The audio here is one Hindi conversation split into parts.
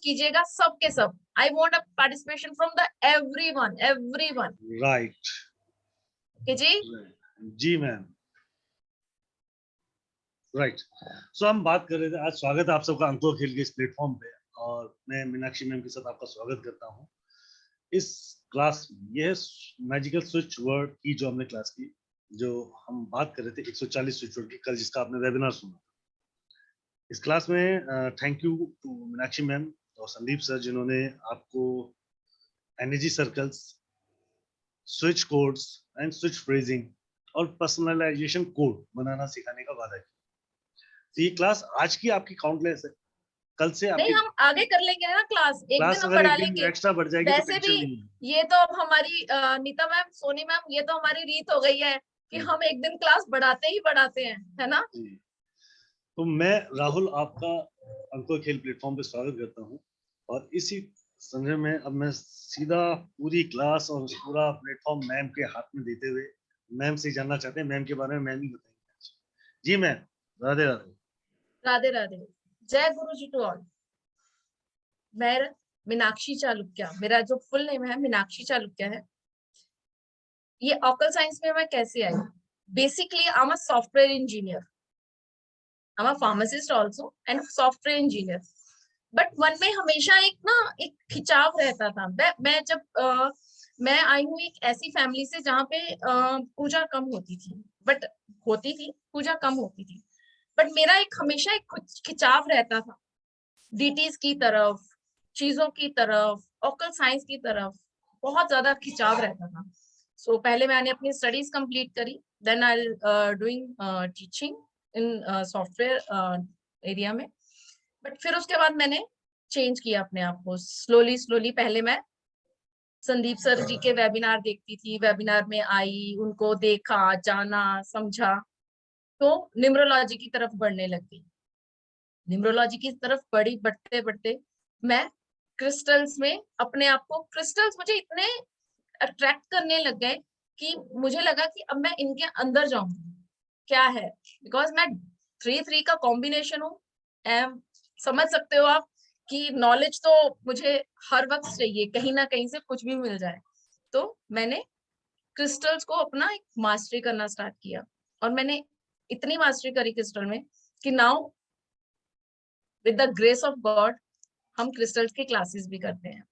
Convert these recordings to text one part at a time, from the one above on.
कीजिएगा सबके सब। I want a participation from the everyone, everyone. Right okay जी। जी मैम, राइट। सो हम बात कर रहे थे, आज स्वागत है आप सबका अंकुर खेल के इस प्लेटफॉर्म पे, और मैं मीनाक्षी मैम के साथ आपका स्वागत करता हूँ इस क्लास में। ये मैजिकल स्विच वर्ड की जो हमने क्लास की, जो हम बात कर रहे थे 140 स्विच वर्ड की, कल जिसका आपने वेबिनार सुना। इस क्लास में thank you to Meenakshi ma'am और संदीप सर, जिन्होंने आपको energy circles, switch codes and switch phrasing और पर्सनलाइजेशन कोड बनाना सिखाने का वादा किया। तो ये क्लास आज की आपकी काउंटलेस है, कल से नहीं, आपकी हम आगे कर लेंगे ना क्लास, एक दिन हम अगर बढ़ा एक दिन लेंगे। एक्स्ट्रा बढ़ जाएगी तो वैसे भी टेंशन नहीं है। ये तो अब हमारी नीता मैम, सोनी मैम, ये तो हमारी रीत हो गई है कि हम एक दिन क्लास बढ़ाते ही बढ़ाते हैं, है ना। जी। तो मैं राहुल आपका अंकुर खेल प्लेटफॉर्म पे स्वागत करता हूँ, और इसी संदर्भ में अब मैं सीधा पूरी क्लास और पूरा प्लेटफॉर्म मैम के हाथ में देते हुए मैम से जानना चाहते हैं, मैम के बारे में मैम ही बताएंगे। जी मैम, राधे राधे। राधे राधे। जय गुरु जी टू ऑल। मैं मीनाक्षी चालुक्या, मेरा जो फुल नेम है मीनाक्षी चालुक्या है। ये ऑकल साइंस में मैं कैसे आई? Basically I am a software engineer, I am a pharmacist also and software engineer. But मन में हमेशा एक खिंचाव रहता था। मैं जब मैं आई हूँ एक ऐसी फैमिली से जहाँ पे पूजा कम होती थी, बट होती थी पूजा कम होती थी, बट मेरा एक हमेशा एक खिंचाव रहता था डीटीज की तरफ, चीजों की तरफ, ऑकल साइंस की तरफ बहुत ज्यादा खिंचाव रहता था। सो पहले मैंने अपनी स्टडीज कंप्लीट करी, then I doing teaching in software area में। बट फिर उसके बाद मैंने चेंज किया अपने आप को स्लोली स्लोली। पहले मैं संदीप सर जी के वेबिनार देखती थी, वेबिनार में आई, उनको देखा, जाना, समझा, तो न्यूमरोलॉजी की तरफ बढ़ने लग गई। न्यूमरोलॉजी की तरफ बढ़ी, बढ़ते बढ़ते मैं क्रिस्टल्स में अपने आप को, क्रिस्टल्स मुझे इतने अट्रैक्ट करने लग गए कि मुझे लगा कि अब मैं इनके अंदर जाऊंगी, क्या है। बिकॉज मैं 3-3 का कॉम्बिनेशन हूँ। समझ सकते हो आप कि नॉलेज तो मुझे हर वक्त चाहिए, कहीं ना कहीं से कुछ भी मिल जाए। तो मैंने क्रिस्टल्स को अपना एक मास्टरी करना स्टार्ट किया, और मैंने इतनी मास्टरी करी क्रिस्टल में कि now with the grace of God हम क्रिस्टल्स की क्लासेस भी करते हैं।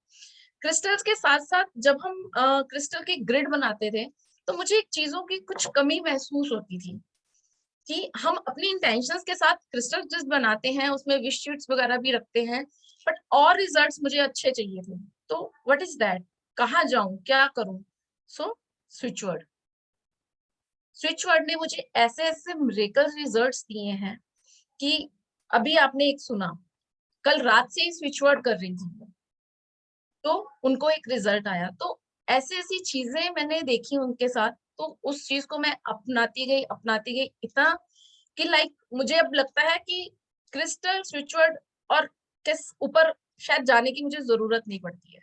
क्रिस्टल्स के साथ साथ जब हम क्रिस्टल के ग्रिड बनाते थे, तो मुझे एक चीजों की कुछ कमी महसूस होती थी कि हम अपनी इंटेंशंस के साथ क्रिस्टल जस्ट बनाते हैं, उसमें विश शीट्स वगैरह भी रखते हैं, बट और रिजल्ट्स मुझे अच्छे चाहिए थे। तो व्हाट इज दैट, कहाँ जाऊं, क्या करूं? So switch word, switch word ने मुझे ऐसे ऐसे मिरेकल रिजल्ट्स दिए हैं कि अभी आपने एक सुना, कल रात से ही स्विच वर्ड कर रही थी तो उनको एक रिजल्ट आया। तो ऐसी ऐसी चीजें मैंने देखी उनके साथ, तो उस चीज को मैं अपनाती गई इतना कि लाइक मुझे अब लगता है कि क्रिस्टल, स्विचवर्ड और किस ऊपर शायद जाने की मुझे जरूरत नहीं पड़ती है।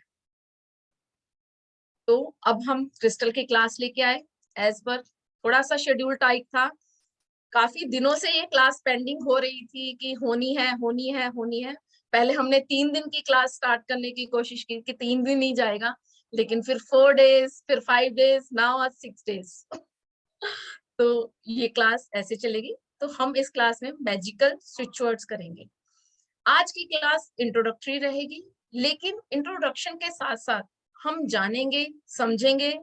तो अब हम क्रिस्टल की क्लास लेके आए एज पर, थोड़ा सा शेड्यूल टाइट था। काफी दिनों से ये क्लास पेंडिंग हो रही थी कि होनी है, होनी है, होनी है। पहले हमने 3 दिन की क्लास स्टार्ट करने की कोशिश की कि 3 दिन ही जाएगा, लेकिन फिर 4 डेज, फिर 5 डेज, नाउ आज 6 डेज। तो ये क्लास ऐसे चलेगी। तो हम इस क्लास में मैजिकल स्विच वर्ड्स करेंगे। आज की क्लास इंट्रोडक्टरी रहेगी, लेकिन इंट्रोडक्शन के साथ साथ हम जानेंगे, समझेंगे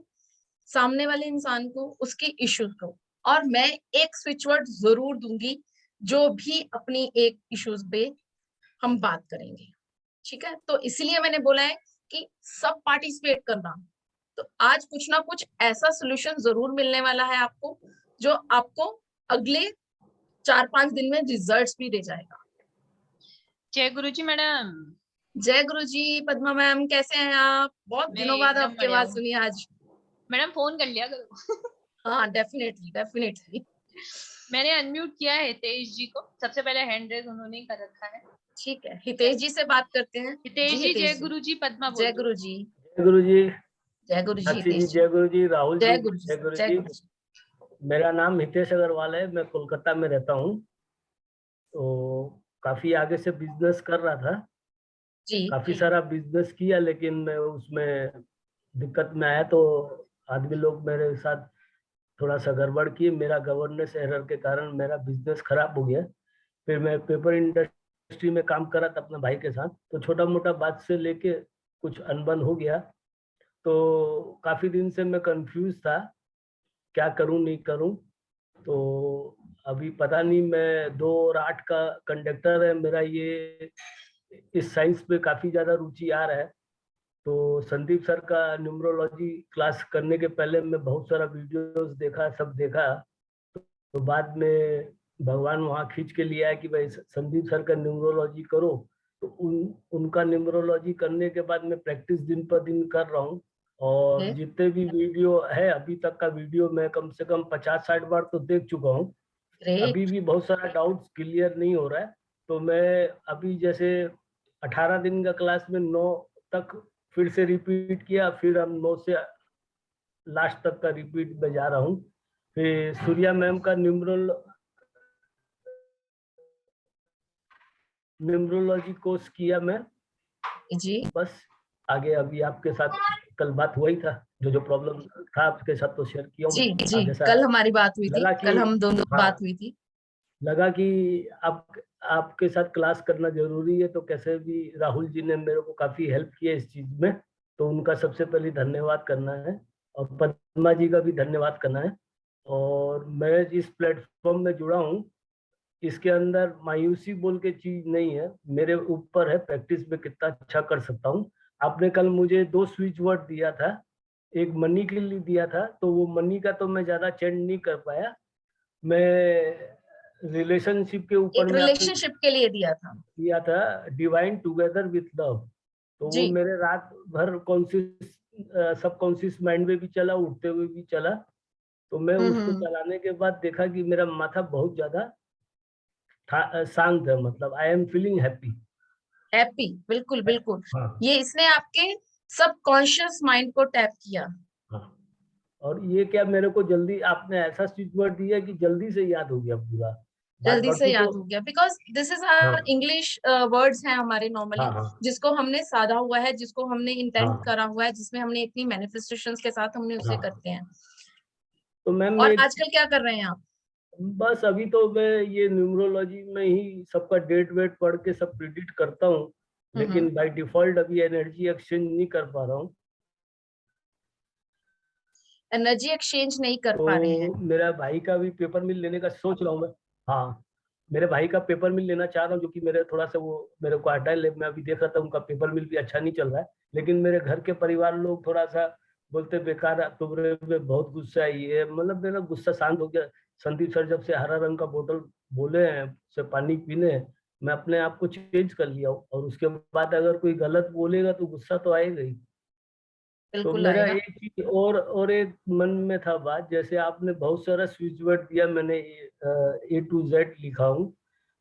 सामने वाले इंसान को, उसके इश्यूज को, और मैं एक स्विच वर्ड जरूर दूंगी जो भी अपनी एक इश्यूज पे हम बात करेंगे। ठीक है, तो इसलिए मैंने बोला है कि सब पार्टिसिपेट करना। तो आज कुछ ना कुछ ऐसा सोल्यूशन जरूर मिलने वाला है आपको, जो आपको अगले 4-5 दिन में रिजल्ट्स भी दे जाएगा। जय गुरु जी मैडम। जय गुरु जी। पद्मा मैम, कैसे हैं आप? बहुत मैं दिनों बाद एकदम आपकी बढ़िया आवाज हूँ। सुनी आज। मैडम फोन कर लिया करो। हाँ, डेफिनेटली डेफिनेटली। मैंने अनम्यूट किया है हितेश जी को, सबसे पहले हैंड रेज उन्होंने ही कर रखा है। ठीक है, हितेश जी से बात करते हैं। हितेश जी, जय गुरु जी। पद्मा बोल जय दो। गुरु जी। जय गुरु जी। जय गुरु जी। साक्षी जी हितेश जी, जय गुरु जी। राहुल जी जय गुरु जी। जय गुरु जय जी। गुरु जी। मेरा नाम हितेश अग्रवाल है, मैं कोलकाता में रहता हूँ। तो काफी आगे से बिजनेस कर रहा था, जी काफी सारा बिजनेस किया, लेकिन मैं उसमें दिक्कत में आया तो आदमी लोग मेरे साथ थोड़ा सा गड़बड़ किए। मेरा गवर्नेंस एरर के कारण मेरा बिजनेस खराब हो गया। फिर मैं पेपर इंडस्ट्री में काम करा था अपने भाई के साथ, तो छोटा मोटा बात से लेके कुछ अनबन हो गया। तो काफी दिन से मैं कंफ्यूज था, क्या करूं नहीं करूं। तो अभी पता नहीं, मैं 2 और 8 का कंडक्टर है मेरा। ये इस साइंस पे काफी ज्यादा रुचि आ रहा है। तो संदीप सर का न्यूमरोलॉजी क्लास करने के पहले मैं बहुत सारा वीडियोस देखा, सब देखा। तो बाद में भगवान वहाँ खींच के लिया है कि भाई संदीप सर का न्यूमरोलॉजी करो। तो उनका न्यूमरोलॉजी करने के बाद मैं प्रैक्टिस दिन पर दिन कर रहा हूँ। और है जितने भी वीडियो है, अभी तक का वीडियो मैं कम से कम 50-60 बार तो देख चुका हूँ। अभी ग्रेट। भी बहुत सारा डाउट्स क्लियर नहीं हो रहा है। तो मैं अभी जैसे 18 दिन का क्लास में 9 तक फिर से रिपीट किया, फिर हम 9 से लास्ट तक का रिपीट में जा रहा हूँ। फिर सूर्या मैम का न्यूमरोलॉजी कोर्स किया मैं। जी बस आगे अभी आपके साथ कल बात हुआ ही था, जो जो प्रॉब्लम था आपके साथ तो शेयर किया जी हूँ। जी, आगे सा कल हमारी बात हुई थी, लगा कि कल हम दोनों हाँ, बात हुई थी। लगा कि आप आपके साथ क्लास करना जरूरी है। तो कैसे भी राहुल जी ने मेरे को काफी हेल्प किया इस चीज में, तो उनका सबसे पहले धन्यवाद करना है। और पद्मा जी का भी धन्यवाद करना है। और मैं जिस प्लेटफॉर्म में जुड़ा हूँ, इसके अंदर मायूसी बोल के चीज नहीं है, मेरे ऊपर है प्रैक्टिस में कितना अच्छा कर सकता हूँ। आपने कल मुझे 2 स्विच वर्ड दिया था, एक मनी के लिए दिया था। तो वो मनी का तो मैं ज्यादा चेंज नहीं कर पाया। मैं रिलेशनशिप के ऊपर एक में आपने रिलेशनशिप के लिए दिया था। दिया था, डिवाइन टुगेदर विथ लव। तो वो जी मेरे रात भर कॉन्शियस सब कॉन्शियस माइंड में भी चला, उठते हुए भी चला। तो मैं उसको हम्म। चलाने के बाद देखा कि मेरा माथा बहुत ज्यादा शांत है, मतलब I am feeling happy. Happy, बिल्कुल बिल्कुल। हाँ ये इसने आपके सबकॉन्शियस माइंड को टैप किया। हाँ। और ये क्या, मेरे को जल्दी आपने ऐसा स्विच वर्ड दिया कि जल्दी से याद हो गया पूरा। जल्दी से बाकी तो याद हो गया, बिकॉज दिस इज हाँ आवर इंग्लिश वर्ड्स हैं हमारे हाँ नॉर्मली, हाँ जिसको हमने साधा हुआ है, जिसको हमने इंटेंट हाँ करा हुआ है, जिसमें हमने इतनी मैनिफेस्टेशंस के साथ हमने उसे हाँ। करते हैं। तो मैम और मैं आजकल क्या कर रहे हैं आप? बस अभी तो मैं ये न्यूमरोलॉजी में ही सबका डेट वेट पढ़ के सब प्रिडिक्ट करता हूँ। हम्म। लेकिन बाय डिफॉल्ट अभी एनर्जी एक्सचेंज नहीं कर पा रहा हूँ। एनर्जी एक्सचेंज नहीं कर पा रहे हैं। तो मेरा भाई का भी पेपर मिल लेने का सोच रहा हूँ मैं। हाँ, मेरे भाई का पेपर मिल लेना चाह रहा हूँ, जो कि मेरे थोड़ा सा वो मेरे को आता है। मैं अभी देख रहा था उनका पेपर मिल भी अच्छा नहीं चल रहा है। लेकिन मेरे घर के परिवार लोग थोड़ा सा बोलते बेकार तुम्हारे पे बहुत गुस्सा है। ये मतलब मेरा गुस्सा शांत हो गया। संदीप सर जब से हरा रंग का बोतल बोले हैं से पानी पीने, मैं अपने आप को चेंज कर लिया हूँ। और उसके बाद अगर कोई गलत बोलेगा तो गुस्सा तो आएगा ही। तो बिल्कुल मेरा आएगा। एक चीज और एक मन में था बात, जैसे आपने बहुत सारा स्विच वर्ड दिया, मैंने A to Z लिखा हूँ।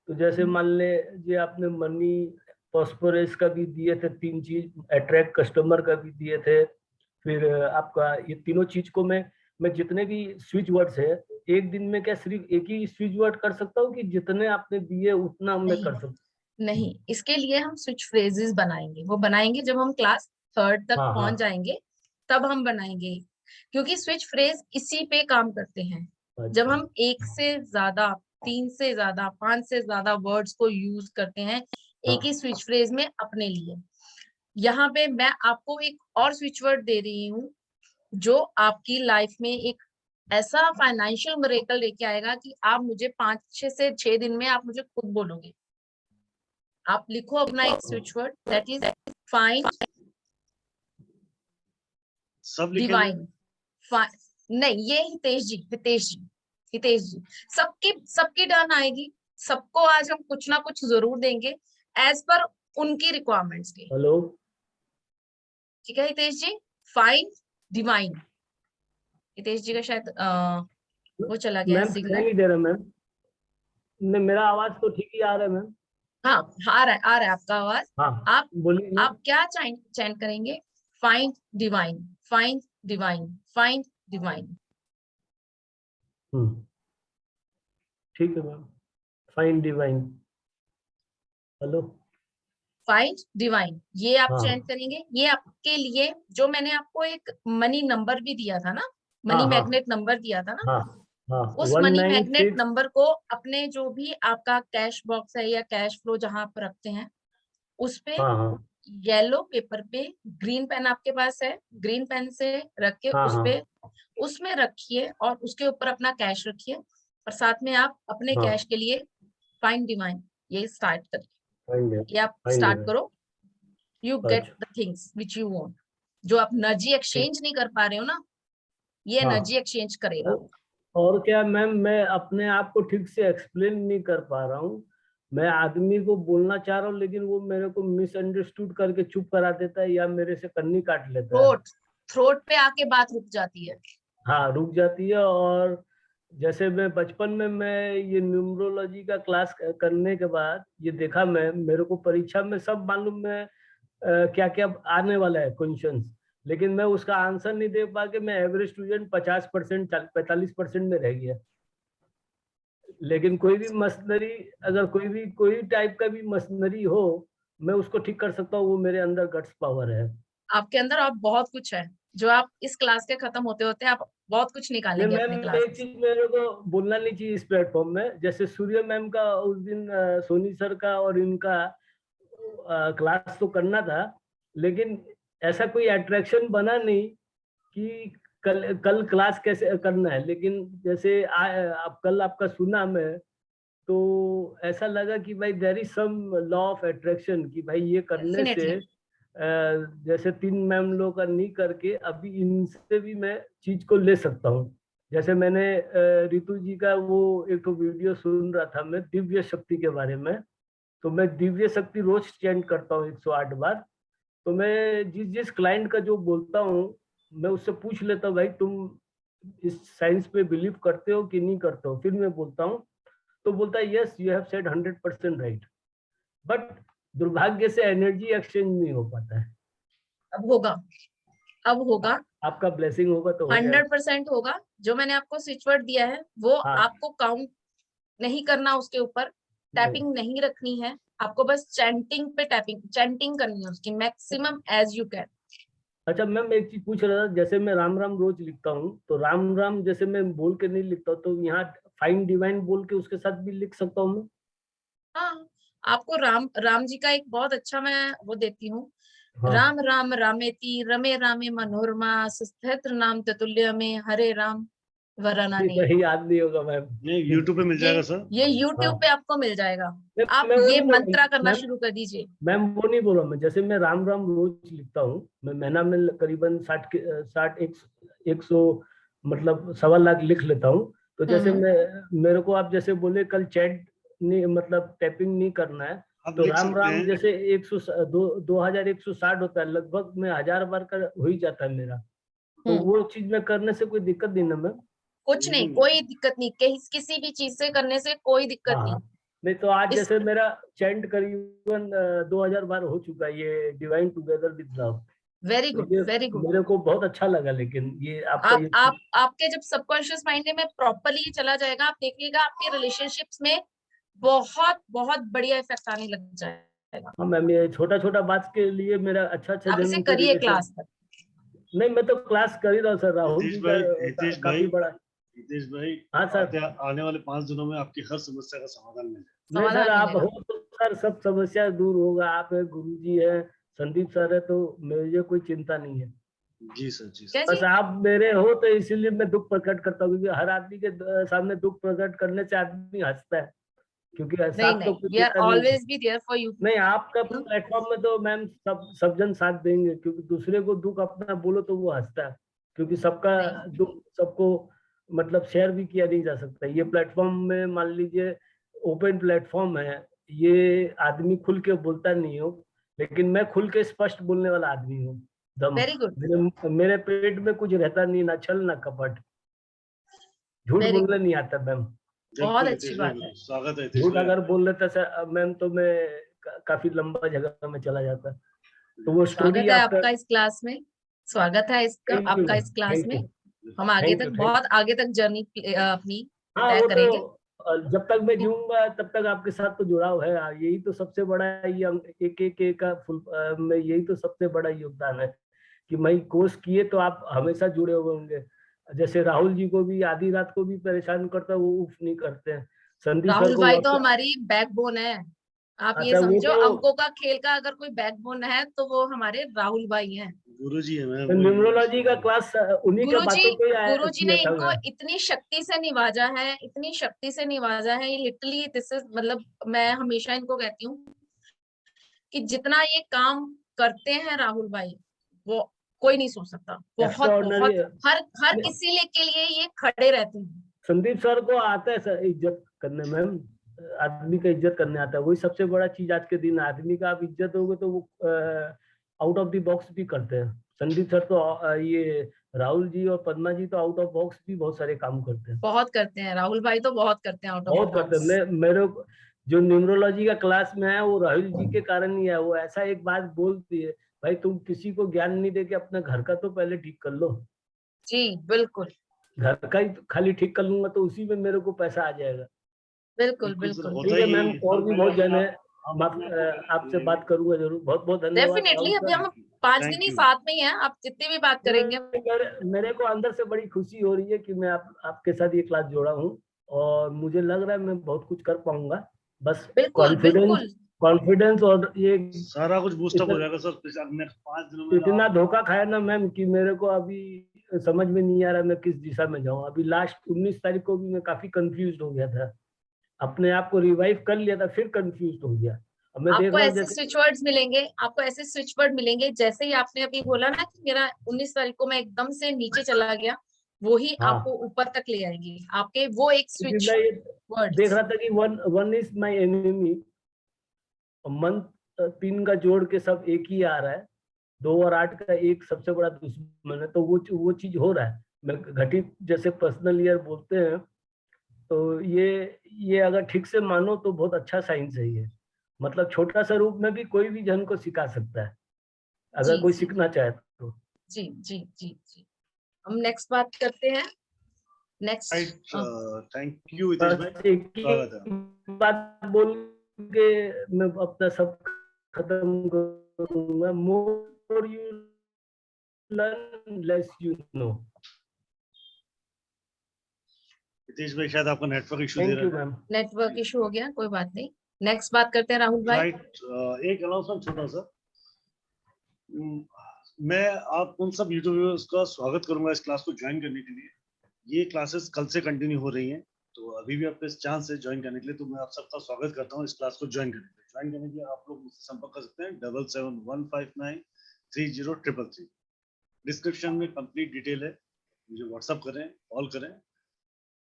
तो जैसे मान ले, ये आपने मनी प्रॉस्परस का भी दिए थे 3 चीज, अट्रैक्ट कस्टमर का भी दिए थे। फिर आपका ये तीनों चीज को मैं जितने भी स्विच वर्ड्स है, एक दिन में क्या सिर्फ एक ही स्विच वर्ड कर सकता हूँ कि जितने आपने दिए उतना मैं नहीं कर सकता नहीं, इसके लिए हम स्विच फ्रेजेस बनाएंगे, वो बनाएंगे जब हम क्लास थर्ड तक हूँ? हाँ पहुंच हाँ। जाएंगे, तब हम बनाएंगे। क्योंकि स्विच फ्रेज इसी पे काम करते हैं। जब अच्छा। हम एक से ज्यादा, 3 से ज्यादा, 5 से ज्यादा वर्ड्स को यूज करते हैं एक ही हाँ स्विच फ्रेज में अपने लिए। यहाँ पे मैं आपको एक और स्विच वर्ड दे रही हूँ, जो आपकी लाइफ में एक ऐसा फाइनेंशियल मिरेकल लेके आएगा कि आप मुझे 5 से 6 दिन में आप मुझे खुद बोलोगे। आप लिखो अपना एक switch word, that is find सब लिखे मैम? डिवाइन। नहीं, ये हितेश जी सबकी सबकी टर्न आएगी। सबको आज हम कुछ ना कुछ जरूर देंगे, एज पर उनकी रिक्वायरमेंट्स के। हेलो। ठीक है हितेश जी, फाइंड डिवाइन। हितेश जी का शायद वो चला गया है मैम सुनाई सिग्नल। नहीं दे रहा मैम। नहीं, मेरा आवाज तो ठीक ही आ रहा है मैम। हाँ, आ रहा है आपका आवाज। हाँ आप बोलिए मैम। आप क्या चैन करेंगे? Find divine, find divine, find divine. Hmm, ठीक है ma'am. Fine divine. Hello. Find divine, ये आप हाँ। चेंज करेंगे। ये आपके लिए जो मैंने आपको एक मनी नंबर भी दिया था ना, मनी हाँ, हाँ। मैग्नेट नंबर दिया था ना, हाँ हाँ उस मनी मैग्नेट 196 नंबर को अपने जो भी आपका कैश बॉक्स है या कैश फ्लो जहां आप रखते हैं उस पे हाँ हाँ येलो पेपर पे, ग्रीन पेन आपके पास है, ग्रीन पेन से रख के हाँ उस हाँ पे उसमें रखिए और उसके ऊपर अपना कैश रखिए और साथ में आप अपने हाँ कैश के लिए फाइंड डिवाइन ये स्टार्ट करिए। फाइन ये आप फाइन स्टार्ट करो, यू गेट अच्छा the things which you want. जो आप एनर्जी एक्सचेंज नहीं कर पा रहे हो ना, ये हाँ। एनर्जी एक्सचेंज करेगा। और क्या मैम, मैं अपने आप को ठीक से एक्सप्लेन नहीं कर पा रहा हूँ। मैं आदमी को बोलना चाह रहा हूँ लेकिन वो मेरे को मिसअंडरस्टूड करके चुप करा देता है या मेरे से कन्नी काट लेता है। थ्रोट थ्रोट पे आके बात रुक जाती है। हाँ, रुक जाती है। और जैसे मैं बचपन में मैं ये न्यूमरोलॉजी का क्लास करने के बाद ये देखा, मैं मेरे को परीक्षा में सब मालूम है क्या क्या आने वाला है क्वेश्चंस, लेकिन मैं उसका आंसर नहीं दे पा के मैं एवरेज स्टूडेंट 50% 45% में रह गया। लेकिन कोई भी मशीनरी, अगर कोई टाइप का भी मशीनरी हो, मैं उसको ठीक कर सकता हूँ। वो मेरे अंदर गट्स पावर है। आपके अंदर आप बहुत कुछ है जो आप इस क्लास के खत्म होते होते आप बहुत कुछ नहीं निकालेंगे मैम, अपने क्लास एक चीज मेरे को बोलना नहीं चाहिए इस प्लेटफॉर्म में। जैसे सूर्य मैम का उस दिन सोनी सर का और इनका क्लास तो करना था, लेकिन ऐसा कोई अट्रैक्शन बना नहीं कि कल क्लास कैसे करना है। लेकिन जैसे अब कल आपका सुना मैं, तो ऐसा लगा कि भाई there is some law of attraction, कि भाई ये करने से डेफिनेटली। जैसे 3 मैम लोग का नहीं करके अभी इनसे भी मैं चीज को ले सकता हूँ। जैसे मैंने रितु जी का वो एक तो वीडियो सुन रहा था मैं दिव्य शक्ति के बारे में, तो मैं दिव्य शक्ति रोज चैंट करता हूँ 108 बार। तो मैं जिस जिस क्लाइंट का जो बोलता हूँ, मैं उससे पूछ लेता हूँ भाई तुम इस साइंस पे बिलीव करते हो कि नहीं करते हो। फिर मैं बोलता हूँ तो बोलता है yes you have said 100% right. But दुर्भाग्य से एनर्जी एक्सचेंज नहीं हो पाता है। अब होगा, अब होगा, आपका ब्लेसिंग होगा तो हो जाएगा। 100% होगा। जो मैंने आपको स्विच वर्ड दिया है वो हाँ आपको काउंट नहीं करना, उसके ऊपर नहीं। टैपिंग नहीं रखनी है आपको, बस चैंटिंग पे चैंटिंग करनी है उसकी मैक्सिमम एज यू कैन। अच्छा मैम, एक चीज पूछ रहा था। जैसे मैं राम राम रोज लिखता हूँ, तो राम राम जैसे मैं बोल के नहीं लिखता हूँ, तो यहाँ फाइन डिवाइन बोल के उसके साथ भी लिख सकता हूँ मैं? हाँ, आपको राम राम जी का एक बहुत अच्छा मैं वो देती हूँ। हाँ। राम राम रामेति रमे रामे मनोरमा सुस्थिर नाम ततुल्य में हरे राम वरना ये याद नहीं होगा मैम। नहीं, यूट्यूब पे मिल ये जाएगा सर। ये YouTube हाँ। पे आपको मिल जाएगा। आप मैं वो ये नहीं बोल मंत्रा करना मैम। शुरू कर दीजिए। मैम वो नहीं बोल रहा मैं। जैसे मैं राम राम रोज लिखता हूँ, मैं महीना में करीबन 100 मतलब 1.25 लाख लिख लेता हूँ। तो जैसे मैं मेरे को आप जैसे बोले कल चैट नहीं, मतलब टाइपिंग नहीं करना है, आप तो लिख राम सकते राम हैं। जैसे 2160 होता है लगभग, में 1000 बार का हो ही जाता है मेरा। तो वो चीज में करने से कोई दिक्कत नहीं ना मैम? कुछ नहीं, नहीं, कोई दिक्कत नहीं, किसी भी चीज से करने से कोई दिक्कत हाँ नहीं। हाँ। नहीं तो आज इस जैसे मेरा चैंट करीबन 2000 बार हो चुका है, ये divine together with love. Very तो गुड, ये वेरी गुड। मेरे को बहुत अच्छा लगा। लेकिन ये आपका ये आप आपके जब सबकॉन्शियस माइंड में प्रॉपरली चला जाएगा, आप देखिएगा आपके रिलेशनशिप्स में बहुत बहुत बढ़िया इफेक्ट आने लग जाएगा। हाँ मैम, ये छोटा छोटा बात के लिए मेरा अच्छा आप इसे जन्म से करिए रिलेशन। क्लास तक। नहीं, मैं तो क्लास कर ही रहा हूँ सर। राहुल जी का हितेश काफी भाई, बड़ा। हितेश भाई, हाँ सर। आने वाले 5 दिनों में आपकी हर समस्या का समाधान मिल जाएगा। नहीं सर, समाधान आप मिलेगा। हो तो सर सब समस्या दूर होगा। आप है, गुरु जी है, संदीप सर है, तो मुझे कोई चिंता नहीं है। जी सर, जी क्या सर। जी? बस आप मेरे हो तो इसीलिए मैं दुख प्रकट करता हूँ, क्योंकि हर आदमी के सामने दुख प्रकट करने से आदमी हंसता है, क्योंकि नहीं साथ तो नहीं, कुछ वी आर देता नहीं है। Always be there for you. नहीं, आपका प्लेटफॉर्म में तो मैम सब जन साथ देंगे, क्योंकि दूसरे को दुख अपना बोलो तो वो हंसता है, क्योंकि सबका नहीं, दुख सबको मतलब शेयर भी किया नहीं जा सकता। ये प्लेटफॉर्म में मान लीजिए ओपन प्लेटफॉर्म है, ये आदमी खुल के बोलता नहीं हो, लेकिन मैं खुल के स्पष्ट बोलने वाला आदमी हूँ दम। वेरी गुड, मेरे पेट में कुछ रहता नहीं, ना छल ना कपट। झूठ वेरी बोलने गुड, नहीं आता मैम। बहुत बिल्कुल अच्छी हितेश भाई, बात है। बिल्कुल स्वागत है हितेश झूठ भाई। अगर बोल लेता सर मैम, तो मैं काफी लंबा जगह में चला जाता। तो वो स्टोरी स्वागत है आपका। आपका इस क्लास में, स्वागत है इसका थैंक यू आपका इस क्लास थैंक में। यू हम आगे थैंक तक यू थैंक बहुत आगे तक जर्नी अपनी हाँ, तय वो तो करेंगे। जब तक मैं जीऊंगा तब तक आपके साथ तो जुड़ाव है। यही तो सबसे बड़ा ये एक का फुल में यही तो सबसे बड़ा योगदान है कि मैं कोर्स किए तो आप हमेशा जुड़े हुए होंगे। जैसे राहुल जी को भी आधी रात को भी परेशान करता है, वो उफ नहीं करते हैं। संदीप सर राहुल को भाई तो हमारी बैकबोन है। आप ये अच्छा, वो समझो, तो अंकों का खेल का अगर कोई बैकबोन है तो वो हमारे राहुल भाई हैं। गुरुजी है मैम। न्यूमरोलॉजी का क्लास उन्हीं के गुरुजी बातों पे गुरुजी ने किया था इनको मैं। इतनी शक्ति से निवाजा है, इतनी शक्ति से निवाजा है, ये लिटरली दिस इज, मतलब मैं हमेशा इनको कहती हूँ कि जितना ये काम करते हैं राहुल भाई, वो कोई नहीं सोच सकता। बहुत एक्स्ट्राऑर्डिनरी। बहुत हर हर किसी के लिए ये खड़े रहते हैं। संदीप सर को आता है सर इज्जत करने मैम, आदमी का इज्जत करने आता है, वही सबसे बड़ा चीज आज के दिन। आदमी का आप इज्जत होगे तो वो आउट ऑफ द बॉक्स भी करते हैं। संदीप सर तो ये राहुल जी और पद्मा जी तो आउट ऑफ बॉक्स भी बहुत सारे काम करते हैं। बहुत करते हैं राहुल भाई, तो बहुत करते हैं आउट ऑफ द बहुत करते हैं। बॉक्स। मेरे जो न्यूमरोलॉजी का क्लास में है वो राहुल जी के कारण ही है। वो ऐसा एक बात बोलती है, भाई तुम किसी को ज्ञान नहीं देके अपने घर का तो पहले ठीक कर लो। जी बिल्कुल घर का ही खाली ठीक कर लूंगा तो उसी में मेरे को पैसा आ जाएगा। बिल्कुल बिल्कुल सर, बिल्कुल। होता ठीक है ही मैम, यही। और हम भी पहले बहुत जन अपने है। हम अपने आपसे बात करूंगा जरूर। बहुत बहुत धन्यवाद डेफिनेटली, राहुल अभी सर। हम 5 दिन थैंक ही यू। साथ में ही हैं, आप जितनी भी बात करेंगे। मेरे को अंदर से बड़ी खुशी हो रही है कि मैं आपके साथ ये क्लास जोड़ा हूँ, और मुझे लग रहा है मैं बहुत कुछ कर पाऊंगा। बस बिल्कुल बिल्कुल। कॉन्फिडेंस और ये सारा कुछ बूस्टअप हो इतना जाएगा सर अगले 5 दिनों में। इतना धोखा खाया ना मैम कि मेरे को अभी समझ में नहीं आ रहा मैं किस दिशा में जाऊं। अभी लास्ट 19 तारीख को भी मैं काफी कंफ्यूज हो गया था, अपने आप को रिवाइव कर लिया था, फिर कंफ्यूज हो गया। अब मैं देख आपको रहा हूँ ऐसे जैसे स्विच वर्ड्स मिलेंगे, आपको ऐसे स्विच वर्ड मिलेंगे, जैसे ही आपने अभी बोला ना कि मेरा 19 तारीख को मैं एकदम से नीचे चला गया, वो ही हाँ, आपको ऊपर तक ले आएंगे, आपके वो एक क्योंकि स्विच मैं ये देख वर्ड्स। रहा था कि one is my enemy. Month 3 का जोड़ के सब एक ही आ रहा है, 2 और 8 का एक सबसे बड़ा दुश्मन है। तो वो चीज हो रहा है। मैं घटित जैसे पर्सनल ईयर बोलते हैं, तो ये अगर ठीक से मानो तो बहुत अच्छा साइंस है ये। मतलब छोटा सा रूप में भी कोई भी जन को सिखा सकता है, जी अगर कोई जी सीखना चाहे तो। जी जी जी जी। हम नेक्स्ट बात करते हैं। Next right, thank you Hitesh भाई, बस एक स्वागत है। ही बात बोल के मैं अपना सब खत्म करूंगा। More you learn less you know. Hitesh भाई शायद आपका network issue they thank you रहा है। मैम। नेटवर्क इशू हो गया, कोई बात नहीं। नेक्स्ट बात करते हैं राहुल भाई। राइट, एक अनाउंसमेंट छोटा सा। मैं आप उन सब यूट्यूब व्यूअर्स का स्वागत करूंगा इस क्लास को ज्वाइन करने के लिए। ये क्लासेस कल से कंटिन्यू हो रही हैं, तो अभी भी आपके चांस है ज्वाइन करने के लिए, तो मैं आप सबका स्वागत करता हूं इस क्लास को ज्वाइन करने के लिए। ज्वाइन करने के लिए आप लोग मुझसे संपर्क कर सकते हैं 7715930333। डिस्क्रिप्शन में कंप्लीट डिटेल है, मुझे व्हाट्सअप करें, कॉल करें,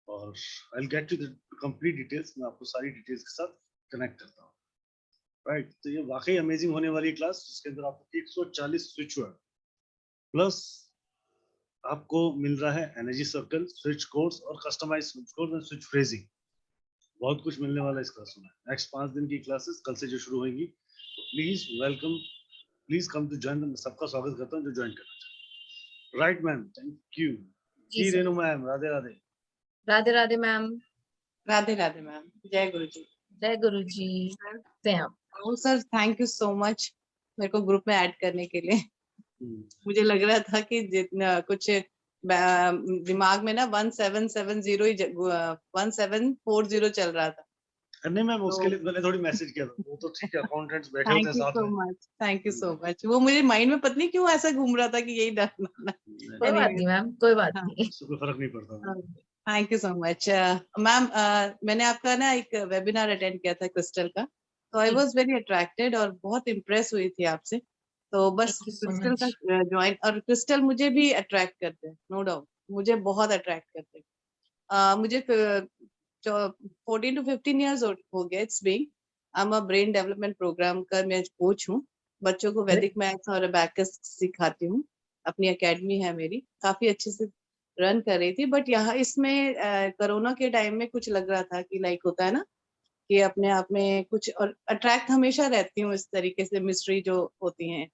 और I will get you the complete details. मैं आपको सारी डिटेल्स के साथ कनेक्ट करता हूँ। राइट, तो ये वाकई अमेजिंग होने वाली क्लास, जिसके अंदर आपको 140 स्विच वर्ड प्लस आपको मिल रहा है एनर्जी सर्कल, स्विच कोड्स और customise switch codes and switch phrasing. बहुत कुछ मिलने वाला है इस क्लास में। नेक्स्ट 5 दिन की क्लासेस कल से जो शुरू होंगी, तो please welcome, please come to join. मैं सबका स्वागत करता हूँ जो ज्वाइन करना चाहते हैं। Right ma'am, thank you. जी जी sir. Renu ma'am, Radhe Radhe. Radhe Radhe ma'am. Radhe Radhe ma'am, जय गुरु जी। जय गुरु जी। से आप। Sir thank you so much मेरे को ग्रुप में ऐड करने के लिए। मुझे लग रहा था कि जितना कुछ दिमाग में ना 1770 ही 1740 चल रहा था। नहीं मैम, उसके लिए मैंने थोड़ी मैसेज किया था, वो तो ठीक है, अकाउंटेंट्स बैठे होते थैंक हैं यू साथ सो में। Much, thank you so much. वो मेरे माइंड में पता नहीं क्यों ऐसा घूम रहा था कि यही डालना। कोई बात नहीं मैम, कोई बात नहीं। उससे कोई फर्क नहीं पड़ता। Thank you so much ma'am. मैंने आपका ना एक वेबिनार अटेंड किया था क्रिस्टल का, तो आई वाज वेरी अट्रैक्टेड और बहुत इम्प्रेस हुई थी आपसे। तो बस Thank you so crystal much. का ज्वाइन, और क्रिस्टल मुझे भी अट्रैक्ट करते हैं, नो डाउट, मुझे बहुत अट्रैक्ट करते हैं। मुझे 14 to 15 ईयर्स हो गया it's being. I am a brain development program का मैं कोच हूँ। बच्चों को वैदिक मैथ्स और अबैकस सिखाती हूँ। अपनी एकेडमी है मेरी, काफी अच्छे से रन कर रही थी। बट यहाँ इसमें कोरोना के टाइम में कुछ लग रहा था कि लाइक होता है ना कि अपने आप में कुछ, और अट्रैक्ट हमेशा रहती हूँ इस तरीके से मिस्ट्री जो होती हैं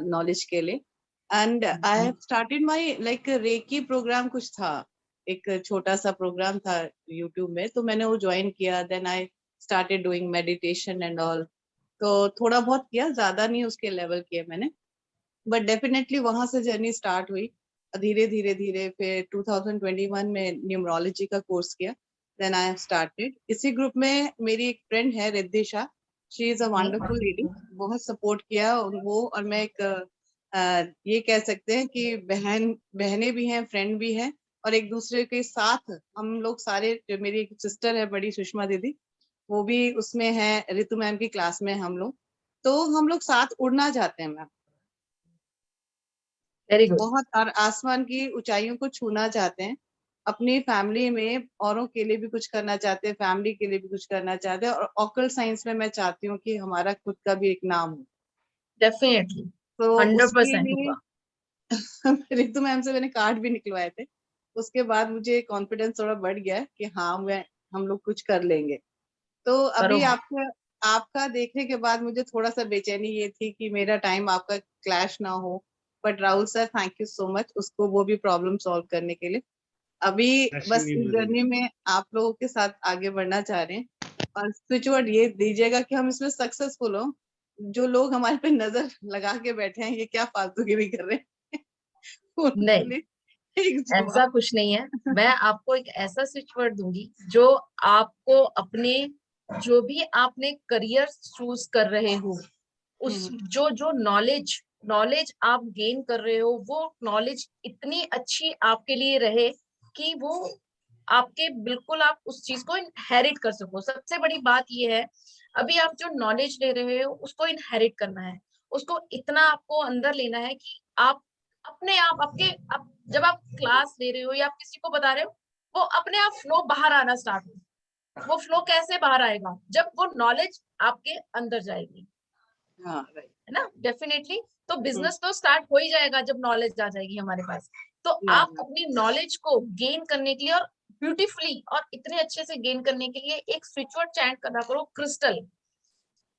नॉलेज के लिए। And I have started my like reiki program कुछ था, एक छोटा सा प्रोग्राम था यूट्यूब में, तो मैंने वो ज्वाइन किया। Then I started doing meditation and all. तो थोड़ा बहुत किया, ज्यादा नहीं उसके लेवल किया मैंने, बट डेफिनेटली वहां से जर्नी स्टार्ट हुई। धीरे धीरे धीरे फिर 2021 में न्यूमरोलॉजी का कोर्स किया। Then I started. इसी ग्रुप में मेरी एक फ्रेंड है Riddhi Shah, she is a wonderful lady, बहुत सपोर्ट किया वो। और मैं एक ये कह सकते हैं कि बहनें भी हैं, फ्रेंड भी हैं, और एक दूसरे के साथ हम लोग सारे, जो मेरी एक सिस्टर है बड़ी, सुषमा दीदी, वो भी उसमें है, रितु मैम की क्लास में हम लोग, तो हम लोग साथ उड़ना चाहते हैं मैम, वेरी गुड। बहुत, और आसमान की ऊंचाइयों को छूना चाहते हैं। अपनी फैमिली में औरों के लिए भी कुछ करना चाहते हैं, फैमिली के लिए भी कुछ करना चाहते हैं, और ऑकल्ट साइंस में मैं चाहती हूँ कि हमारा खुद का भी एक नाम हो। डेफिनेटली तो 100% उसके लिए होगा। रितु मैम से मैंने कार्ड भी निकलवाए थे। उसके बाद मुझे कॉन्फिडेंस थोड़ा बढ़ गया है कि हाँ, हम लोग कुछ कर लेंगे। तो अभी करो। आपका देखने के बाद मुझे थोड़ा सा बेचैनी ये थी कि मेरा टाइम आपका क्लैश ना हो, but Rahul sir thank you so much उसको वो भी प्रॉब्लम सॉल्व करने के लिए। अभी बस Actually, इस very जर्नी good. में आप लोगों के साथ आगे बढ़ना चाह रहे हैं, और स्विच वर्ड ये दीजिएगा कि हम इसमें सक्सेसफुल हो। जो लोग हमारे पे नजर लगा के बैठे हैं, ये क्या फालतूगिरी कर रहे हैं, उनके नहीं, लिए एक ऐसा जवाब। कुछ नहीं है। मैं आपको एक ऐसा स्विच वर्ड दूंगी जो आपको अपने, जो भी आपने करियर चूज कर रहे हो, उस जो जो नॉलेज नॉलेज आप गेन कर रहे हो, वो नॉलेज इतनी अच्छी आपके लिए रहे कि वो आपके, बिल्कुल आप उस चीज को इनहेरिट कर सको। सबसे बड़ी बात ये है, अभी आप जो नॉलेज ले रहे हो उसको इनहेरिट करना है, उसको इतना आपको अंदर लेना है कि आप अपने आप जब आप क्लास ले रहे हो या आप किसी को बता रहे हो, वो अपने आप फ्लो बाहर आना स्टार्ट हो। वो फ्लो कैसे बाहर आएगा? जब वो नॉलेज आपके अंदर जाएगी, हाँ, राइट। है ना? डेफिनेटली। तो बिजनेस तो स्टार्ट हो ही जाएगा जब नॉलेज आ जाएगी हमारे पास। तो आप अपनी नॉलेज को गेन करने के लिए और ब्यूटीफुली और इतने अच्छे से गेन करने के लिए एक स्विच वर्ड चैंट करा करो, क्रिस्टल।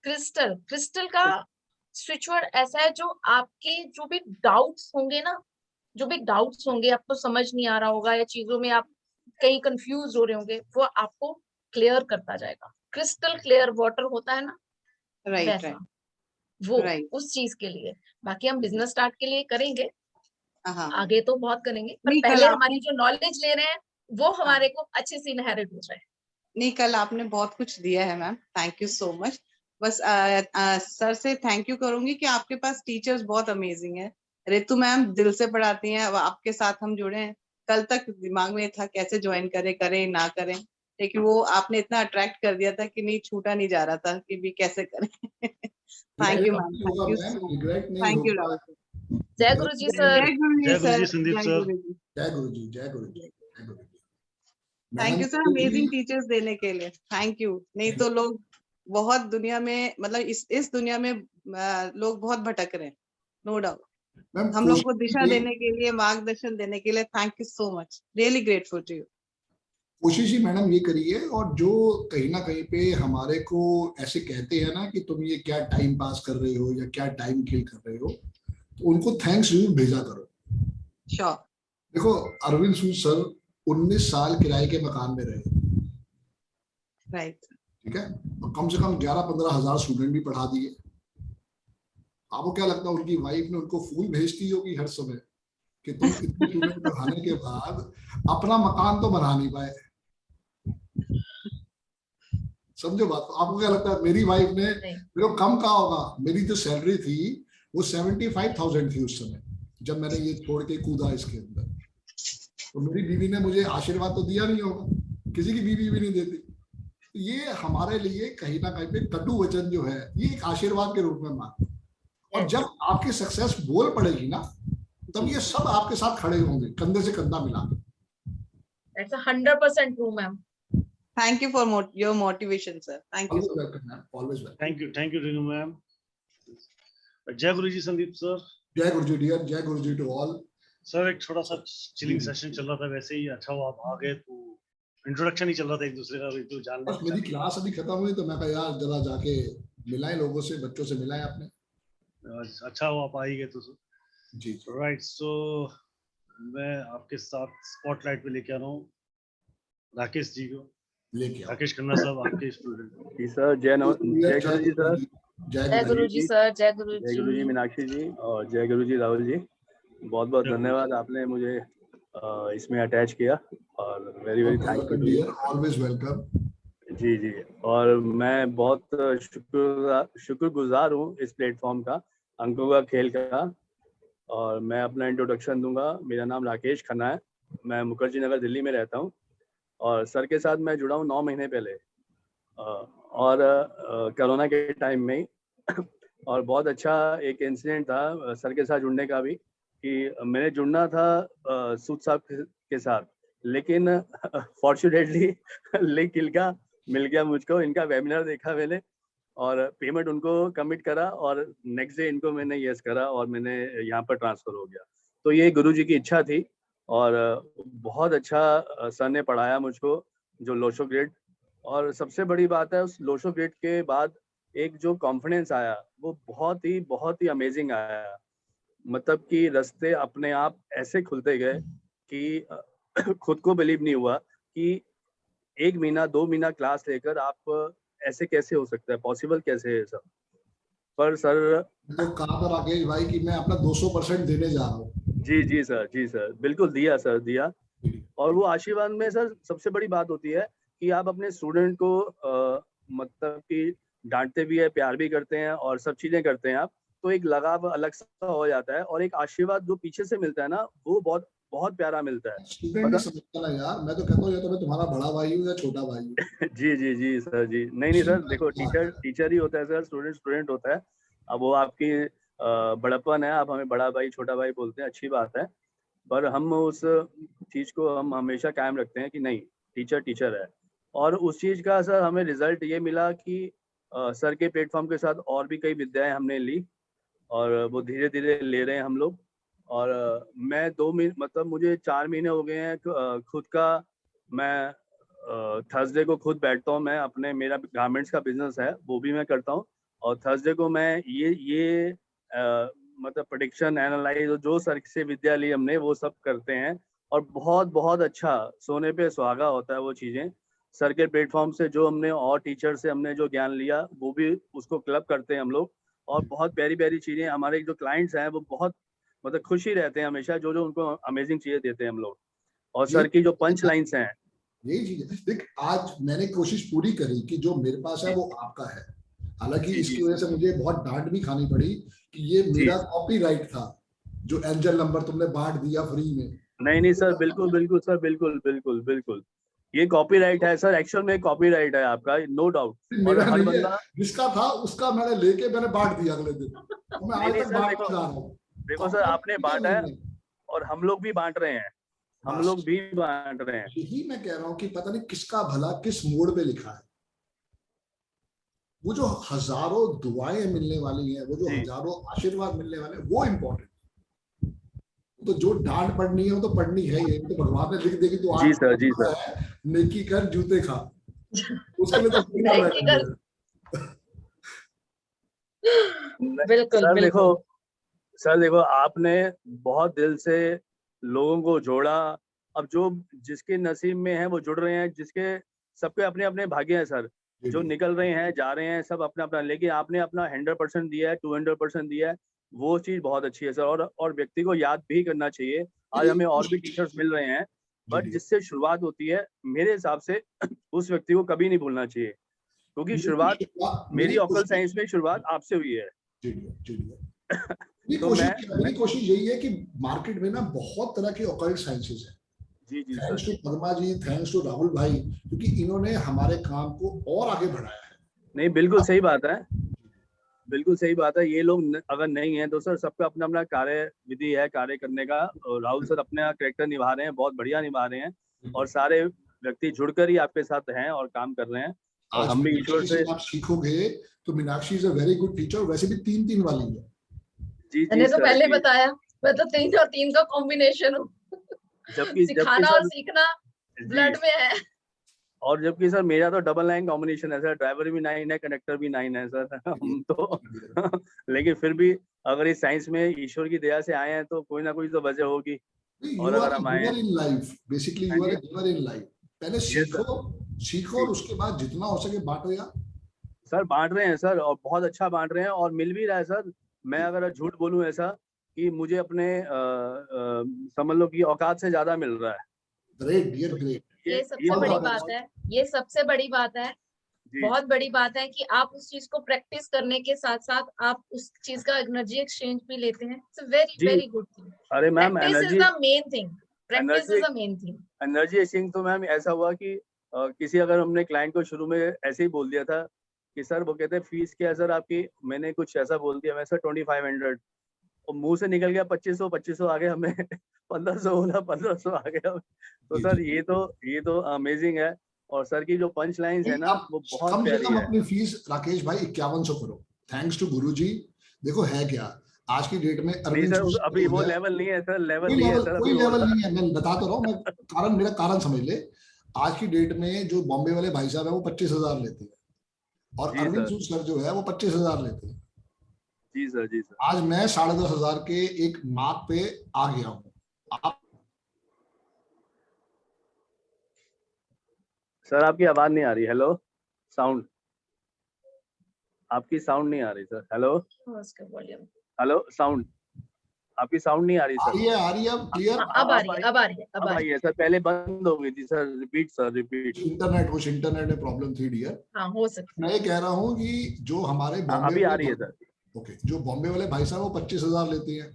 क्रिस्टल क्रिस्टल का स्विच वर्ड ऐसा है जो आपके जो भी डाउट्स होंगे ना, जो भी डाउट्स होंगे, आपको समझ नहीं आ रहा होगा या चीजों में आप कहीं कंफ्यूज हो रहे होंगे, वो आपको क्लियर करता जाएगा। क्रिस्टल क्लियर वाटर होता है ना, राइट, वैसा वो, राइट। उस चीज के लिए। बाकी हम बिजनेस स्टार्ट के लिए करेंगे, हाँ, आगे तो बहुत करेंगे, पर नहीं कल पहले आपने हमारी जो नॉलेज ले रहे हैं वो हाँ, हमारे को अच्छे से इनहेरिट हो जाए। नहीं कल आपने बहुत कुछ दिया है ma'am, thank you so much. बस सर से थैंक यू करूंगी कि आपके पास टीचर्स बहुत अमेजिंग है। रितु मैम दिल से पढ़ाती हैं, अब आपके साथ हम जुड़े हैं। कल तक दिमाग में था कैसे ज्वाइन करें ना करें, लेकिन वो आपने इतना अट्रैक्ट कर दिया था कि नहीं, छूटा नहीं जा रहा था कि भी कैसे करें। थैंक यू रिग्रेट मैम, नहीं थैंक होगा you ma'am, so much. Regret नहीं थैंक यू होगा। राहुल सर। जय गुरु जी सर। जय गुरु जी जय गुरु जी सर, संदीप जय सर। गुरु जी। जय गुरु जी, जय गुरु जी, जय गुरु जी। थैंक यू सर, मेहनत अमेजिंग करेगी। टीचर्स देने के लिए, थैंक यू। नहीं तो लोग बहुत दुनिया में, मतलब इस दुनिया में लोग बहुत भटक रहे हैं, नो डाउट। मैम हम लोग को कोशिश दिशा ही देने के लिए, मार्गदर्शन देने के लिए thank you so much, really grateful to you. कोशिश ही मैडम ये करिए, और जो कहीं ना कहीं पे हमारे को ऐसे कहते हैं ना कि तुम ये क्या टाइम पास कर रहे हो या क्या टाइम किल कर रहे हो, तो उनको थैंक्स जरूर भेजा करो। श्योर। देखो अरविंद सूद सर 19 साल किराए के मकान में रहे, राइट। ठीक है, और कम से कम 11-15 हजार स्टूडेंट भी पढ़ा दिए। आपको क्या लगता है उनकी वाइफ ने उनको फूल भेजती होगी हर समय कि तुम इतने स्टूडेंट पढ़ाने के बाद अपना मकान तो बना नहीं पाए? समझो बात। आपको क्या लगता है मेरी वाइफ ने मेरे को कम कहा होगा? मेरी जो सैलरी थी वो 75,000 थी उस समय जब मैंने ये छोड़ के कूदा इसके अंदर। तो मेरी बीवी ने मुझे आशीर्वाद तो दिया नहीं होगा, किसी की बीवी भी नहीं देती। ये हमारे लिए कहीं ना कहीं पे कटु वचन जो है ये एक आशीर्वाद के रूप में मान, और जब आपकी सक्सेस बोल पड़ेगी ना, तब ये सब आपके साथ खड़े होंगे कंधे से कंधा मिला के। That's 100% true, ma'am. Thank you for your motivation sir, thank you always so much. Welcome ma'am, always welcome. Thank you Renu ma'am. जय गुरु जी संदीप सर। जय गुरु जी डियर, जय गुरु जी टू ऑल। सर एक छोटा सा चिलिंग सेशन चल रहा था, वैसे ही अच्छा हुआ आप आ गए, तो इंट्रोडक्शन ही चल रहा था एक दूसरे का, तो जानने बस मेरी क्लास अभी खत्म हुई तो मैं कहा यार जरा जाके मिलाएं लोगों से, बच्चों से मिलाएं आपने। अच्छा हुआ आप आ ही गए तो। जी राइट, सो मैं आपके साथ स्पॉटलाइट पे लेके आ रहा हूँ राकेश जी को। लेके आओ। राकेश खन्ना साहब आपके स्टूडेंट। जी सर, जय गुरु जी सर। जय जय गुरु गुरु जी सर, जय गुरु जय गुरु जी जी। मीनाक्षी जी और जय गुरु जी राहुल जी। बहुत बहुत जय गुरु धन्यवाद आपने मुझे इसमें अटैच किया और very very thank you to you. Always welcome. जी जी, और मैं बहुत शुक्रगुजार हूँ इस प्लेटफॉर्म का, अंकों का खेल का। और मैं अपना इंट्रोडक्शन दूंगा। मेरा नाम राकेश खन्ना है, मैं मुखर्जी नगर दिल्ली में रहता हूँ और सर के साथ मैं जुड़ा हूँ 9 महीने पहले और कोरोना के टाइम में ही। और बहुत अच्छा एक इंसिडेंट था सर के साथ जुड़ने का भी कि मैंने जुड़ना था सूद साहब के साथ, लेकिन फॉर्चुनेटली लिंक इनका मिल गया मुझको। इनका वेबिनार देखा मैंने और पेमेंट उनको कमिट करा और नेक्स्ट डे इनको मैंने यस करा और मैंने यहाँ पर ट्रांसफ़र हो गया। तो ये गुरुजी की इच्छा थी और बहुत अच्छा सर ने पढ़ाया मुझको जो लोशो ग्रेड। और सबसे बड़ी बात है उस लोशो ग्रेड के बाद एक जो कॉन्फिडेंस आया वो बहुत ही अमेजिंग आया। मतलब कि रास्ते अपने आप ऐसे खुलते गए कि खुद को बिलीव नहीं हुआ कि 1 महीना 2 महीना क्लास लेकर आप ऐसे कैसे हो सकता है, पॉसिबल कैसे है सब। पर सर तो कहा था राकेश भाई कि मैं अपना 200% देने जा रहा हूँ। जी सर, बिल्कुल दिया सर, दिया। और वो आशीर्वाद में सर सबसे बड़ी बात होती है कि आप अपने स्टूडेंट को मतलब कि डांटते भी है, प्यार भी करते हैं और सब चीजें करते हैं आप, तो एक लगाव अलग सा हो जाता है और एक आशीर्वाद जो पीछे से मिलता है ना वो बहुत बहुत प्यारा मिलता है। स्टूडेंट नहीं समझता ना यार, मैं तो कहता हूँ या तो मैं तुम्हारा बड़ा भाई हूँ या छोटा भाई हूँ। जी सर जी। नहीं सर, देखो टीचर ही होता है सर, स्टूडेंट होता है। अब वो आपकी बड़प्पन है, आप हमें बड़ा भाई छोटा भाई बोलते हैं, अच्छी बात है। पर हम उस चीज़ को हम हमेशा कायम रखते हैं कि नहीं, टीचर है। और उस चीज़ का सर हमें रिजल्ट ये मिला कि सर के प्लेटफॉर्म के साथ और भी कई विद्याएं हमने ली और वो धीरे धीरे ले रहे हैं हम लोग। और मैं 2 महीने मतलब मुझे 4 महीने हो गए हैं खुद का। मैं थर्सडे को खुद बैठता हूँ, मैं अपने मेरा गारमेंट्स का बिजनेस है वो भी मैं करता हूँ और थर्सडे को मैं ये मतलब प्रेडिक्शन एनालाइज जो सर से विद्या ली हमने वो सब करते हैं और बहुत अच्छा सोने पे सुहागा होता है वो चीज़ें। सर के प्लेटफॉर्म से जो हमने और टीचर से हमने जो ज्ञान लिया वो भी उसको क्लब करते हैं हम लोग और बहुत प्यारी चीज़ें। हमारे जो क्लाइंट्स हैं वो बहुत मतलब खुश ही रहते हैं हमेशा, जो उनको अमेजिंग चीज़ें देते हैं हम लोग। और सर की जो पंच लाइन्स हैं, यही चीज है। देख आज मैंने कोशिश पूरी करी कि जो मेरे पास है वो आपका है। हालांकि इसकी वजह से मुझे बहुत डांट भी खानी पड़ी कि ये मेरा कॉपीराइट था, जो एंजल नंबर तुमने बांट दिया फ्री में। नहीं सर, बिल्कुल सर, बिल्कुल ये कॉपीराइट है सर, एक्चुअल में कॉपीराइट है आपका, नो डाउट। और मेरा हर नहीं है, बंदा जिसका था उसका मैंने लेके मैंने बांट दिया अगले दिन, तो मैं आज नहीं तक सर, बांटता जा रहा हूँ। देखो सर आपने बांटा है और हम लोग भी बांट रहे हैं, हम लोग भी बांट रहे हैं। यही मैं कह रहा हूँ कि पता नहीं किसका भला किस मोड़ पे लिखा है। वो जो हजारों दुआएं मिलने वाली हैं, वो जो हजारों आशीर्वाद मिलने वाले हैं, वो इम्पोर्टेंट। तो जो डांट पड़नी है वो तो पढ़नी है ही, तो भगवान ने लिख देगी तो जी सर नेकी कर जूते खा, उसके लिए तो नेकी कर। बिल्कुल सर देखो आपने बहुत दिल से लोगों को जोड़ा। अब जो जिसके नसीब में है वो जुड़ रहे हैं, जिसके सबके अपने अपने भाग्य हैं सर, जो निकल रहे हैं जा रहे हैं सब अपना अपना, लेकिन आपने अपना 100% दिया है, 200% दिया है, वो चीज बहुत अच्छी है सर। और व्यक्ति को याद भी करना चाहिए, आज हमें और भी टीचर्स मिल रहे हैं बट जिससे शुरुआत होती है मेरे हिसाब से उस व्यक्ति को कभी नहीं भूलना चाहिए, क्योंकि शुरुआत मेरी ऑकल साइंस में शुरुआत आपसे हुई है। तो मेरी कोशिश यही है कि मार्केट में ना बहुत तरह के ऑकल्ट साइंसेस हैं। Thanks to Padma ji, thanks to Rahul भाई, क्योंकि इन्होंने हमारे काम को और आगे बढ़ाया है। नहीं बिल्कुल सही बात है, बिल्कुल सही बात है। ये लोग अगर नहीं है तो सर सबका अपना अपना कार्य विधि है कार्य करने का। राहुल सर अपने कैरेक्टर निभा रहे हैं, बहुत बढ़िया निभा रहे हैं और सारे व्यक्ति जुड़कर ही आपके साथ हैं और काम कर रहे हैं। और हम भी ईश्वर से आप सीखोगे तो Meenakshi is a very good teacher, वैसे भी 3 वाली है। मैंने तो पहले बताया, मैं तो 3 और 3 का कॉम्बिनेशन हूँ। सिखाना और सीखना ब्लड में है। और जबकि सर मेरा तो डबल 9 कॉम्बिनेशन है सर, ड्राइवर भी 9 है, कंडक्टर भी 9 है सर हम तो लेकिन फिर भी अगर इस साइंस में ईश्वर की दया से आए हैं तो कोई ना कोई तो वजह होगी। यू और आर अगर हम आए इन लाइफ, बेसिकली हाँ you R G. A giver in life. पहले सीखो और उसके बाद जितना हो सके बांटो यार। सर बांट रहे हैं सर, और बहुत अच्छा बांट रहे हैं, और मिल भी रहा है सर। मैं अगर झूठ बोलूं ऐसा कि मुझे अपने समझ लो कि औकात से ज्यादा मिल रहा है। Great dear, great. ये सबसे बहुत बड़ी बहुत बात है, ये सबसे बड़ी बात है, जी। बहुत बड़ी बात है कि आप उस चीज को प्रैक्टिस करने के साथ साथ आप उस चीज का एनर्जी एक्सचेंज भी लेते हैं। इट्स वेरी जी। Very good thing. अरे ma'am practice is energy the main thing, practice energy is the main thing. Energy exchange तो मैम ऐसा हुआ कि किसी अगर हमने क्लाइंट को शुरू में ऐसे ही बोल दिया था कि सर, वो कहते हैं फीस क्या है सर आपकी, मैंने कुछ ऐसा बोल दिया, मैं सर 2500, और मुंह से निकल गया 2500 आ गए हमें 1500 बोला, 1500 आ गया। तो जी, सर जी। ये तो अमेजिंग है। और सर की जो पंच लाइन्स है ना, अब वो बहुत कम से प्यारी कम है। अपनी फीस राकेश भाई 5100 करो, थैंक्स टू गुरुजी। देखो है क्या आज की डेट में नहीं अरविंद सर, अभी हो वो गया, लेवल नहीं है सर, लेवल कोई नहीं है लेवल सर कोई अभी लेवल और। नहीं है, मैं बता तो रहा हूँ। मैं मेरा कारण समझ ले। आज की डेट में जो बॉम्बे वाले भाई साहब है वो 25,000 लेते हैं, और जी अरविंद सर, सर जो है वो 25,000 लेते हैं। जी सर, जी सर। आज मैं 10,500 के एक मार्क पे आ गया हूँ। आप सर आपकी आवाज नहीं आ रही। हेलो, साउंड, आपकी साउंड नहीं आ रही सर। हेलो, उसका वॉल्यूम हेलो, साउंड, आपकी साउंड नहीं आ रही आ सर। रही है अब क्लियर? अब आ रही है, अब आ रही है, अब अब आ रही आई है। है सर, पहले बंद हो गई थी सर। Repeat sir, repeat. कुछ इंटरनेट में प्रॉब्लम थी डियर। हाँ, हो सकता मैं ये कह रहा हूँ कि जो हमारे बॉम्बे अभी आ वाले रही है सर। ओके, जो बॉम्बे वाले भाई साहब वो 25,000 लेते हैं,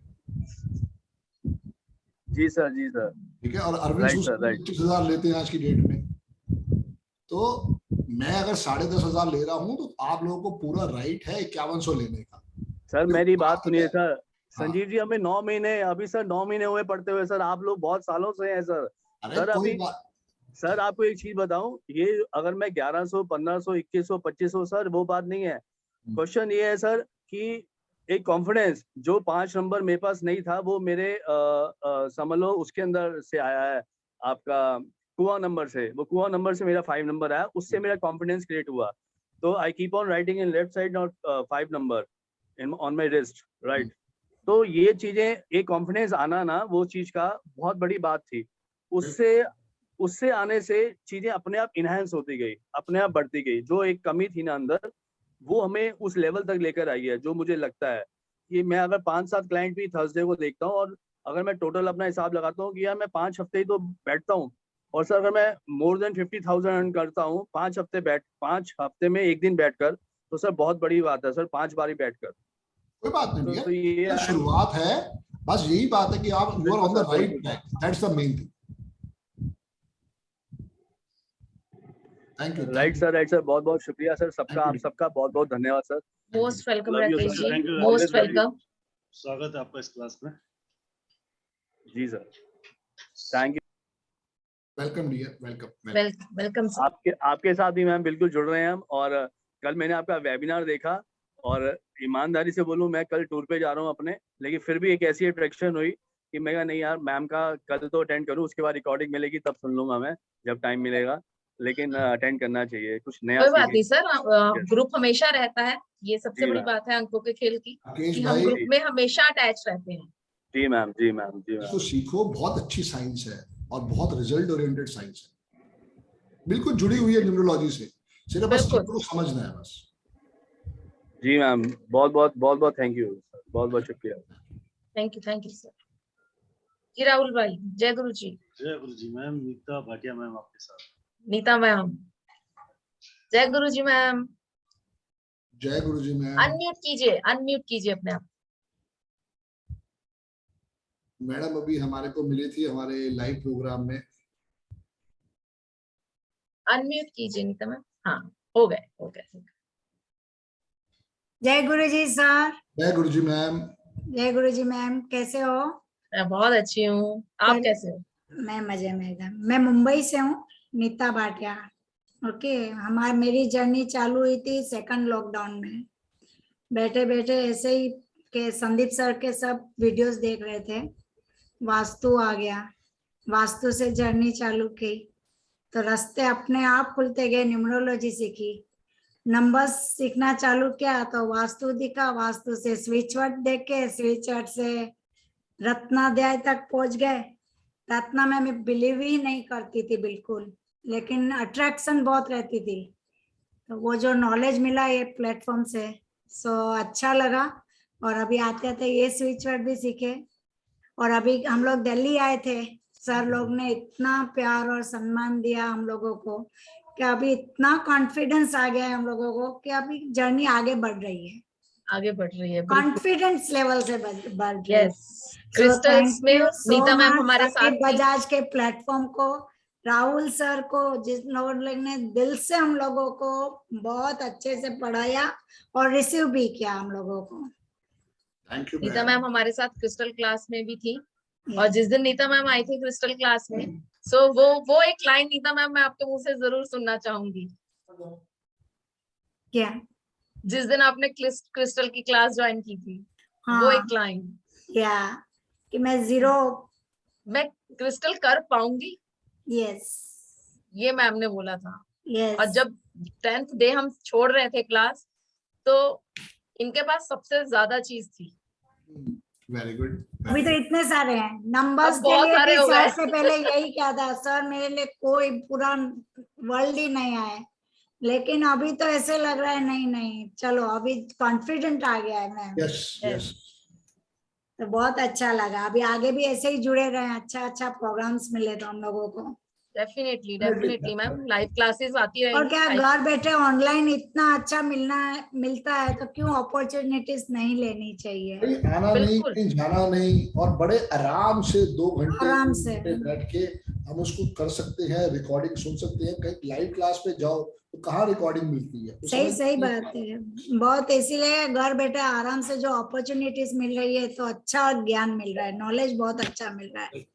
जी सर, जी सर। ठीक है, और अरविंद राइट सूद सर, राइट। 25,000 लेते हैं आज की डेट में। तो मैं अगर 10,500 ले रहा हूँ तो आप लोगों को पूरा राइट है 5100 लेने का। सर मेरी बात बात सुनिए है। सर। हाँ, संजीव जी, हमें 9 महीने, अभी सर 9 महीने हुए पढ़ते हुए सर। आप लोग बहुत सालों से हैं सर। अरे सर कोई अभी, बात। सर आपको एक चीज बताऊं, ये अगर मैं 1100, 1500, 2100, 2500, सर वो बात नहीं है। क्वेश्चन ये है सर कि एक कॉन्फिडेंस जो 5 नंबर मेरे पास नहीं था, वो मेरे समझ लो उसके अंदर से आया है, आपका कुआं नंबर से। वो कुआं नंबर से मेरा 5 नंबर आया, उससे मेरा कॉन्फिडेंस क्रिएट हुआ। तो I keep on writing in left side not 5 number in on my wrist, right. तो ये चीजें, एक कॉन्फिडेंस आना ना, वो चीज का बहुत बड़ी बात थी। उससे आने से चीजें अपने आप इनहेंस होती गई, अपने आप बढ़ती गई। जो एक कमी थी ना अंदर, वो हमें उस लेवल तक लेकर आई है। जो मुझे लगता है कि मैं अगर 5-7 क्लाइंट भी थर्सडे को देखता हूँ, और अगर मैं टोटल अपना हिसाब लगाता हूँ कि यार मैं 5 हफ्ते ही तो बैठता हूँ, और सर अगर मैं मोर देन 50,000 अर्न करता हूँ 5 हफ्ते में एक दिन बैठकर, तो सर बहुत बड़ी बात है सर, 5 बार ही बैठकर। कोई बात नहीं तो डियर, ये शुरुआत है। बस यही बात है कि आप you are on the right बिल्कुल track, that's the main thing. Thank you, right sir, right sir. बहुत बहुत शुक्रिया सर सबका, आप you. सबका बहुत बहुत धन्यवाद sir. Most welcome Love you, Rakesh sir. जी, Thank you, मोस्ट राकेश भाई। वेलकम। स्वागत है आपका इस क्लास में। जी sir, thank you. Welcome dear, welcome. Welcome sir. आपके साथ भी मैम बिल्कुल जुड़ रहे हैं हम। और कल मैंने आपका वेबिनार देखा, और ईमानदारी से बोलूं, मैं कल टूर पे जा रहा हूं अपने, लेकिन फिर भी एक ऐसी अट्रैक्शन हुई कि मैं कहा नहीं यार, मैम का कल तो अटेंड करूं, उसके बाद रिकॉर्डिंग मिलेगी तब सुन लूंगा मैं जब टाइम मिलेगा, लेकिन अटेंड करना चाहिए, कुछ नया कोई बात सीखने। नहीं सर, ग्रुप हमेशा रहता है। ये सबसे जी बड़ी मैम, बात है अंकों के खेल की, राकेश कि हम भाई ग्रुप में हमेशा अटैच रहते हैं। जी मैम, जी मैम, जी मैम। इसको सीखो, बहुत अच्छी साइंस है और बहुत रिजल्ट ओरिएंटेड साइंस है, बिल्कुल जुड़ी हुई है न्यूमरोलॉजी से। सिर्फ बस बिल्कुल। चीजों को समझना है बस। जी मैम, बहुत बहुत थैंक यू सर, बहुत बहुत शुक्रिया। Thank you sir. जी राहुल भाई, जय गुरु जी। जय गुरु जी मैम। नीता भाटिया मैम आपके साथ। नीता मैम, जय गुरु जी मैम। जय गुरु जी मैम। अनम्यूट कीजिए अपने आप। मैडम अभी हमारे को मिली थी हमारे लाइव प्रोग्राम में। अनम्यूट कीजिए नीता मैम। हाँ, हो गए। जय गुरु जी सर। जय गुरु जी मैम। जय गुरु जी मैम, कैसे हो? मैं बहुत अच्छी हूँ, आप कैसे हो? मैं मजे में एकदम। मैं मुंबई से हूँ, नीता भाटिया। ओके, मेरी जर्नी चालू हुई थी सेकंड लॉकडाउन में। बैठे बैठे ऐसे ही के संदीप सर के सब वीडियोस देख रहे थे, वास्तु आ गया, वास्तु से जर्नी चालू की, तो रास्ते अपने आप खुलते गए। न्यूमरोलॉजी सीखी, नंबर्स सीखना चालू किया, तो वास्तु दिखा, वास्तु से स्विच वर्ड देख के, स्विच वर्ड से रत्नाध्याय तक पहुंच गए। रत्ना में मैं बिलीव ही नहीं करती थी बिल्कुल, लेकिन अट्रैक्शन बहुत रहती थी। तो वो जो नॉलेज मिला ये प्लेटफॉर्म से, सो अच्छा लगा। और अभी आते आते ये स्विच वर्ड भी सीखे। और अभी हम लोग दिल्ली आए थे, सर लोग ने इतना प्यार और सम्मान दिया हम लोगों को कि अभी इतना कॉन्फिडेंस आ गया है हम लोगों को कि अभी जर्नी आगे बढ़ रही है, आगे बढ़ रही है, बिल्कुल। कॉन्फिडेंस लेवल से बढ़ रही है। यस, क्रिस्टल्स में नीता मैम हमारे साथ थी। बजाज के प्लेटफॉर्म को, राहुल सर को, जिस लोगों ने दिल से हम लोगों को बहुत अच्छे से पढ़ाया और रिसीव भी किया हम लोगों को। थैंक यू नीता मैम हमारे साथ क्रिस्टल क्लास में भी थी। और Yes. जिस दिन नीता मैम आई थी क्रिस्टल क्लास में, सो वो एक लाइन नीता मैम मैं आपके मुंह से जरूर सुनना चाहूंगी। क्या? जिस दिन आपने क्रिस्टल की क्लास ज्वाइन की थी, हाँ, वो एक लाइन, या कि मैं जीरो, मैं क्रिस्टल कर पाऊंगी, यस ये मैम ने बोला था। यस। और जब 10th डे हम छोड़ रहे थे क्लास, तो इनके पास सबसे ज्यादा चीज थी। Very good. अभी तो इतने सारे हैं, नंबर्स अब के बहुत लिए सारे भी हो सर गए। से पहले यही क्या था, सर मेरे लिए कोई पूरा वर्ल्ड ही नहीं आए, लेकिन अभी तो ऐसे लग रहा है नहीं नहीं चलो अभी कॉन्फिडेंट आ गया है मैम। Yes yes. तो बहुत अच्छा लगा, अभी आगे भी ऐसे ही जुड़े रहे, अच्छा अच्छा प्रोग्राम्स मिले तो हम लोगों को। डेफिनेटली मैम, लाइव क्लासेस आती और रहेंगी। क्या घर बैठे ऑनलाइन इतना अच्छा मिलता है तो क्यों अपॉर्चुनिटीज नहीं लेनी चाहिए। कहीं आना नहीं, बिल्कुल। कहीं जाना नहीं, और बड़े आराम से 2 घंटे आराम 3 से। घंटे बैठ के हम उसको कर सकते हैं, रिकॉर्डिंग सुन सकते हैं। कहीं लाइव क्लास पे जाओ तो कहाँ रिकॉर्डिंग मिलती है। सही बात है, बहुत इसीलिए घर बैठे आराम से जो अपॉर्चुनिटीज मिल रही है तो अच्छा ज्ञान मिल रहा है, नॉलेज बहुत अच्छा मिल रहा है।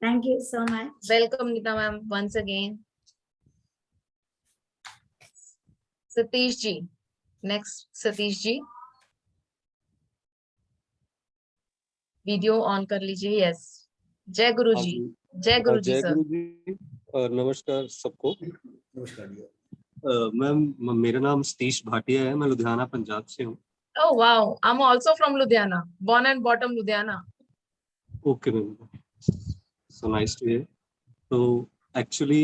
Thank you so much. Welcome Neeta ma'am once again. Satish ji, next Satish ji, video on कर लीजिए। यस, जय गुरु जी। जय गुरु जी सर। जी, नमस्कार सबको। नमस्कार जी। मैम मेरा नाम सतीश भाटिया है, मैं लुधियाना पंजाब से हूँ। Oh wow, I'm also from Ludhiana, born and bottom Ludhiana. Okay ma'am, so nice to hear. तो एक्चुअली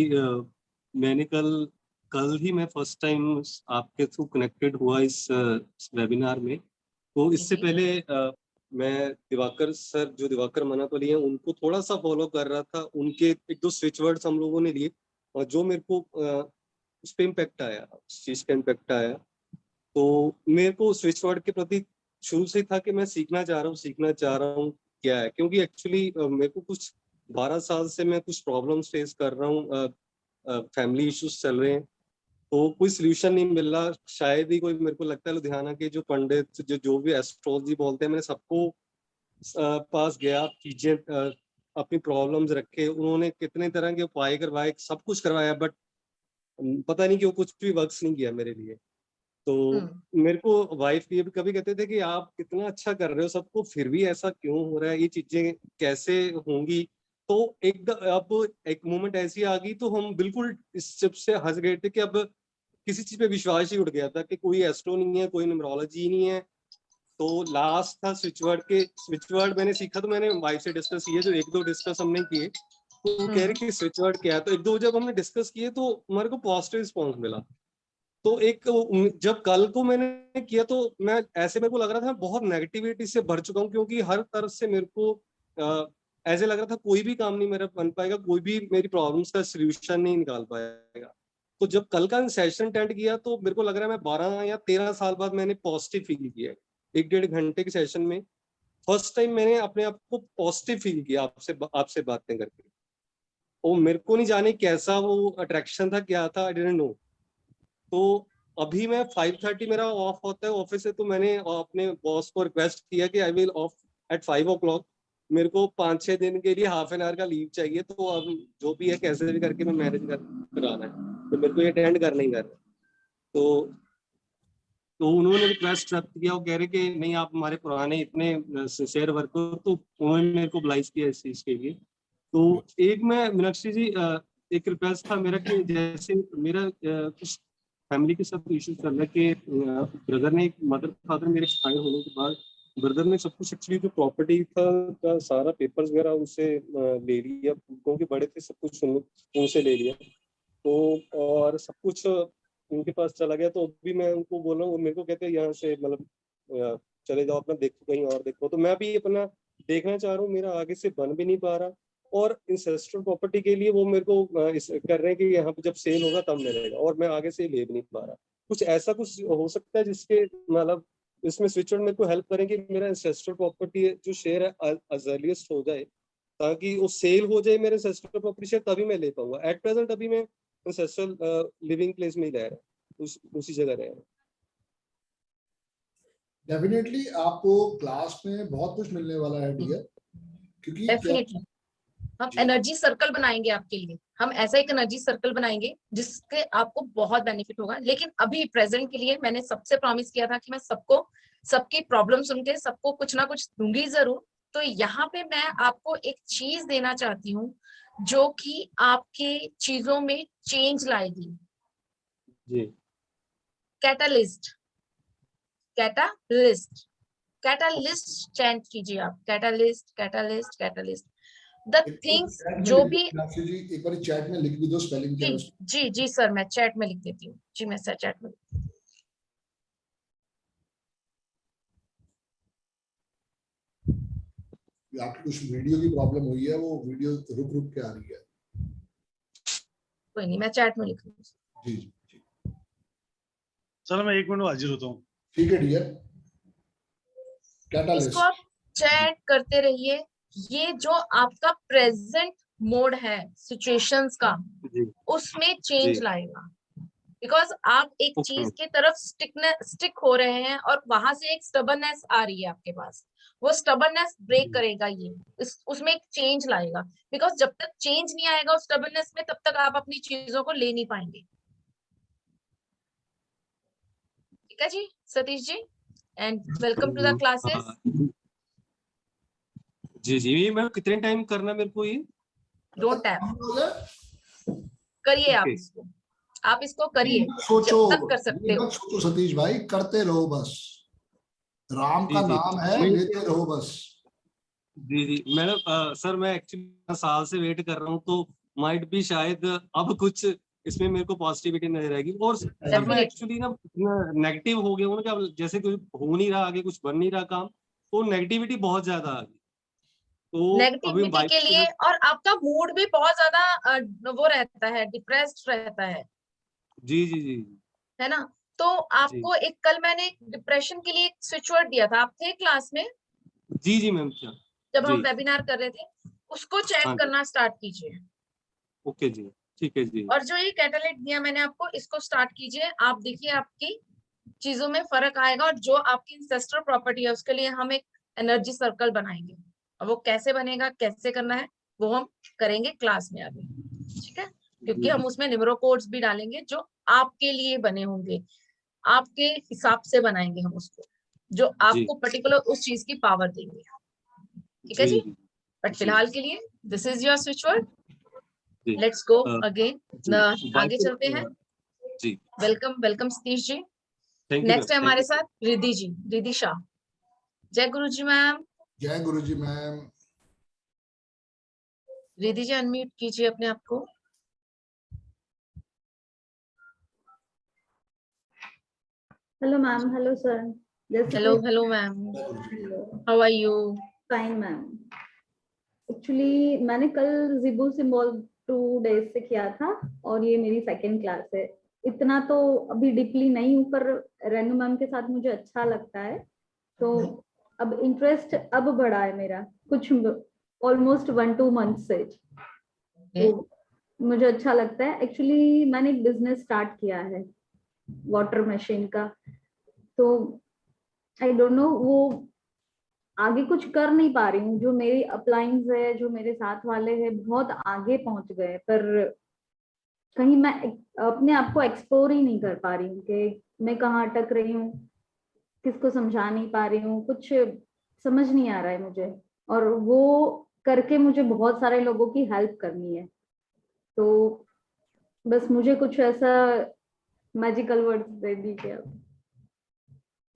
मैंने कल ही मैं फर्स्ट टाइम आपके थ्रू कनेक्टेड हुआ इस वेबिनार में। तो इससे पहले मैं दिवाकर सर, जो दिवाकर मनापली हैं, उनको थोड़ा सा फॉलो कर रहा था। उनके 1-2 स्विच वर्ड्स हम लोगों ने लिए और जो मेरे को उस पर इम्पैक्ट आया, उस चीज का इम्पैक्ट आया। तो मेरे को स्विच वर्ड के प्रति शुरू से था कि मैं सीखना चाह रहा हूँ क्या है, क्योंकि एक्चुअली मेरे को कुछ 12 साल से मैं कुछ प्रॉब्लम्स फेस कर रहा हूँ, फैमिली इश्यूज चल रहे हैं, तो कोई सोल्यूशन नहीं मिल रहा। शायद ही कोई, मेरे को लगता है लुधियाना के जो पंडित जो भी एस्ट्रोलॉजी बोलते हैं, मैंने सबको पास गया, चीजें अपनी प्रॉब्लम्स रखे, उन्होंने कितने तरह के उपाय करवाए, सब कुछ करवाया, बट पता नहीं क्यों कुछ भी वर्क्स नहीं किया मेरे लिए। तो मेरे को वाइफ ये भी कभी कहते थे कि आप कितना अच्छा कर रहे हो सबको, फिर भी ऐसा क्यों हो रहा है, ये चीजें कैसे होंगी। तो अब एक मोमेंट ऐसी आ गई, तो हम बिल्कुल इस चीज से हंस गए थे कि अब किसी चीज पे विश्वास ही उठ गया था कि कोई एस्ट्रो नहीं है, कोई न्यूमरोलॉजी नहीं है। तो लास्ट था स्विच वर्ड मैंने सीखा, तो मैंने वाइफ से डिस्कस किए, जो 1-2 डिस्कस हमने किए, तो वो कह रहे कि स्विच वर्ड क्या है। तो 1-2 जब हमने डिस्कस किए तो हमारे को पॉजिटिव रिस्पॉन्स मिला। तो जब कल को मैंने किया तो मैं ऐसे, मेरे को लग रहा था मैं बहुत नेगेटिविटी से भर चुका हूँ, क्योंकि हर तरफ से मेरे को ऐसे लग रहा था कोई भी काम नहीं मेरा बन पाएगा, कोई भी मेरी प्रॉब्लम्स का सोल्यूशन नहीं निकाल पाएगा। तो जब कल का सेशन अटेंड किया तो मेरे को लग रहा है मैं 12 या 13 साल बाद मैंने पॉजिटिव फील किया। 1-1.5 घंटे के सेशन में फर्स्ट टाइम मैंने अपने आप को पॉजिटिव फील किया आपसे बातें करके। वो मेरे को नहीं जाने कैसा वो अट्रैक्शन था, क्या था, आई डिडंट नो। तो अभी मैं 5:30 मेरा ऑफ होता है ऑफिस से, तो मैंने अपने बॉस को रिक्वेस्ट किया कि I will of eight 5 o'clock। मेरे को 5-6 दिन के लिए हाफ एन आवर का लीव चाहिए, तो अब जो भी है कैसे भी करके मैं मैनेज कराना है, तो मेरे को ये अटेंड करना ही करना है। तो उन्होंने रिक्वेस्ट एक्सेप्ट किया। वो कह रहे कि नहीं, आप हमारे पुराने इतने सिंसियर वर्कर, तो उन्होंने मेरे को ब्लाइज किया इस चीज के लिए। तो एक मैं मीनाक्षी जी, एक रिक्वेस्ट था मेरा कि जैसे मेरा कुछ फैमिली के साथ इश्यूज चल रहा है कि ब्रदर ने, मदर फादर मेरे एक्सपायर होने के बाद ब्रदर ने सब कुछ एक्चुअली जो प्रॉपर्टी था का सारा पेपर्स वगैरह उनसे ले लिया, क्योंकि बड़े थे, सब कुछ उनसे ले लिया। तो और सब कुछ उनके पास चला गया। तो अभी मैं उनको बोल रहा हूँ, मेरे को कहते हैं यहाँ से मतलब चले जाओ, अपना देखो, कहीं और देखो। तो मैं भी अपना देखना चाह रहा हूँ, मेरा आगे से बन भी नहीं पा रहा। और इंसेस्ट्रल प्रॉपर्टी के लिए वो मेरे को कर रहे हैं कि यहाँ पे जब सेल होगा तब मिलेगा, और मैं आगे से ले भी नहीं पा रहा। कुछ ऐसा कुछ हो सकता है जिसके मतलब इसमें स्विचवर्ड मेरे को हेल्प करें कि मेरा इंसेस्ट्रल प्रॉपर्टी जो शेयर है अर्लिएस्ट हो जाए, ताकि वो सेल हो जाए मेरे इंसेस्ट्रल प्रॉपर्टी शेयर, तभी मैं ले पाऊंगा। एट प्रेजेंट अभी मैं इंसेस्ट्रल लिविंग प्लेस में ही रह रहा हूँ, उसी जगह रह रहा हूँ। डेफिनेटली आपको क्लास में बहुत कुछ मिलने वाला है डियर, क्योंकि डेफिनेटली हम एनर्जी सर्कल बनाएंगे आपके लिए। हम ऐसा एक एनर्जी सर्कल बनाएंगे जिसके आपको बहुत बेनिफिट होगा। लेकिन अभी प्रेजेंट के लिए मैंने सबसे प्रॉमिस किया था कि मैं सबको सबकी प्रॉब्लम सुन के सबको कुछ ना कुछ दूंगी जरूर। तो यहाँ पे मैं आपको एक चीज देना चाहती हूँ जो कि आपके चीजों में चेंज लाएगी। जी। कैटालिस्ट, कैटालिस्ट, कैटालिस्ट चैंट कीजिए आप। Catalyst, catalyst, catalyst. The things जो भी जी एक बार चैट में लिख भी दो स्पेलिंग क्या है उसका। जी जी सर, मैं चैट में लिख देती हूँ। जी मैं सर चैट में आपकी कुछ वीडियो की प्रॉब्लम हुई है, वो वीडियो रुक रुक के आ रही है। कोई नहीं, मैं चैट में लिख दूँ। जी जी चलो मैं 1 मिनट में हाजिर होता हूँ। ठीक है डियर। इसको कैटालिस्ट आप चैट करते रहिए। ये जो आपका प्रेजेंट मोड है सिचुएशंस का, जी उसमें चेंज जी लाएगा। बिकॉज आप एक ओके चीज की तरफ स्टिक हो रहे हैं और वहां से एक स्टबरनेस आ रही है आपके पास। वो स्टबरनेस ब्रेक करेगा ये, उसमें एक चेंज लाएगा। बिकॉज जब तक चेंज नहीं आएगा उस स्टबरनेस में, तब तक आप अपनी चीजों को ले नहीं पाएंगे। ठीक है जी Satish ji, and welcome to the classes. जी जी। ये मैं कितने टाइम करना मेरे को ये? डोंट टैप, करिए आप ओके इसको, आप इसको करिए सोचो, जब तक कर सकते हो। मत सोचो सतीश भाई, करते रहो बस। राम का जी जी। नाम है, मैं लेते रहो बस। जी जी मैडम, सर मैं एक्चुअली साल से वेट कर रहा हूँ, तो माइट भी शायद अब कुछ इसमें मेरे को पॉजिटिविटी नजर आएगी। और सर मैं डेफिनेटली एक्चुअली ना नेगेटिव हो गया हूँ ना, कि अब जैसे कुछ हो नहीं रहा, आगे कुछ बन नहीं रहा काम, तो नेगेटिविटी बहुत ज्यादा आ गई। तो अभी नेगेटिविटी वाइफ के के लिए, साथ और आपका मूड भी बहुत ज्यादा वो रहता है, डिप्रेस्ड रहता जी जी जी है ना। तो जी आपको एक कल मैंने डिप्रेशन के लिए एक स्विच वर्ड दिया था, आप थे क्लास में जी जी मैम। क्या? जब हम जी वेबिनार कर रहे थे, उसको चैट हाँ जी। करना स्टार्ट कीजिए। ओके जी, ठीक है जी। और जो ये कैटलिस्ट दिया मैंने आपको, इसको स्टार्ट कीजिए। आप देखिए आपकी चीजों में फर्क आएगा। और जो आपकी इंसेस्टर प्रॉपर्टी है उसके लिए हम एक एनर्जी सर्कल बनाएंगे। और वो कैसे बनेगा, कैसे करना है, वो हम करेंगे क्लास में आगे। ठीक है, क्योंकि हम उसमें न्यूमरो कोड्स भी डालेंगे जो आपके लिए बने होंगे, आपके हिसाब से बनाएंगे हम उसको, जो जी आपको पर्टिकुलर उस चीज की पावर देंगे। ठीक है जी जी। जी बट जी फिलहाल के लिए this is your switch word. जी लेट्स गो अ, अगेन, जी आगे चलते हैं। जी। Welcome welcome Satish ji. Thank you ma'am, next है थैंक हमारे यू। साथ रिद्धि जी, रिद्धि शाह। जय गुरु जी मैम। जय गुरु जी मैम। रिद्धि जी अनम्यूट कीजिए अपने आप को। Hello, ma'am. Hello, sir. Just hello hello ma'am, जय गुरु ji. hello. How are you? Fine, ma'am. Actually, मैंने कल जिबू सिंबल 2 days से किया था और ये मेरी सेकंड क्लास है। इतना तो अभी डीपली नहीं हूँ, पर रेनू मैम के साथ मुझे अच्छा लगता है। तो अब इंटरेस्ट अब बढ़ा है मेरा, कुछ ऑलमोस्ट 1-2 मंथ से। तो मुझे अच्छा लगता है। एक्चुअली मैंने एक बिजनेस स्टार्ट किया है वाटर मशीन का। तो आई डोंट नो, वो आगे कुछ कर नहीं पा रही हूँ। जो मेरी अपलाइंस है, जो मेरे साथ वाले हैं, बहुत आगे पहुंच गए, पर कहीं मैं अपने आप को एक्सप्लोर ही नहीं कर पा रही हूँ कि मैं कहाँ अटक रही हूँ, किसको समझा नहीं पा रही हूँ, कुछ समझ नहीं आ रहा है मुझे। और वो करके मुझे बहुत सारे लोगों की हेल्प करनी है। तो बस मुझे कुछ ऐसा मैजिकल वर्ड्स दे दीजिए आप।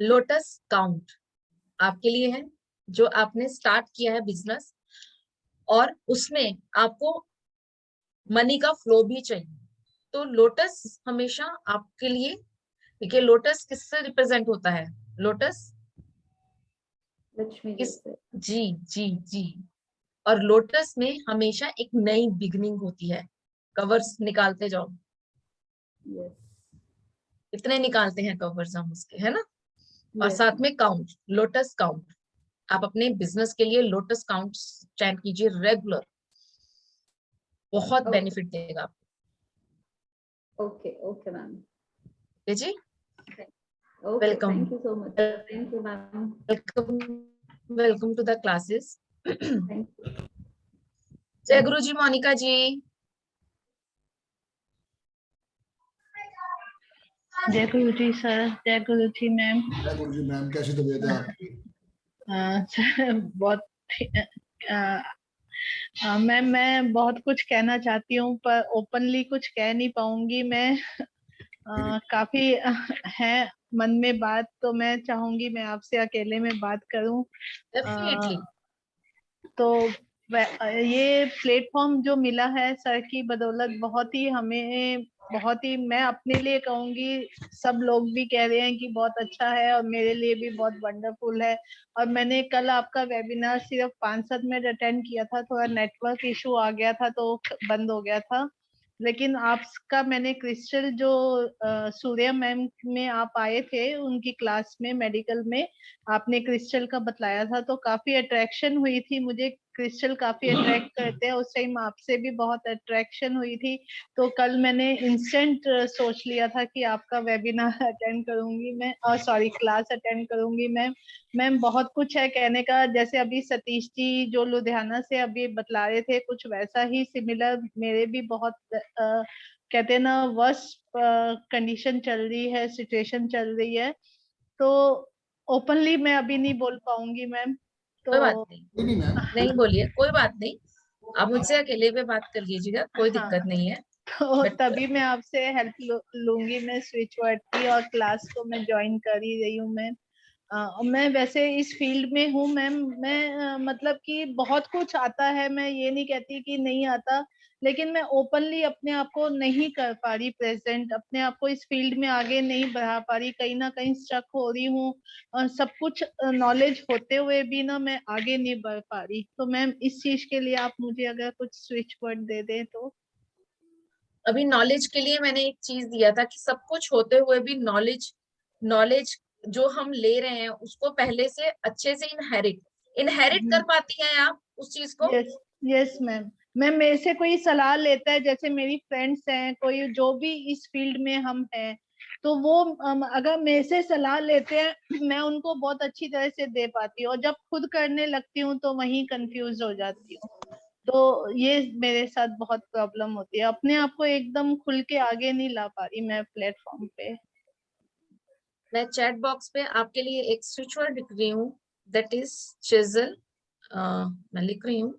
लोटस काउंट, आपके लिए है जो आपने स्टार्ट किया है बिजनेस, और उसमें आपको मनी का फ्लो भी चाहिए। तो लोटस हमेशा आपके लिए, देखिए लोटस किससे रिप्रेजेंट होता है? लोटस लक्ष्मी जी किस, से। जी जी जी, और लोटस में हमेशा एक नई बिगनिंग होती है। कवर्स निकालते जाओ, यस कितने निकालते हैं कवर्स हम उसके, है ना? और यस साथ में काउंट, लोटस काउंट। आप अपने बिजनेस के लिए लोटस काउंट चैंट कीजिए रेगुलर, बहुत ओके बेनिफिट देगा आपको। Okay okay ma'am. ठीक है जी, okay welcome thank you so much. Thank you ma'am. Welcome welcome to the classes. Thank you. जय गुरु जी मोनिका जी। जय गुरु जी सर, जय गुरु जी मैम। जय गुरु जी मैम, कैसी तबीयत है आपकी? बहुत मैम, मैं बहुत कुछ कहना चाहती हूँ पर ओपनली कुछ कह नहीं पाऊंगी मैं। काफी है मन में बात, तो मैं चाहूंगी मैं आपसे अकेले में बात करूं। डेफिनेटली। तो ये प्लेटफॉर्म जो मिला है सर की बदौलत, बहुत ही हमें, बहुत ही, मैं अपने लिए कहूंगी, सब लोग भी कह रहे हैं कि बहुत अच्छा है और मेरे लिए भी बहुत वंडरफुल है। और मैंने कल आपका वेबिनार सिर्फ 5-7 मिनट अटेंड किया था, थोड़ा नेटवर्क इशू आ गया था तो बंद हो गया था। लेकिन आपका मैंने क्रिस्टल जो सूर्या मैम में आप आए थे उनकी क्लास में मेडिकल में, आपने क्रिस्टल का बतलाया था तो काफी अट्रैक्शन हुई थी मुझे। क्रिस्टल काफी अट्रैक्ट करते हैं, उस टाइम आपसे भी बहुत अट्रैक्शन हुई थी। तो कल मैंने इंस्टेंट सोच लिया था कि आपका वेबिनार अटेंड करूंगी मैं, और सॉरी क्लास अटेंड करूंगी मैम। बहुत कुछ है कहने का, जैसे अभी सतीश जी जो लुधियाना से अभी बतला रहे थे, कुछ वैसा ही सिमिलर मेरे भी बहुत कहते हैं ना वर्स्ट कंडीशन चल रही है, सिचुएशन चल रही है। तो ओपनली मैं अभी नहीं बोल पाऊंगी मैम, कोई बात तो नहीं, नहीं मैम, नहीं बोलिए, कोई बात नहीं। आप मुझसे अकेले पे बात कर लीजिएगा, कोई हाँ, दिक्कत नहीं है। तो बट तभी मैं आपसे हेल्प लूंगी मैं स्विच वर्ड की, और क्लास को मैं ज्वाइन कर ही रही हूँ मैं। मैं वैसे इस फील्ड में हूँ मैम। मैं मतलब कि बहुत कुछ आता है, मैं ये नहीं कहती कि नहीं आता, लेकिन मैं ओपनली अपने आप को नहीं कर पा रही प्रेजेंट, अपने आप को इस फील्ड में आगे नहीं बढ़ा पा रही, कहीं ना कहीं स्टक हो रही हूँ। और सब कुछ नॉलेज होते हुए भी ना मैं आगे नहीं बढ़ पा रही। तो मैम इस चीज के लिए आप मुझे अगर कुछ स्विच वर्ड दे दें तो। अभी नॉलेज के लिए मैंने एक चीज दिया था कि सब कुछ होते हुए भी नॉलेज, नॉलेज जो हम ले रहे हैं उसको पहले से अच्छे से इनहेरिट कर पाती हैं आप उस चीज को? यस यस मैम मेरे से कोई सलाह लेता है, जैसे मेरी फ्रेंड्स हैं, कोई जो भी इस फील्ड में हम हैं, तो वो अगर मेरे से सलाह लेते हैं मैं उनको बहुत अच्छी तरह से दे पाती हूँ, और जब खुद करने लगती हूँ तो वहीं कंफ्यूज हो जाती हूँ। तो ये मेरे साथ बहुत प्रॉब्लम होती है, अपने आप को एकदम खुल के आगे नहीं ला पा रही मैं प्लेटफॉर्म पे। मैं चैट बॉक्स पे आपके लिए एक स्विच वर्ड लिख रही हूँ, दैट इज चिजल। मैं लिख रही हूँ,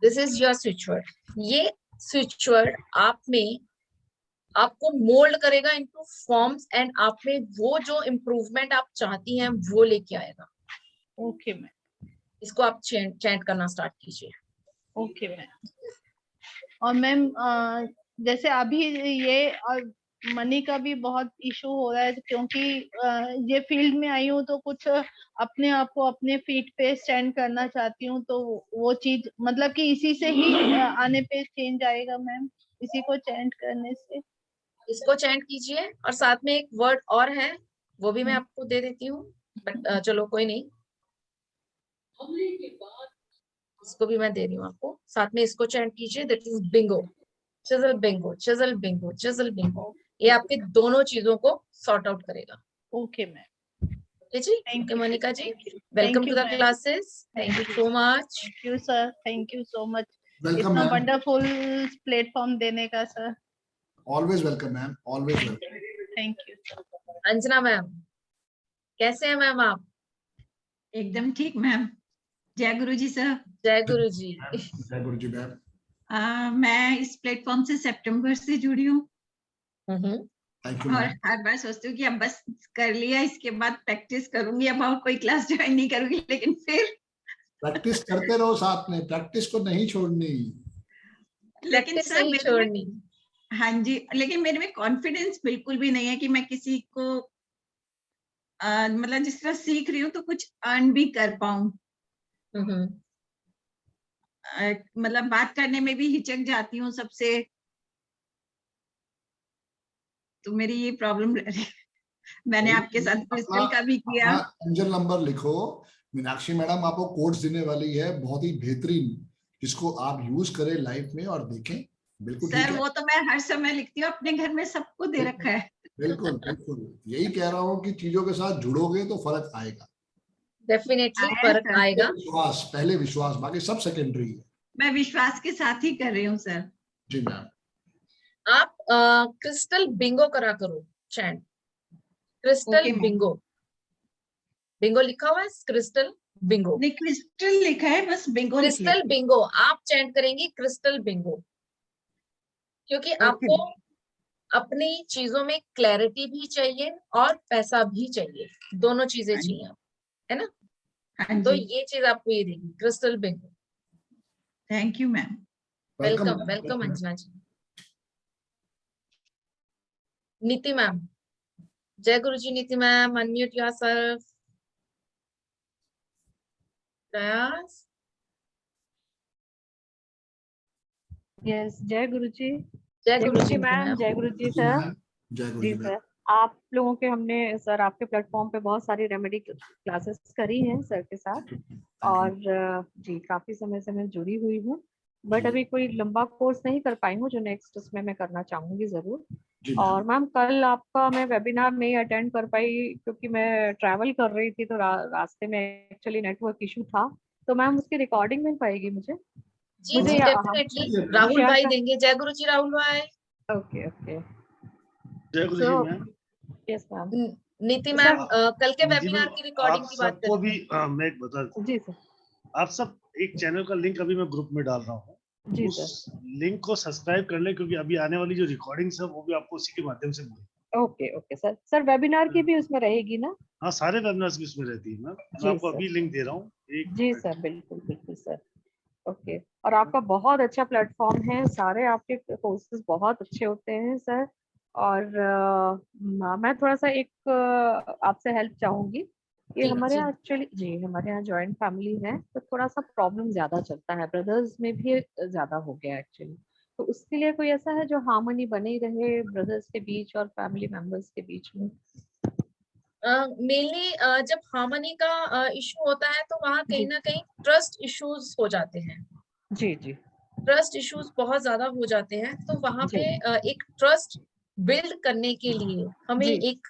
this is your switch word. ये स्विच वर्ड आप में आपको मोल्ड करेगा इनटू फॉर्म्स, एंड आप में वो जो इम्प्रूवमेंट आप चाहती हैं वो लेके आएगा। Okay ma'am. इसको आप चैंट करना स्टार्ट कीजिए। Okay ma'am. और मैम जैसे अभी ये और मनी का भी बहुत इशू हो रहा है, क्योंकि ये फील्ड में आई हूँ तो कुछ अपने आप को अपने फीट पे स्टैंड करना चाहती हूँ, तो वो चीज मतलब कि इसी से ही आने पे चेंज आएगा मैम, इसी को चैंट करने से। इसको चैंट कीजिए, और साथ में एक वर्ड और है वो भी मैं आपको दे देती हूँ, बट चलो कोई नहीं, इसको भी मैं दे रही हूँ आपको। साथ में इसको चैंट कीजिए, that is bingo. Chisel bingo, chisel bingo, chisel bingo. ये आपके दोनों चीजों को सॉर्ट आउट करेगा। Okay ma'am. ठीक जी, thank okay you, Monika ji, thank you, welcome thank to you the ma'am, classes, thank you so much. Thank you sir, thank you so much welcome इतना मैम, वंडरफुल प्लेटफॉर्म देने का sir. Always welcome ma'am, always welcome. Thank you. Anjana ma'am, कैसे हैं मैम आप? एकदम ठीक मैम। जय गुरु जी सर। जय गुरु जी। जय गुरु जी मैम। मैं इस प्लेटफॉर्म से सितंबर से जुड़ी हूँ थैंक यू और मैम। हर बार सोचती हूँ कि अब बस कर लिया, इसके बाद प्रैक्टिस करूंगी, अब और कोई क्लास ज्वाइन नहीं करूंगी, लेकिन फिर प्रैक्टिस करते रहो साथ में, प्रैक्टिस को नहीं छोड़नी। लेकिन प्रैक्टिस सर नहीं मेरे में, छोड़नी। हाँ जी, लेकिन मेरे में कॉन्फिडेंस बिल्कुल भी नहीं है कि मैं किसी को मतलब जिस तरह सीख रही हूँ तो कुछ अर्न भी कर पाऊं। मतलब बात करने में भी हिचक जाती हूँ सबसे, तो मेरी ये प्रॉब्लम रह रही है। मैंने आपके साथ क्रिस्टल का भी किया। एंजल नंबर लिखो, मीनाक्षी मैडम आपको कोड्स देने वाली है बहुत ही बेहतरीन, जिसको आप यूज करें लाइफ में और देखें। बिल्कुल ठीक सर है, वो तो मैं हर समय लिखती हूँ, अपने घर में सबको दे रखा है। बिल्कुल बिल्कुल यही कह रहा हूँ कि चीजों के साथ जुड़ोगे तो फर्क आएगा। डेफिनेटली आया फर्क सर। आएगा। विश्वास, पहले विश्वास, बाकी सब सेकेंडरी है। मैं विश्वास के साथ ही कर रही हूँ सर। जी मैम। आप क्रिस्टल बिंगो करा करो chant, crystal okay ma'am. Bingo. Bingo लिखा हुआ है, क्रिस्टल बिंगो। नहीं, क्रिस्टल लिखा है, बस बिंगो लिख क्रिस्टल बिंगो आप चैंट करेंगी, क्रिस्टल बिंगो, क्योंकि आपको अपनी चीजों में क्लैरिटी भी चाहिए और पैसा भी चाहिए, दोनों चीजें चाहिए, है ना? हाँ तो जी, ये चीज आपको ये देगी, crystal bingo. Thank you ma'am. Welcome welcome Anjana ji. Niti ma'am, जय गुरु जी। Niti ma'am unmute yourself. प्रयास। यस, जय गुरु जी। जय गुरु जी मैम, जय गुरु जी सर। जय गुरु जी जी। सर, आप लोगों के हमने सर आपके प्लेटफॉर्म पे बहुत सारी रेमेडी क्लासेस करी हैं सर के साथ, और जी काफी समय से मैं जुड़ी हुई हूँ, बट अभी कोई लंबा कोर्स नहीं कर पाई हूँ, जो नेक्स्ट उसमें मैं करना चाहूंगी जरूर। और मैम कल आपका मैं वेबिनार नहीं अटेंड कर पाई क्योंकि मैं ट्रैवल कर रही थी, तो रास्ते में एक्चुअली नेटवर्क इशू था, तो मैम उसकी रिकॉर्डिंग मिल पाएगी मुझे? जी जी डेफिनेटली, राहुल भाई देंगे। जय गुरु जी राहुल भाई। ओके ओके, जय गुरु जी मैम। Yes ma'am. नीति मैम कल के वेबिनार की रिकॉर्डिंग की बात सबको भी मैं एक बता दूं, जी सर, आप सब एक चैनल का लिंक अभी मैं ग्रुप में डाल रहा हूँ, जी उस सर। लिंक को सब्सक्राइब कर लें, क्योंकि अभी आने वाली जो रिकॉर्डिंग्स है वो भी आपको उसी के माध्यम से मिलेगी। Okay okay sir. Sir webinar की भी उसमें रहेगी ना? हाँ, सारे वेबिनार्स भी उसमें रहती है मैम। मैं आपको अभी लिंक दे रहा हूँ। जी सर, बिल्कुल बिल्कुल सर। ओके, और आपका बहुत अच्छा प्लेटफॉर्म है, सारे आपके कोर्सेज बहुत अच्छे होते हैं सर। और मैं थोड़ा सा एक आपसे हेल्प चाहूंगी कि हमारे यहाँ एक्चुअली जी हमारे यहाँ जॉइंट फैमिली है, तो थोड़ा सा प्रॉब्लम ज्यादा चलता है, ब्रदर्स में भी ज्यादा हो गया एक्चुअली, तो उसके लिए कोई ऐसा है जो हार्मनी बनी रहे ब्रदर्स के बीच और फैमिली मेंबर्स के बीच में? मेनली जब हार्मनी का इशू होता है तो वहाँ कहीं ना कहीं ट्रस्ट इश्यूज हो जाते हैं। जी जी, ट्रस्ट इश्यूज बहुत ज्यादा हो जाते हैं, तो वहाँ पे एक ट्रस्ट बिल्ड करने के लिए हमें एक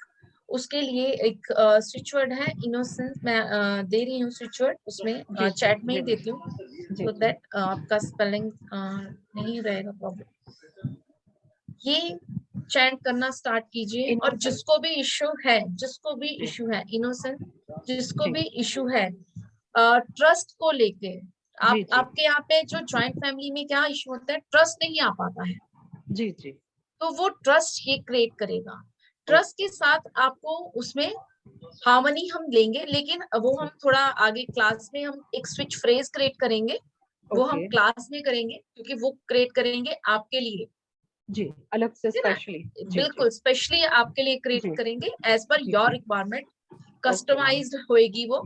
उसके लिए एक स्विच वर्ड है इनोसेंस, मैं दे रही हूँ स्विच वर्ड, उसमें चैट में ही देती हूँ, सो दैट आपका स्पेलिंग नहीं रहेगा प्रॉब्लम। ये चैंट करना स्टार्ट कीजिए, और जिसको भी इशू है इनोसेंट, जिसको भी इशू है ट्रस्ट को लेके, आपके यहाँ पे जो जॉइंट फैमिली में क्या इशू होता है, ट्रस्ट नहीं आ पाता है। जी जी, तो वो ट्रस्ट ये क्रिएट करेगा। ट्रस्ट के साथ आपको उसमें हार्मनी हम लेंगे, लेकिन वो हम थोड़ा आगे क्लास में हम एक स्विच फ्रेज क्रिएट करेंगे, वो हम क्लास में करेंगे, क्योंकि वो क्रिएट करेंगे आपके लिए जी, अलग से स्पेशली। बिल्कुल स्पेशली आपके लिए क्रिएट करेंगे, as per your requirement customised होएगी वो।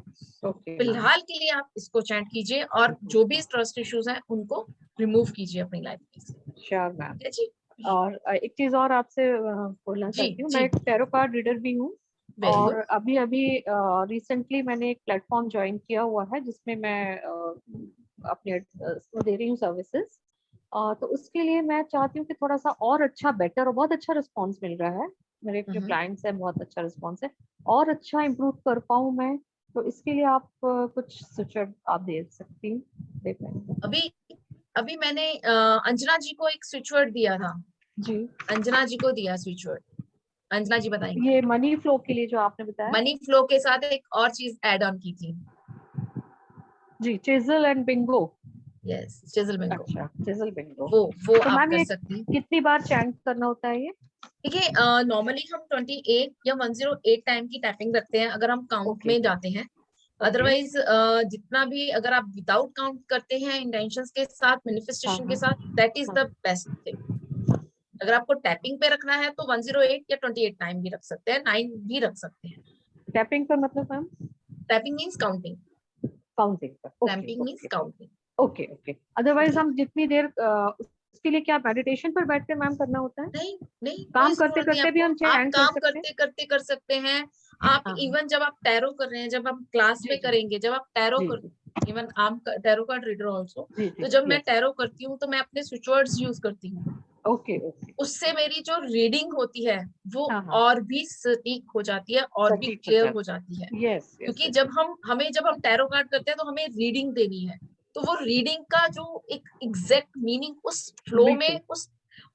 फिलहाल के लिए आप इसको चैंट कीजिए, और जो भी ट्रस्ट इश्यूज हैं उनको रिमूव कीजिए अपनी लाइफ में। Sure ma'am. जी, और एक चीज और आपसे बोलना चाहती हूँ, मैं एक टैरो कार्ड रीडर भी हूँ, और अभी अभी रिसेंटली मैंने एक प्लेटफॉर्म ज्वाइन किया हुआ है जिसमें मैं अपने दे रही हूँ सर्विसेज, तो उसके लिए मैं चाहती हूँ कि थोड़ा सा और अच्छा, बेटर, और बहुत अच्छा रिस्पॉन्स मिल रहा है, मेरे जो क्लाइंट्स हैं बहुत अच्छा रिस्पॉन्स है, और अच्छा इम्प्रूव कर पाऊँ मैं, तो इसके लिए आप कुछ सजेशन आप दे सकती हैं? अभी मैंने अंजना जी को एक स्विच वर्ड दिया था जी, अंजना जी को दिया स्विच वर्ड, अंजना जी बताएंगे। ये मनी फ्लो के लिए जो आपने बताया, मनी फ्लो के साथ एक और चीज ऐड ऑन की थी जी, chisel and bingo. Yes, chisel bingo. अच्छा, चिजल बिंगो, वो तो आप मैम कर ये सकती हैं। कितनी बार चैंट करना होता है ये? देखिए नॉर्मली हम 28 या 108 टाइम की टैपिंग रखते हैं अगर हम काउंट Okay. में जाते हैं। अदरवाइज जितना भी अगर आप विदाउट काउंट करते हैं इंटेंशंस के साथ, मैनिफेस्टेशन के साथ, that is the best thing. अगर आपको टैपिंग पे रखना है तो 108 या 28 टाइम भी रख सकते हैं, 9 भी रख सकते हैं। टैपिंग का मतलब ma'am? Tapping means counting. Counting का। Tapping means counting. Okay okay. Otherwise हम जितनी देर उसके लिए क्या मेडिटेशन पर बैठ के मैम करना होता है? नहीं नहीं, काम कोई करते जरूरत नहीं करते भी हम आपको। आप चैंट कर काम सकते हैं? करते करते कर सकते हैं आप। हाँ। इवन जब आप टैरो कर रहे हैं, जब आप क्लास जी, में जी। करेंगे, जब आप टैरो जी, कर, even I am tarot card reader also, जी, तो जी, जब मैं yes. टैरो करती हूँ तो मैं अपने स्विच वर्ड्स यूज करती हूँ। Okay okay. उससे मेरी जो रीडिंग होती है वो हाँ, हाँ। और भी सटीक हो जाती है और भी सटीक हो क्लियर जाती हो जाती है। Yes yes. क्योंकि जब हम टैरो कार्ड करते हैं तो हमें रीडिंग देनी है, तो वो रीडिंग का जो एक एग्जैक्ट मीनिंग उस फ्लो में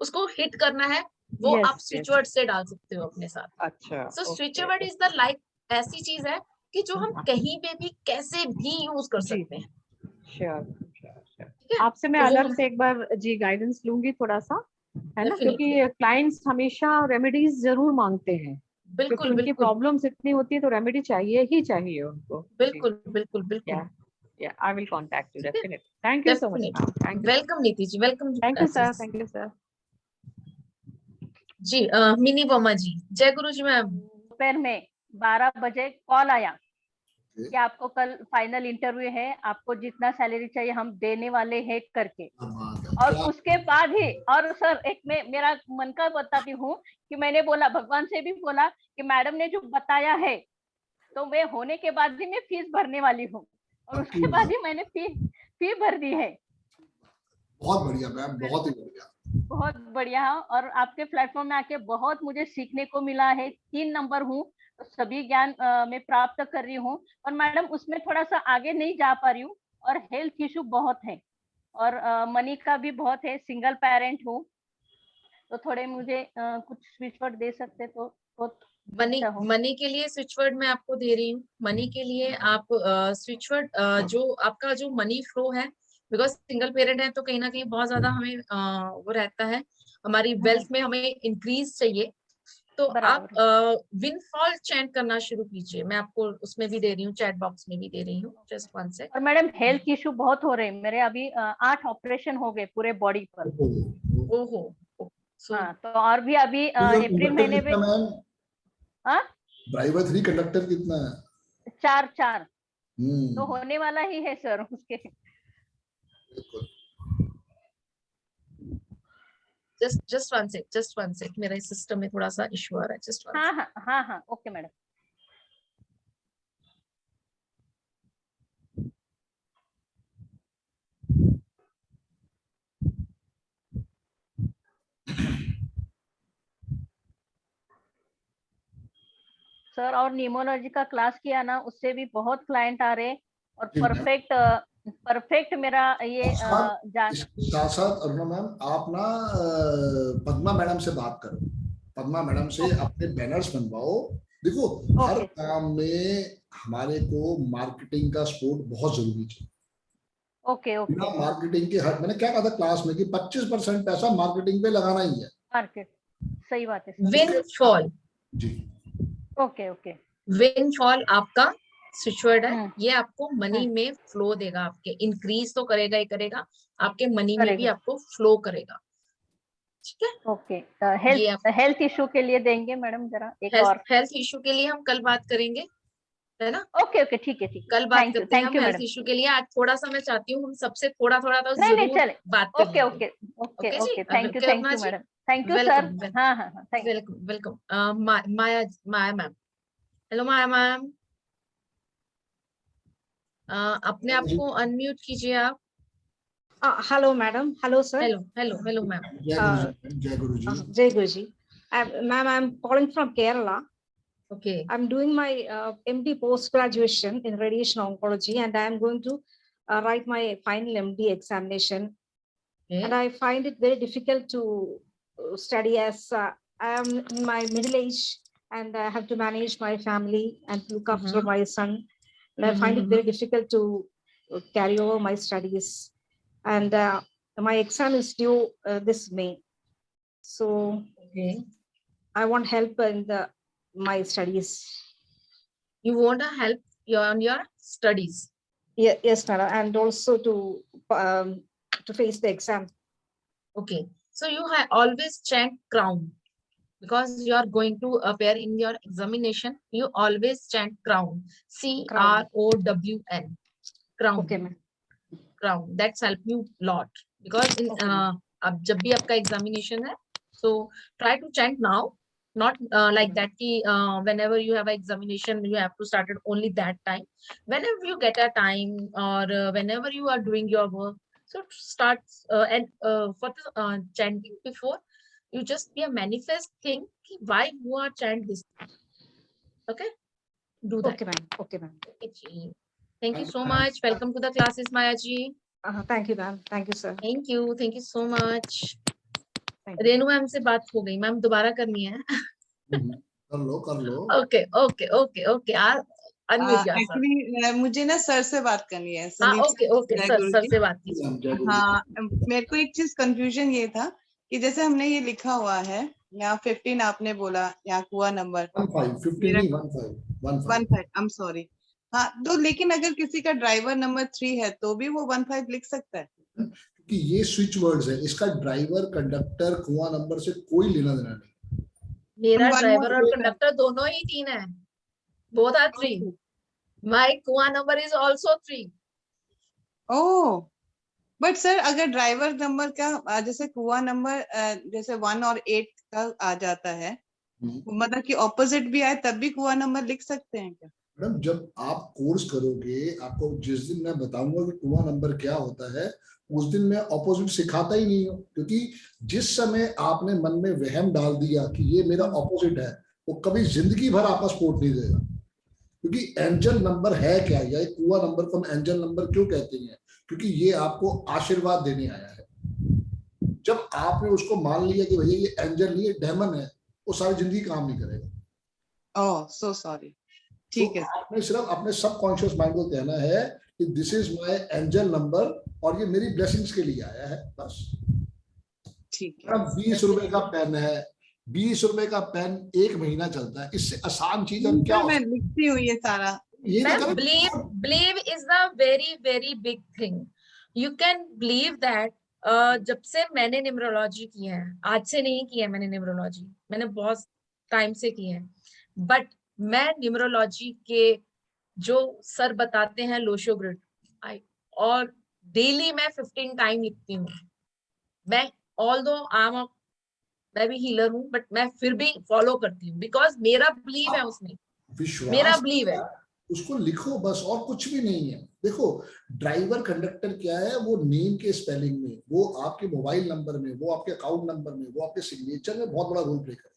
उसको हिट करना है, वो Yes, आप स्विच yes. वर्ड से डाल सकते हो अपने साथ। अच्छा। So switch okay, word is the like ऐसी चीज है कि जो हम हाँ। कहीं पे भी कैसे भी यूज कर जी, सकते हैं। Sure sure. ठीक है, आपसे मैं तो वो अलग हम से एक बार जी गाइडेंस लूंगी थोड़ा सा, है ना, Definitely. क्योंकि क्लाइंट्स हमेशा रेमेडीज जरूर मांगते हैं, क्योंकि बिल्कुल उनकी बिल्कुल प्रॉब्लम्स इतनी होती है तो रेमेडी चाहिए ही चाहिए उनको। बिल्कुल बिल्कुल बिल्कुल। या आई विल कांटेक्ट यू ठीक है? Definitely. Thank you so much Definitely. Ma'am. Thank you. Welcome Niti ji, welcome to thank you sir. Classes. Thank you sir. जी मिनी वर्मा जी, जय गुरु जी मैम। दोपहर में 12 बजे कॉल आया कि आपको कल फाइनल इंटरव्यू है, आपको जितना सैलरी चाहिए हम देने वाले हैं करके। और उसके बाद ही, और सर एक मेरा मन का बताती हूँ कि मैंने बोला, भगवान से भी बोला कि मैडम ने जो बताया है तो मैं होने के बाद ही मैं फीस भरने वाली हूँ, और उसके बाद ही मैंने फी भर दी है। बहुत बढ़िया मैम, बहुत ही बढ़िया, बहुत बढ़िया। और आपके प्लेटफॉर्म में आके बहुत मुझे सीखने को मिला है। 3 नंबर हूँ तो सभी ज्ञान मैं प्राप्त कर रही हूँ, और मैडम उसमें थोड़ा सा आगे नहीं जा पा रही हूँ, और हेल्थ इशू बहुत है, और मनी का भी बहुत है। सिंगल पेरेंट हूँ, तो थोड़े मुझे कुछ स्विच वर्ड दे सकते तो बहुत अच्छा हो। मनी के लिए स्विच वर्ड मैं आपको दे रही हूँ। मनी के लिए आप स्विच वर्ड जो आपका जो मनी फ्लो है, बिकॉज सिंगल पेरेंट है तो कहीं ना कहीं बहुत ज्यादा हमें वो रहता है, हमारी वेल्थ में हमें इंक्रीज चाहिए, तो आप विनफॉल चैंट करना शुरू कीजिए। मैं आपको उसमें भी दे रही हूँ, चैट बॉक्स में भी दे रही हूँ, जस्ट वन सेकंड। और मैडम हेल्थ इशू बहुत हो रहे हैं मेरे, अभी 8 ऑपरेशन हो गए पूरे बॉडी पर। ओहो। हाँ, तो और भी अभी अप्रैल महीने में ड्राइवर 3 कंडक्टर कितना है? 4 तो होने वाला ही है सर उसके। जस्ट वन सेक, मेरे सिस्टम में थोड़ा सा इशू आ रहा है, जस्ट वन। हाँ ओके मैडम। सर और न्यूमोलॉजी का क्लास किया ना, उससे भी बहुत क्लाइंट आ रहे, और परफेक्ट मेरा ये साथ साथ अरुणा मैम, आप ना पद्मा मैडम से बात करो, पद्मा मैडम से अपने बैनर्स बनवाओ। देखो हर काम में हमारे को मार्केटिंग का सपोर्ट बहुत जरूरी चाहिए। ओके बिना मार्केटिंग के मैंने क्या कहा था क्लास में कि 25% पैसा मार्केटिंग पे लगाना ही है। मार्केट, सही बात है। विनफॉल जी, ओके विनफॉल आपका स्विच वर्ड है, ये आपको मनी में फ्लो देगा, आपके इंक्रीज तो करेगा ही करेगा, आपके मनी में भी आपको फ्लो करेगा। ठीक है, ओके। हेल्थ इशू के लिए देंगे मैडम जरा एक और। हेल्थ इशू के लिए हम कल बात करेंगे, है ना? ओके ठीक है कल बात करते हैं हम हेल्थ इशू के लिए। आज थोड़ा सा मैं चाहती हूँ हम सबसे थोड़ा तो जरूर बात कर लेंगे। Okay thank you madam. Thank you sir. हाँ वेलकम। माया मैम, हेलो माया मैम, अपने आप को अनम्यूट कीजिए आप। Hello madam. Hello sir. Hello ma'am. जय गुरु जी। जय गुरु जी। Ma'am, I'm calling from Kerala. Okay. I'm doing my MD post graduation in radiation oncology, and I'm going to write my final MD examination. Okay. And I find it very difficult to study, as I am in my middle age and I have to manage my family and look after my son. And I find it very difficult to carry over my studies. And my exam is due this May. So I want help in my studies. You want to help on your studies? Yeah, yes, madam, and also to face the exam. Okay, so you have always chant crown because you are going to appear in your examination. You always chant crown. CROWN. Crown. Okay, ma'am. Crown. That's help you lot because in अब जब भी आपका examination है, so try to chant now. Not like that ki, whenever you have an examination, you have to start it only that time. Whenever you get a time or whenever you are doing your work, so start and for the chanting before, you just be a manifest thing ki why you are chant this. Okay, do that. Okay, ma'am. Okay, ma'am. Thank you so much. Welcome to the classes, Maya ji. Thank you, ma'am. Thank you, sir. Thank you. Thank you so much. Renu ma'am से बात हो गई, मैम दोबारा करनी है. कर लो. Okay. एक्चुअली मुझे ना सर से बात करनी है. ओके सर से बात कीजिए. हाँ, मेरे को एक चीज कंफ्यूजन ये था कि जैसे हमने ये लिखा हुआ है यहाँ 15 आपने बोला, यहाँ कुआ नंबर 15 आई एम सॉरी. हाँ, तो लेकिन अगर किसी का ड्राइवर नंबर 3 है तो भी वो 15 लिख सकता है कि ये स्विच वर्ड्स है. इसका ड्राइवर कंडक्टर कुआ नंबर से कोई लेना देना नहीं. मेरा ड्राइवर और कंडक्टर दोनों ही 3 है. Both are 3. My कुआ number is also 3. Oh, but sir अगर ड्राइवर नंबर का जैसे कुआ नंबर जैसे 1 और 8 का आ जाता है, मतलब कि ऑपोजिट भी आए तब भी कुआ नंबर लिख सकते हैं क्या? मैडम, जब आप कोर्स करोगे, आपको जिस दिन मैं बताऊंगा कि कुआ नंबर क्या होता है, उस दिन मैं ऑपोजिट सिखाता ही नहीं हूँ. क्योंकि जिस समय आपने मन में वहम डाल दिया कि ये मेरा ऑपोजिट है, वो कभी जिंदगी भर आपका सपोर्ट नहीं देगा. क्योंकि एंजल नंबर है क्या, या कुआ नंबर को हम एंजल नंबर क्यों कहते हैं? क्योंकि ये आपको आशीर्वाद देने आया है. जब आपने उसको मान लिया कि भैया ये एंजल नहीं है, डेमन है, वो सारी जिंदगी काम नहीं करेगा. ओह, सो सॉरी. ठीक है. आपने सिर्फ अपने सबकॉन्शियस माइंड को कहना है कि this is my angel number और ये मेरी ब्लेसिंग्स के लिए आया है, बस. ठीक है. 20 रुपए का पेन है, 20 रुपए का पेन 1 महीना चलता है. इससे आसान चीज हम क्या? मैं लिखती हूँ ये सारा. Believe is the very big thing. You can believe that. जब से मैंने न्यूमरोलॉजी की है, आज से नहीं की है मैंने न्यूमरोलॉजी, मैंने बहुत टाइम से की है. बट मैं न्यूमरोलॉजी के जो सर बताते हैं लोशो ग्रिड, और डेली मैं 15 टाइम लिखती हूँ. मैं मैं भी हीलर हूँ, बट मैं फिर भी फॉलो करती हूँ बिकॉज मेरा बिलीव है उसमें. मेरा बिलीव है. उसको लिखो बस, और कुछ भी नहीं है. देखो, ड्राइवर कंडक्टर क्या है, वो नेम के स्पेलिंग में, वो आपके मोबाइल नंबर में, वो आपके अकाउंट नंबर में, वो आपके सिग्नेचर में बहुत बड़ा रोल प्ले करे.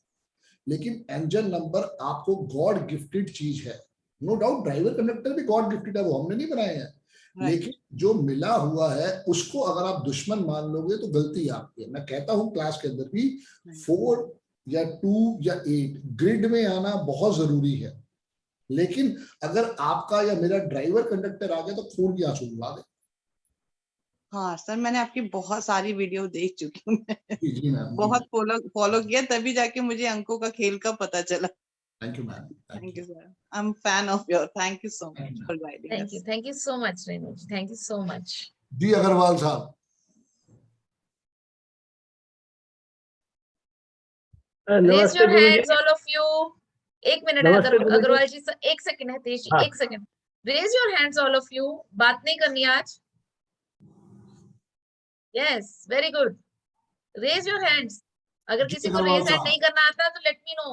लेकिन एंजल नंबर आपको गॉड गिफ्टेड चीज है. नो डाउट ड्राइवर कंडक्टर भी गॉड गिफ्टेड है, वो हमने नहीं बनाए हैं. लेकिन जो मिला हुआ है उसको अगर आप दुश्मन मान लोगे तो गलती आपकी है. मैं कहता हूं क्लास के अंदर भी 4 या 2 या 8 ग्रिड में आना बहुत जरूरी है. लेकिन अगर आपका या मेरा ड्राइवर कंडक्टर आ गया तो खून की आंसू रुला दे. हाँ सर, मैंने आपकी बहुत सारी वीडियो देख चुकी हूँ. बहुत फॉलो किया, तभी जाके मुझे अंकों का खेल का पता चला. Thank you, ma'am. Thank you, sir. I'm fan of yours. Thank you so much for guiding us. Thank you so much, Renu. Thank you so much. जी अग्रवाल साहब. Raise your hands, all of you. एक मिनट अग्रवाल जी, एक सेकंड है तेज जी, एक second. Raise your hands, all of you. बात नहीं करनी आज. Yes, very good. Raise your hands. अगर किसी को रेज हैंड नहीं करना आता तो let me know.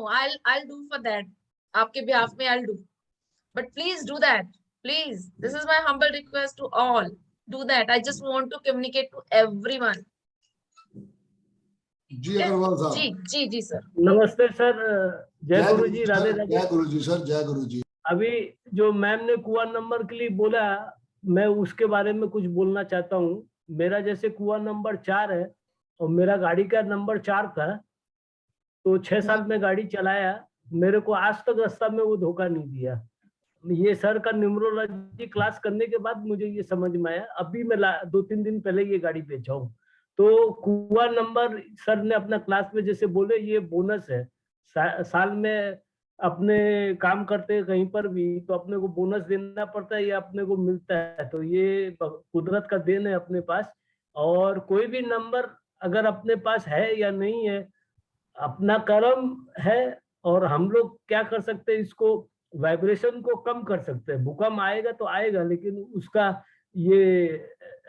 I'll do for that. आपके behalf में I'll do. But please do that. Please. This is my humble request to all. Do that. I just want to communicate to everyone. जी अग्रवाल साहब. जी सर. नमस्ते सर. जय गुरु जी. राधे राधे. जय गुरु जी सर. जय गुरु जी. अभी जो मैम ने कुआ नंबर के लिए बोला, मैं उसके बारे में कुछ बोलना चाहता हूँ. मेरा जैसे कुआ नंबर 4 है और मेरा गाड़ी का नंबर 4 था, तो 6 साल में गाड़ी चलाया. मेरे को आज तक रास्ता में वो धोखा नहीं दिया. ये सर का न्यूमरोलॉजी क्लास करने के बाद मुझे ये समझ में आया. अभी मैं 2-3 दिन पहले ये गाड़ी बेचा हूँ. तो कुआ नंबर सर ने अपना क्लास में जैसे बोले ये बोनस है, साल में अपने काम करते कहीं पर भी तो अपने को बोनस देना पड़ता है या अपने को मिलता है, तो ये कुदरत का देन है अपने पास। और कोई भी नंबर अगर अपने पास है या नहीं है, अपना कर्म है। और हम लोग क्या कर सकते हैं, इसको वाइब्रेशन को कम कर सकते हैं। भूकंप आएगा तो आएगा, लेकिन उसका ये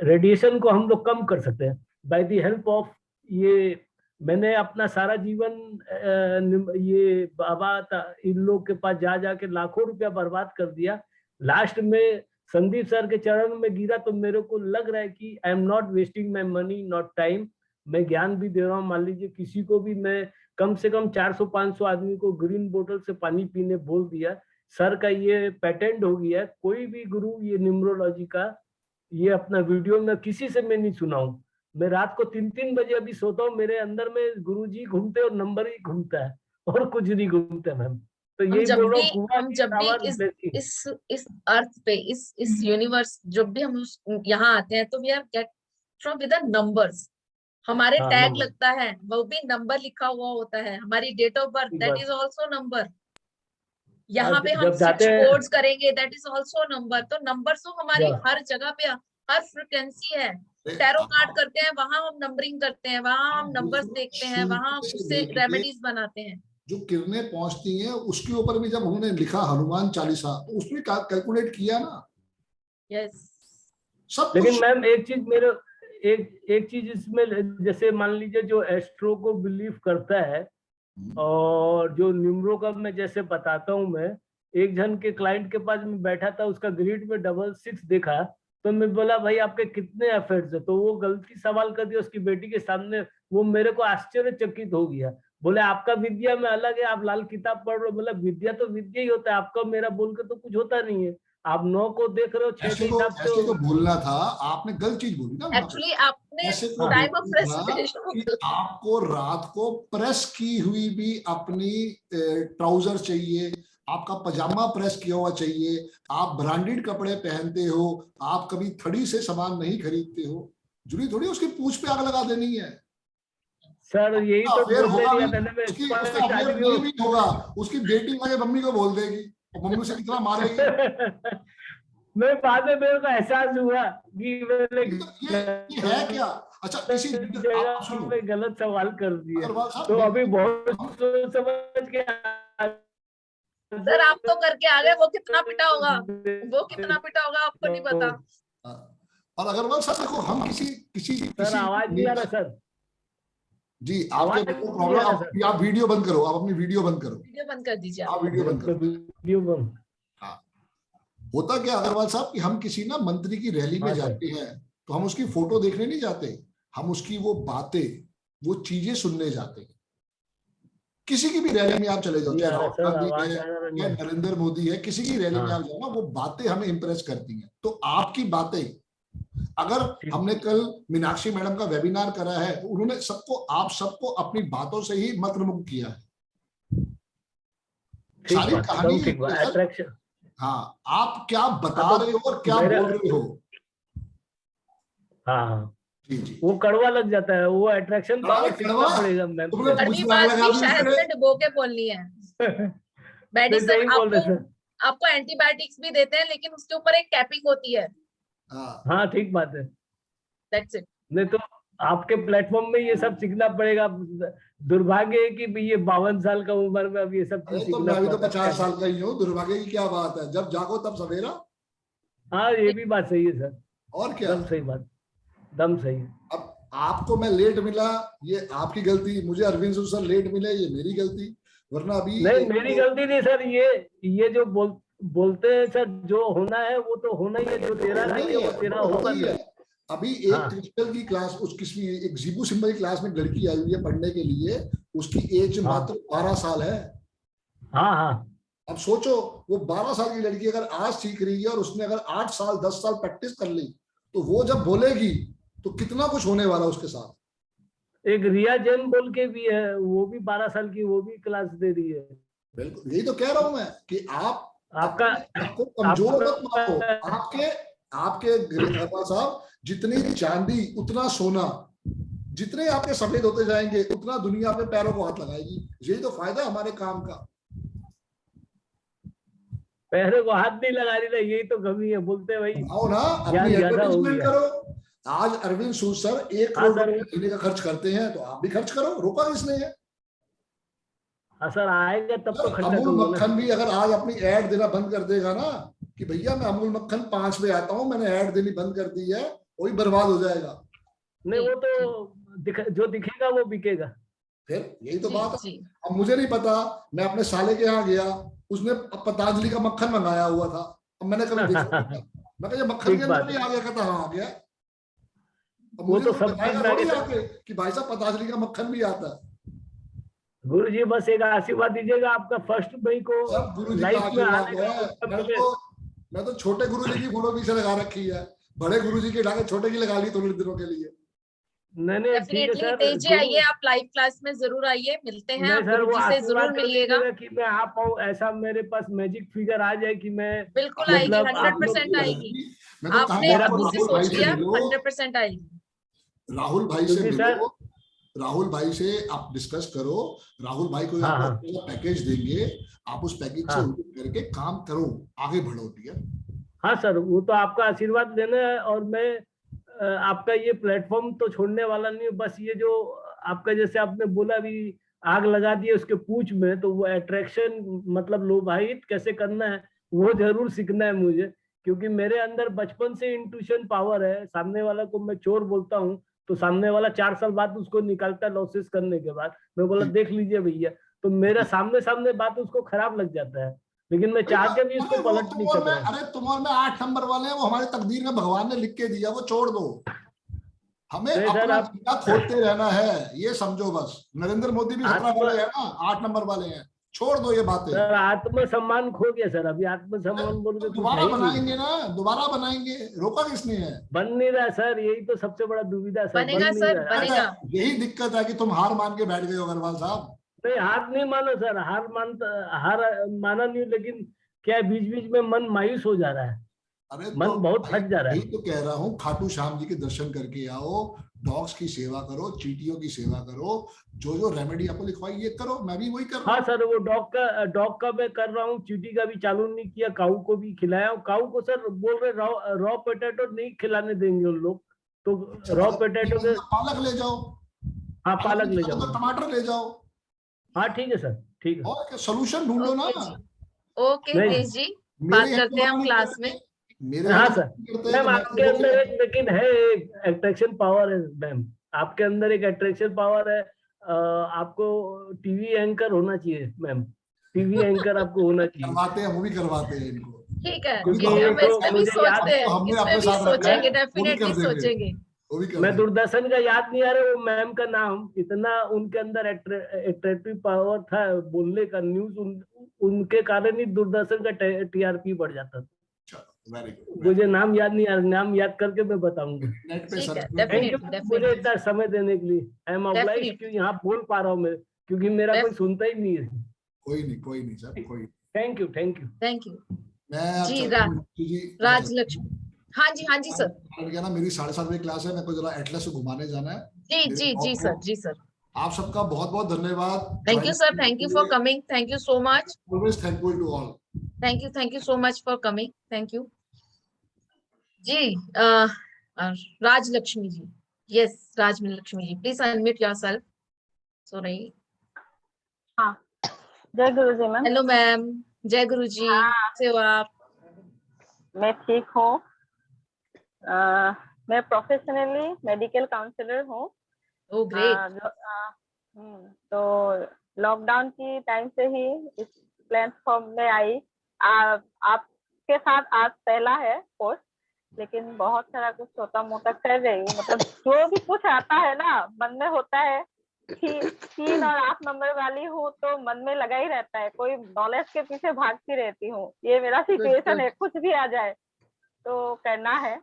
रेडिएशन को हम लोग कम कर सकते हैं बाय द हेल्प ऑफ ये। मैंने अपना सारा जीवन ये बाबा इन लोग के पास जा जाके लाखों रुपया बर्बाद कर दिया। लास्ट में संदीप सर के चरण में गिरा तो मेरे को लग रहा है कि I am not wasting my money, not time. मैं ज्ञान भी दे रहा हूँ। मान लीजिए किसी को भी मैं कम से कम 400-500 आदमी को ग्रीन बोतल से पानी पीने बोल दिया। सर का ये पेटेंट हो गया। कोई भी गुरु ये न्यूमरोलॉजी का ये अपना वीडियो में किसी से मैं नहीं सुना हूँ। मैं रात को 3-3 बजे अभी सोता हूँ, मेरे अंदर में गुरुजी घूमते और नंबर ही घूमता है और कुछ नहीं घूमता मैम। तो हम यही जब बोल रहा भी हूँ, हम जब भी इस अर्थ पे इस यूनिवर्स जब भी हम यहाँ आते हैं तो we are get from with the numbers. हमारे हाँ, टैग नंबर। लगता है, वो भी नंबर लिखा हुआ होता है। हमारी डेट ऑफ बर्थ ठीक दैट बात। Is also number. यहाँ पे हम जब स्विच जाते हैं कोड्स करेंगे दैट इज आल्सो नंबर। तो नंबर्स तो हमारी या, हर जगह पे हर फ्रिक्वेंसी है। टैरो कार्ड करते हैं, वहां हम नंबरिंग करते हैं, वहां हम नंबर्स देखते हैं, वहां हम उससे रेमेडीज बनाते हैं। जो किरणें पहुंचती हैं उसके ऊपर भी जब उन्होंने लिखा हनुमान चालीसा तो उसमें कैलकुलेट किया ना। यस। सब लेकिन कुछ मैम एक चीज मेरे एक चीज इसमें, जैसे मान लीजिए जो एस्ट्रो को बिलीव करता है और जो न्यूमरो का मैं जैसे बताता हूँ, मैं एक जन के क्लाइंट के पास में बैठा था, उसका ग्रिड में 66 देखा तो मैं बोला भाई आपके कितने अफेयर्स है, तो वो गलती सवाल कर दिया उसकी बेटी के सामने। वो मेरे को आश्चर्यचकित हो गया। बोले आपका विद्या में अलग है, आप लाल किताब पढ़ रहे हो। मतलब विद्या तो विद्या ही होता है, आपका मेरा बोल के तो कुछ होता नहीं है। आप 9 को देख रहे हो, 6 के हिसाब से। ऐसे को बोलना था, आपने गलत चीज बोली ना। एक्चुअली आपने ऐसे को टाइम ऑफ बोलना था प्रेसिपिटेशन कि आपको रात को प्रेस की हुई भी अपनी ट्राउजर चाहिए, आपका पजामा प्रेस किया हुआ चाहिए, आप ब्रांडेड कपड़े पहनते हो, आप कभी थड़ी से सामान नहीं खरीदते हो। जुड़ी थोड़ी उसकी पूंछ पे आग लगा देनी है। सर यही तो अफेयर होगा भी, उसका उसका अफेयर नहीं भी होगा, उसकी बेटी मुझे मम्मी को बोल देगी और मम्मी से कितना मारेगी। मैं बाद में मेरे को एहसास हुआ कि ये है क्या। अच्छा किसी जगह में गलत सवाल कर दिया, तो अभी बहुत सोच समझ के। सर आप तो करके आ गए, वो कितना पिटा होगा, वो कितना पिटा होगा आपको नहीं पता। और अग्रवाल साहब देखो, हम किसी आवाज नहीं आ रहा सर जी, आपके प्रॉब्लम। आप वीडियो बंद करो, आप अपनी वीडियो बंद करो। वीडियो बंद कर दीजिए आप वीडियो बंद करो। वीडियो बंद। हाँ, होता क्या अग्रवाल साहब कि हम किसी ना मंत्री की रैली में जाते हैं तो हम उसकी फोटो देखने नहीं जाते, हम उसकी वो बातें, वो चीजें सुनने जाते हैं। किसी की भी रैली में आप चले जाओ, चाहे राहुल गांधी है या नरेंद्र मोदी है, किसी की रैली में आप जाओ ना, वो बातें हमें इंप्रेस करती हैं। तो आपकी बातें, अगर हमने कल मीनाक्षी मैडम का वेबिनार करा है तो उन्होंने आप सबको अपनी बातों से ही मंत्रमुग्ध किया है। सारी कहानी। हाँ, आप क्या बता रहे हो और क्या बोल रहे हो। हाँ जी, वो कड़वा लग जाता है, वो अट्रैक्शन पावर सीखना पड़ेगा मैम। कड़वी बात भी शहद में डुबो के बोलनी है। मेडिसिन आपको एंटीबायोटिक्स भी देते हैं, लेकिन उसके ऊपर एक कैपिंग होती है। हाँ ठीक बात है। That's it. नहीं तो आपके प्लेटफॉर्म में ये सब सीखना पड़ेगा। दुर्भाग्य है कि ये 52 साल का उम्र में अब ये सब चीज सीखना। मैं भी तो 50 साल का ही हूँ, दुर्भाग्य की क्या बात है, जब जागो तब सवेरा। हाँ ये भी बात सही है सर। और क्या, दम सही बात, दम सही है। अब आपको मैं लेट मिला, ये आपकी गलती। मुझे अरविंद सर लेट मिले, ये मेरी गलती। वरना अभी नहीं, मेरी गलती नहीं सर। ये जो बोलते हैं सर, जो होना है वो तो होना ही है, जो तेरा नहीं है वो तेरा होगा नहीं। अभी एक क्रिस्टल की क्लास, एक जीबू सिंबल की क्लास में लड़की आई हुई है पढ़ने के लिए, उसकी एज मात्र 12 साल है। हाँ हाँ। अब सोचो, वो 12 साल की लड़की अगर आज सीख रही है और उसने अगर 8 साल 10 साल प्रैक्टिस कर ली, तो वो जब बोलेगी तो कितना कुछ होने वाला उसके साथ। एक रिया जैन बोल के भी है, वो भी 12 साल की, वो भी क्लास दे रही है। बिल्कुल, यही तो कह रहा हूं मैं कि आपको कमजोर मत मानो। आपके साहब जितनी चांदी उतना सोना, जितने आपके सफेद होते जाएंगे उतना दुनिया अपने पैरों को हाथ लगाएगी। यही तो फायदा है हमारे काम का। पैरों को हाथ नहीं लगा रही, यही तो कमी है। बोलते भाई आओ ना, अपनी एडवर्टाइजमेंट करो। आज अरविंद सूद सर 1 करोड़ महीने का खर्च करते हैं, तो आप भी खर्च करो, रोका किसने है? हाँ सर, आएगा तब तो खर्चा अमूल करूंगा मक्खन भी अगर आज अपनी ऐड देना बंद कर देगा ना कि भैया मैं अमूल मक्खन 5 पे आता हूँ, मैंने ऐड देनी बंद कर दी है, वही बर्बाद हो जाएगा। नहीं, वो तो जो दिखेगा वो बिकेगा। फिर यही तो बात है। अब मुझे नहीं पता, मैं अपने साले के यहाँ गया, उसने पतंजलि का मक्खन मंगाया हुआ था। अब मैंने कभी देखा नहीं, मैं कहा ये मक्खन के अंदर नहीं आ गया, कहता हाँ आ गया। अब वो मुझे तो तो सब बताएगा थोड़ी आके कि भाई साहब पतंजलि का मक्खन भी आता है। गुरु जी बस एक आशीर्वाद दीजिएगा, आपका फर्स्ट मई को गुरु जी लाइफ का में आशीर्वाद आने है। का। मैं तो छोटे गुरु जी की फोटो पीछे लगा रखी है, बड़े गुरु जी की ढाके छोटे की लगा ली थोड़े दिनों के लिए। नहीं डेफिनेटली तेज जी आइए, आप लाइव क्लास में जरूर आइए, मिलते हैं आप सर, गुरु जी से जरूर मिलिएगा कि मैं आ पाऊँ, ऐसा मेरे पास मैजिक फिगर आ जाए कि मैं बिल्कुल आएगी, 100% आएगी। आपने अभी से सोच लिया, 100% आएगी। राहुल भाई से मिलो, राहुल भाई से आप डिस्कस करो, राहुल भाई को आपको पैकेज देंगे, आप उस पैकेज से करके काम करो, आगे बढ़ो। ठीक है? हाँ सर, वो तो आपका आशीर्वाद लेना है, और मैं आपका ये प्लेटफॉर्म तो छोड़ने वाला नहीं हूँ। बस ये जो आपका, जैसे आपने बोला अभी आग लगा दिए उसके पूंछ में, तो वो अट्रैक्शन मतलब लोभावित कैसे करना है वो जरूर सीखना है मुझे, क्योंकि मेरे अंदर बचपन से इंट्यूशन पावर है। सामने वाला को मैं चोर बोलता हूँ तो सामने वाला 4 साल बाद उसको निकालता है लॉसेस करने के बाद। मैं बोला देख लीजिए भैया, तो मेरा सामने बात उसको खराब लग जाता है, लेकिन मैं चाह के भी उसको पलट नहीं सकता। अरे तुम और मैं 8 नंबर वाले हैं, वो हमारी तकदीर में भगवान ने लिख के दिया, वो छोड़ दो। हमें अपना जीना खोदते रहना है, ये समझो बस। नरेंद्र मोदी भी 17 वाले हैं ना, 8 नंबर वाले हैं, छोड़ दो ये बातें। सर आत्मसम्मान खो गया सर, अभी आत्मसम्मान बोल के दोबारा बनाएंगे ना, दोबारा बनाएंगे, रोका किसने है? बन नहीं रहा सर, यही तो सबसे बड़ा दुविधा सर। बनेगा सर, बनेगा। यही दिक्कत है कि तुम हार मान के बैठ गए हो अग्रवाल साहब। नहीं, हार नहीं माना सर, हार माना नहीं, लेकिन क्या बीच बीच में मन मायूस हो जा रहा है। अरे मन बहुत फट जा रहा है। यही तो कह रहा हूँ, खाटू श्याम जी के दर्शन करके आओ, डॉग्स की सेवा करो, चींटियों की सेवा करो, जो रेमेडी आपको लिखवाई ये करो। मैं भी वही कर रहा हूँ। हाँ सर, वो डॉग का मैं कर रहा हूँ, चींटी का भी चालू नहीं किया, काऊ को भी खिलाया। काऊ को सर बोल रहे रॉ पोटैटो नहीं खिलाने देंगे उन लोग, तो रॉ पोटैटो के पालक ले जाओ। हाँ, पालक ले जाओ, टमाटर ले जाओ। हाँ ठीक है सर, ठीक है। और सोल्यूशन ढूंढो ना। ओके तेज जी, बात करते हैं हम क्लास में। हाँ सर, मैम आपके अंदर एक लेकिन है, एक अट्रैक्शन पावर है मैम, आपके अंदर एक अट्रैक्शन पावर है। आपको टीवी एंकर होना चाहिए मैम, टीवी एंकर आपको होना चाहिए। करवाते हैं, वो भी करवाते हैं इनको। ठीक है, हम इसमें भी सोचते हैं, इसमें भी सोचेंगे, डेफिनेटली सोचेंगे। मैं दूरदर्शन का याद नहीं आ रहा वो मैम का नाम, इतना उनके अंदर अट्रैक्टिव पावर था बोलने का, न्यूज उनके कारण ही दूरदर्शन का TRP बढ़ जाता था। मुझे नाम याद नहीं आ रहा, नाम याद करके मैं बताऊंगा। थैंक यू मुझे इतना समय देने के लिए। आई एम ऑब्लाइज्ड कि यहाँ बोल पा रहा हूँ मैं, क्योंकि मेरा कोई सुनता ही नहीं है। कोई नहीं सर, कोई। Thank you. जी राजलक्ष्मी। हाँ जी सर। ना मेरी 7:30 बजे क्लास है, मेरे को जरा एटलस से घुमाने जाना है। जी सर। आप सबका बहुत बहुत धन्यवाद। Thank you sir, thank you for coming, thank you so much. Always thankful to all. Thank you so much for coming, thank you जी। Rajalakshmi ji, yes Rajalakshmi ji, please unmute yourself. Sorry. हाँ, जय गुरु जी मैम। हेलो मैम, जय गुरु जी। कैसे हो आप? मैं ठीक हूँ। मैं प्रोफेशनली मेडिकल काउंसलर हूँ। Oh great. तो लॉकडाउन की टाइम से ही इस प्लेटफॉर्म में आई। आपके साथ आज पहला है कोर्स, लेकिन बहुत सारा कुछ छोटा मोटा कर रही हूँ। मतलब जो भी कुछ आता है ना मन में होता है कि 3 और 8 नंबर वाली हूँ तो मन में लगा ही रहता है, कोई नॉलेज के पीछे भागती रहती हूँ। ये मेरा सिचुएशन है, कुछ भी आ जाए तो करना है।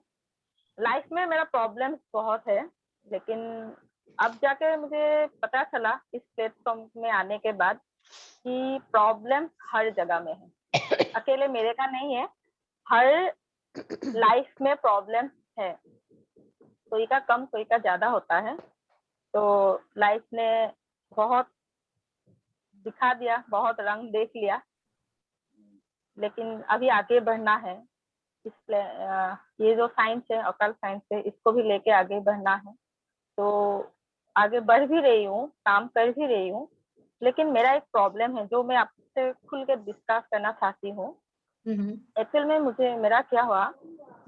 लाइफ में मेरा प्रॉब्लम्स बहुत है, लेकिन अब जाके मुझे पता चला इस प्लेटफॉर्म में आने के बाद कि प्रॉब्लम हर जगह में है, अकेले मेरे का नहीं है, हर लाइफ में प्रॉब्लम है। कोई का कम कोई का ज्यादा होता है। तो लाइफ ने बहुत दिखा दिया, बहुत रंग देख लिया, लेकिन अभी आगे बढ़ना है। ये जो साइंस है, ऑकल्ट साइंस है, इसको भी लेके आगे बढ़ना है। तो आगे बढ़ भी रही हूँ, काम कर भी रही हूँ, लेकिन मेरा एक प्रॉब्लम है जो मैं आपसे खुल के डिस्कस करना चाहती हूँ। एक्चुअल में मेरा क्या हुआ,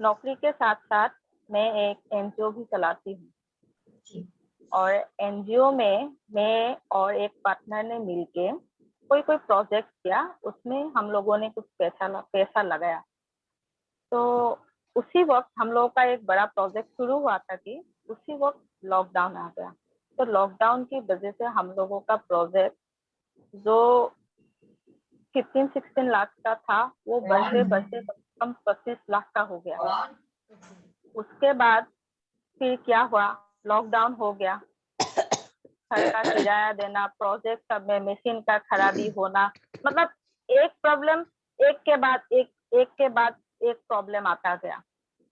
नौकरी के साथ साथ मैं एक एनजीओ भी चलाती हूँ, और एनजीओ में मैं और एक पार्टनर ने मिलके कोई प्रोजेक्ट किया, उसमें हम लोगों ने कुछ पैसा लगाया। तो उसी वक्त हम लोगों का एक बड़ा प्रोजेक्ट शुरू हुआ था कि उसी वक्त लॉकडाउन आ गया। तो लॉकडाउन की वजह से हम लोगों का प्रोजेक्ट जो 15-16 लाख का था वो बढ़ते बढ़ते कम 25 लाख का हो गया। उसके बाद फिर क्या हुआ, लॉकडाउन हो गया, घर का किराया देना, प्रोजेक्ट सब में मशीन का खराबी होना, मतलब एक प्रॉब्लम एक के बाद एक प्रॉब्लम आता गया।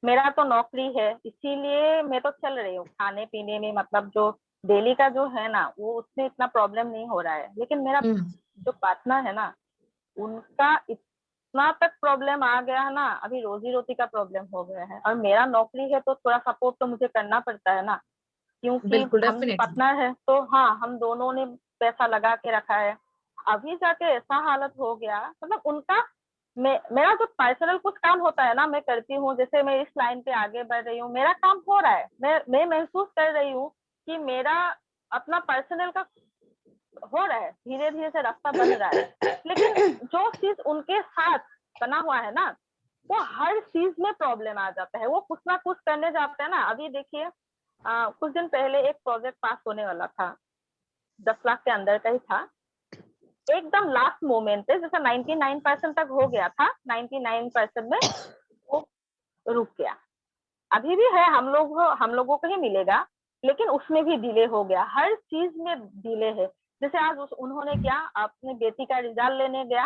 मेरा तो नौकरी है, इसीलिए मैं तो चल रही हूँ, खाने पीने में मतलब जो डेली का जो है ना वो उसमें इतना प्रॉब्लम नहीं हो रहा है। लेकिन मेरा जो पार्टनर है ना, उनका इतना तक प्रॉब्लम आ गया है ना, अभी रोजी रोटी का प्रॉब्लम हो गया है। और मेरा नौकरी है तो थोड़ा सपोर्ट तो मुझे करना पड़ता है ना, क्योंकि हम पार्टनर है। तो हाँ, हम दोनों ने पैसा लगा के रखा है, अभी जाके ऐसा हालत हो गया। मतलब उनका मेरा जो पर्सनल कुछ काम होता है ना, मैं करती हूँ, जैसे मैं इस लाइन पे आगे बढ़ रही हूँ, मेरा काम हो रहा है, मैं महसूस कर रही हूँ कि मेरा अपना पर्सनल का हो रहा है, धीरे धीरे से रास्ता बन रहा है। लेकिन जो चीज उनके साथ बना हुआ है ना, वो हर चीज में प्रॉब्लम आ जाता है। वो कुछ ना कुछ करने जाते हैं ना। अभी देखिए, कुछ दिन पहले एक प्रोजेक्ट पास होने वाला था, 10 लाख के अंदर का ही था। एकदम लास्ट मोमेंट पे, जैसे 99% तक हो गया था, 99% में वो रुक गया। अभी भी है, हम लोगों को ही मिलेगा, लेकिन उसमें भी डिले हो गया, हर चीज में डिले है। जैसे आज उन्होंने क्या, अपने बेटी का रिजल्ट लेने गया,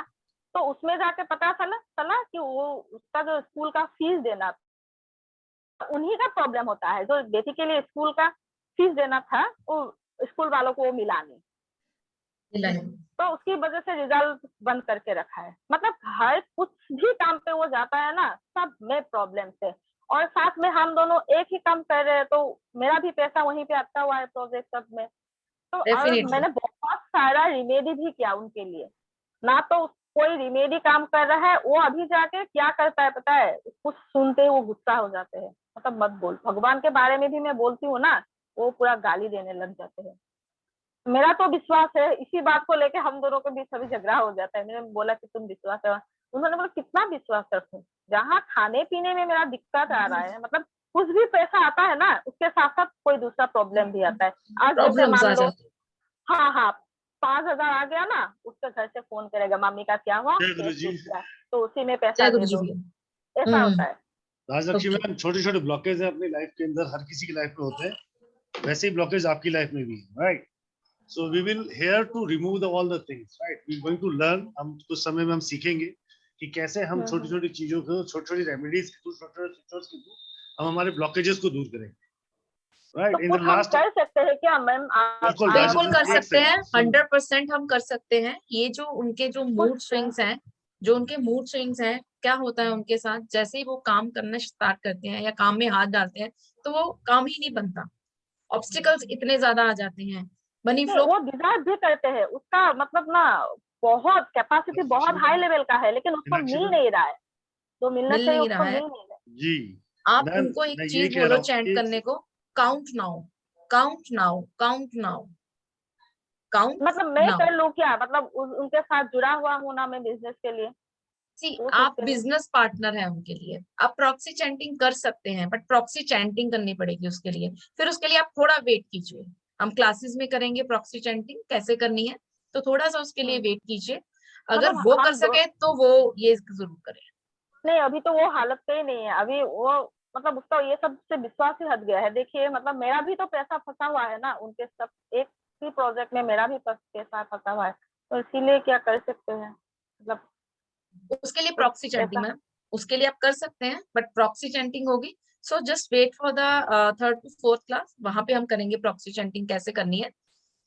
तो उसमें जाके पता चला कि वो उसका जो स्कूल का फीस देना, उन्हीं का प्रॉब्लम होता है। जो बेटी के लिए स्कूल का फीस देना था, वो स्कूल वालों को वो मिला नहीं, तो उसकी वजह से रिजल्ट बंद करके रखा है। मतलब हर कुछ भी काम पे वो जाता है ना, सब में प्रॉब्लम है। और साथ में हम दोनों एक ही काम कर रहे हैं, तो मेरा भी पैसा वहीं पे आता हुआ है प्रोजेक्ट सब में। तो और मैंने बहुत सारा रिमेडी भी किया उनके लिए, ना तो कोई रिमेडी काम कर रहा है, वो अभी जाके क्या करता है पता है, कुछ सुनते वो गुस्सा हो जाते हैं। मतलब मत बोल, भगवान के बारे में भी मैं बोलती हूँ ना, वो पूरा गाली देने लग जाते हैं। मेरा तो विश्वास है, इसी बात को लेके हम दोनों के बीच सभी झगड़ा हो जाता है। मैंने बोला कि तुम विश्वास है, उन्होंने बोला कितना विश्वास रखूं, जहाँ खाने पीने में मेरा दिक्कत आ रहा है, मतलब कुछ भी पैसा आता है ना, उसके साथ साथ कोई दूसरा प्रॉब्लम भी आता है। आज जैसे मान लो, हाँ 5,000 आ गया ना, उसके घर से फोन करेगा, मामी का क्या हुआ, तो उसी में पैसा दे दो, ऐसा होता है। राजलक्ष्मी मैम, छोटे छोटे ब्लॉकेज है अपनी लाइफ के अंदर, हर किसी की लाइफ में होते हैं, वैसे ही ब्लॉकेज आपकी लाइफ में भी है, right? So we will here to remove all the things, right? We are going to learn. हम कुछ समय में हम सीखेंगे कि कैसे हम छोटी छोटी चीजों को, छोटी छोटी रेमेडीज के थ्रू, छोटे छोटे सिस्टम्स के थ्रू हम हमारे ब्लॉकेजेस को दूर करेंगे, राइट? इन द लास्ट कर सकते हैं क्या मैम? बिल्कुल कर सकते हैं, 100% हम कर सकते हैं। ये जो उनके जो मूड स्विंग्स हैं, क्या होता है उनके साथ, जैसे ही वो काम करना स्टार्ट करते हैं या काम में हाथ डालते हैं, तो वो काम ही नहीं बनता, ऑब्स्टिकल्स इतने ज्यादा आ जाते हैं। मनी फ्लो वो डिजायर भी करते हैं, उसका मतलब ना बहुत कैपेसिटी बहुत हाई लेवल का है, लेकिन उसको मिल नहीं रहा है, तो मिलना चाहिए उसको मिल नहीं रहा है। जी, आप उनको एक चीज बोलो चैंट करने को, count now, count now, count now, count. मतलब मैं कर लूं क्या? मतलब उनके साथ जुड़ा हुआ हूं ना मैं बिजनेस के लिए। आप बिजनेस पार्टनर हैं उनके लिए, आप प्रॉक्सी चैंटिंग कर सकते हैं, बट प्रॉक्सी चैंटिंग करनी पड़ेगी उसके लिए। फिर उसके लिए आप थोड़ा वेट कीजिए, हम क्लासेस में करेंगे प्रॉक्सी चैंटिंग कैसे करनी है, तो थोड़ा सा उसके लिए वेट कीजिए। अगर वो कर सके तो वो ये जरूर करें। नहीं, अभी तो वो हालत पे ही नहीं है, अभी वो मतलब उसका ये सब से विश्वास ही हट गया है। देखिए, मतलब मेरा भी तो पैसा फंसा हुआ है ना उनके सब, एक ही प्रोजेक्ट में मेरा भी पैसा फंसा हुआ है, तो इसीलिए क्या कर सकते हैं, मतलब उसके लिए प्रॉक्सी चैंटिंग मैम, उसके लिए आप कर सकते हैं, बट प्रॉक्सी चैंटिंग होगी so just wait for the 3rd to 4th class, वहां पे हम करेंगे प्रॉक्सी चैंटिंग कैसे करनी है।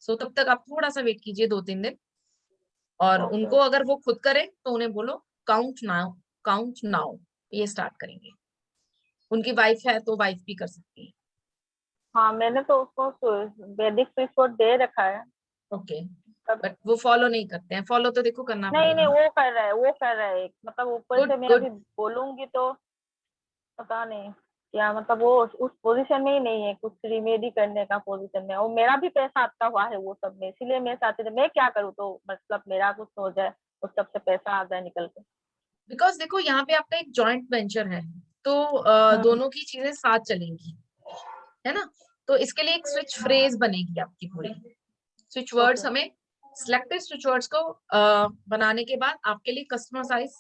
सो तब तक आप थोड़ा सा वेट कीजिए 2-3 दिन, और उनको अगर वो खुद करें तो उन्हें बोलो काउंट नाउ, ये स्टार्ट करेंगे। उनकी वाइफ है तो वाइफ भी कर सकती है। हाँ, मैंने तो उसको वैदिक स्विच वर्ड दे रखा है। ओके, बट वो फॉलो नहीं करते हैं। फॉलो तो देखो करना नहीं पड़ेगा। वो कर रहा है मतलब ऊपर से मैं अभी बोलूंगी तो पता नहीं क्या, मतलब वो उस पोजीशन में ही नहीं है, कुछ रिमेडी करने का पोजीशन में। और मेरा भी पैसा आता हुआ है वो सब में, इसीलिए मैं चाहती थी मैं क्या करूँ तो मतलब मेरा कुछ हो जाए, उस सब से पैसा आ जाए निकल के। बिकॉज देखो यहाँ पे आपका एक जॉइंट वेंचर है, तो दोनों की चीजें साथ चलेंगी, है ना। तो इसके लिए एक स्विच फ्रेज बनेगी आपकी पूरी। स्विच वर्ड्स हमें सिलेक्टेड स्विच वर्ड्स को बनाने के बाद आपके लिए कस्टमाइज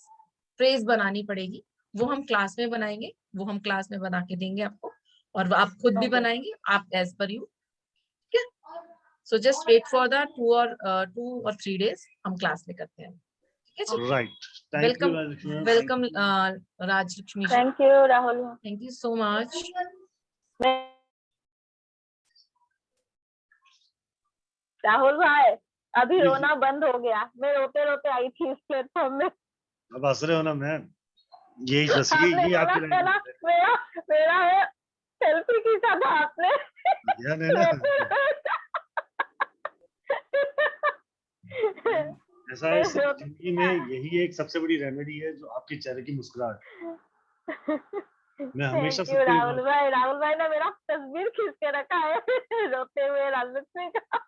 फ्रेज बनानी पड़ेगी। वो हम क्लास में बनाएंगे, वो हम क्लास में बना के देंगे आपको, और आप खुद भी बनाएंगे, आप एज पर यू। ठीक है, so just wait for the 2 or 3 days, हम क्लास में करते हैं। ठीक है जी, right. Welcome Rajalakshmi ji. Thank you Rahul, thank you so much. Rahul भाई अभी रोना बंद हो गया, मैं रोते रोते आई थी इस प्लेटफॉर्म में। अब हंस रहे हो ना मैम, यही बस ये आपकी मेरा है सेल्फी खींचा था आपने। ध्यान है ना, ऐसा है जिंदगी में, यही एक सबसे बड़ी रेमेडी है जो आपके चेहरे की मुस्कुराहट। मैं हमेशा राहुल भाई ने मेरा तस्वीर खींच के रखा है रोते हुए राजलक्ष्मी का।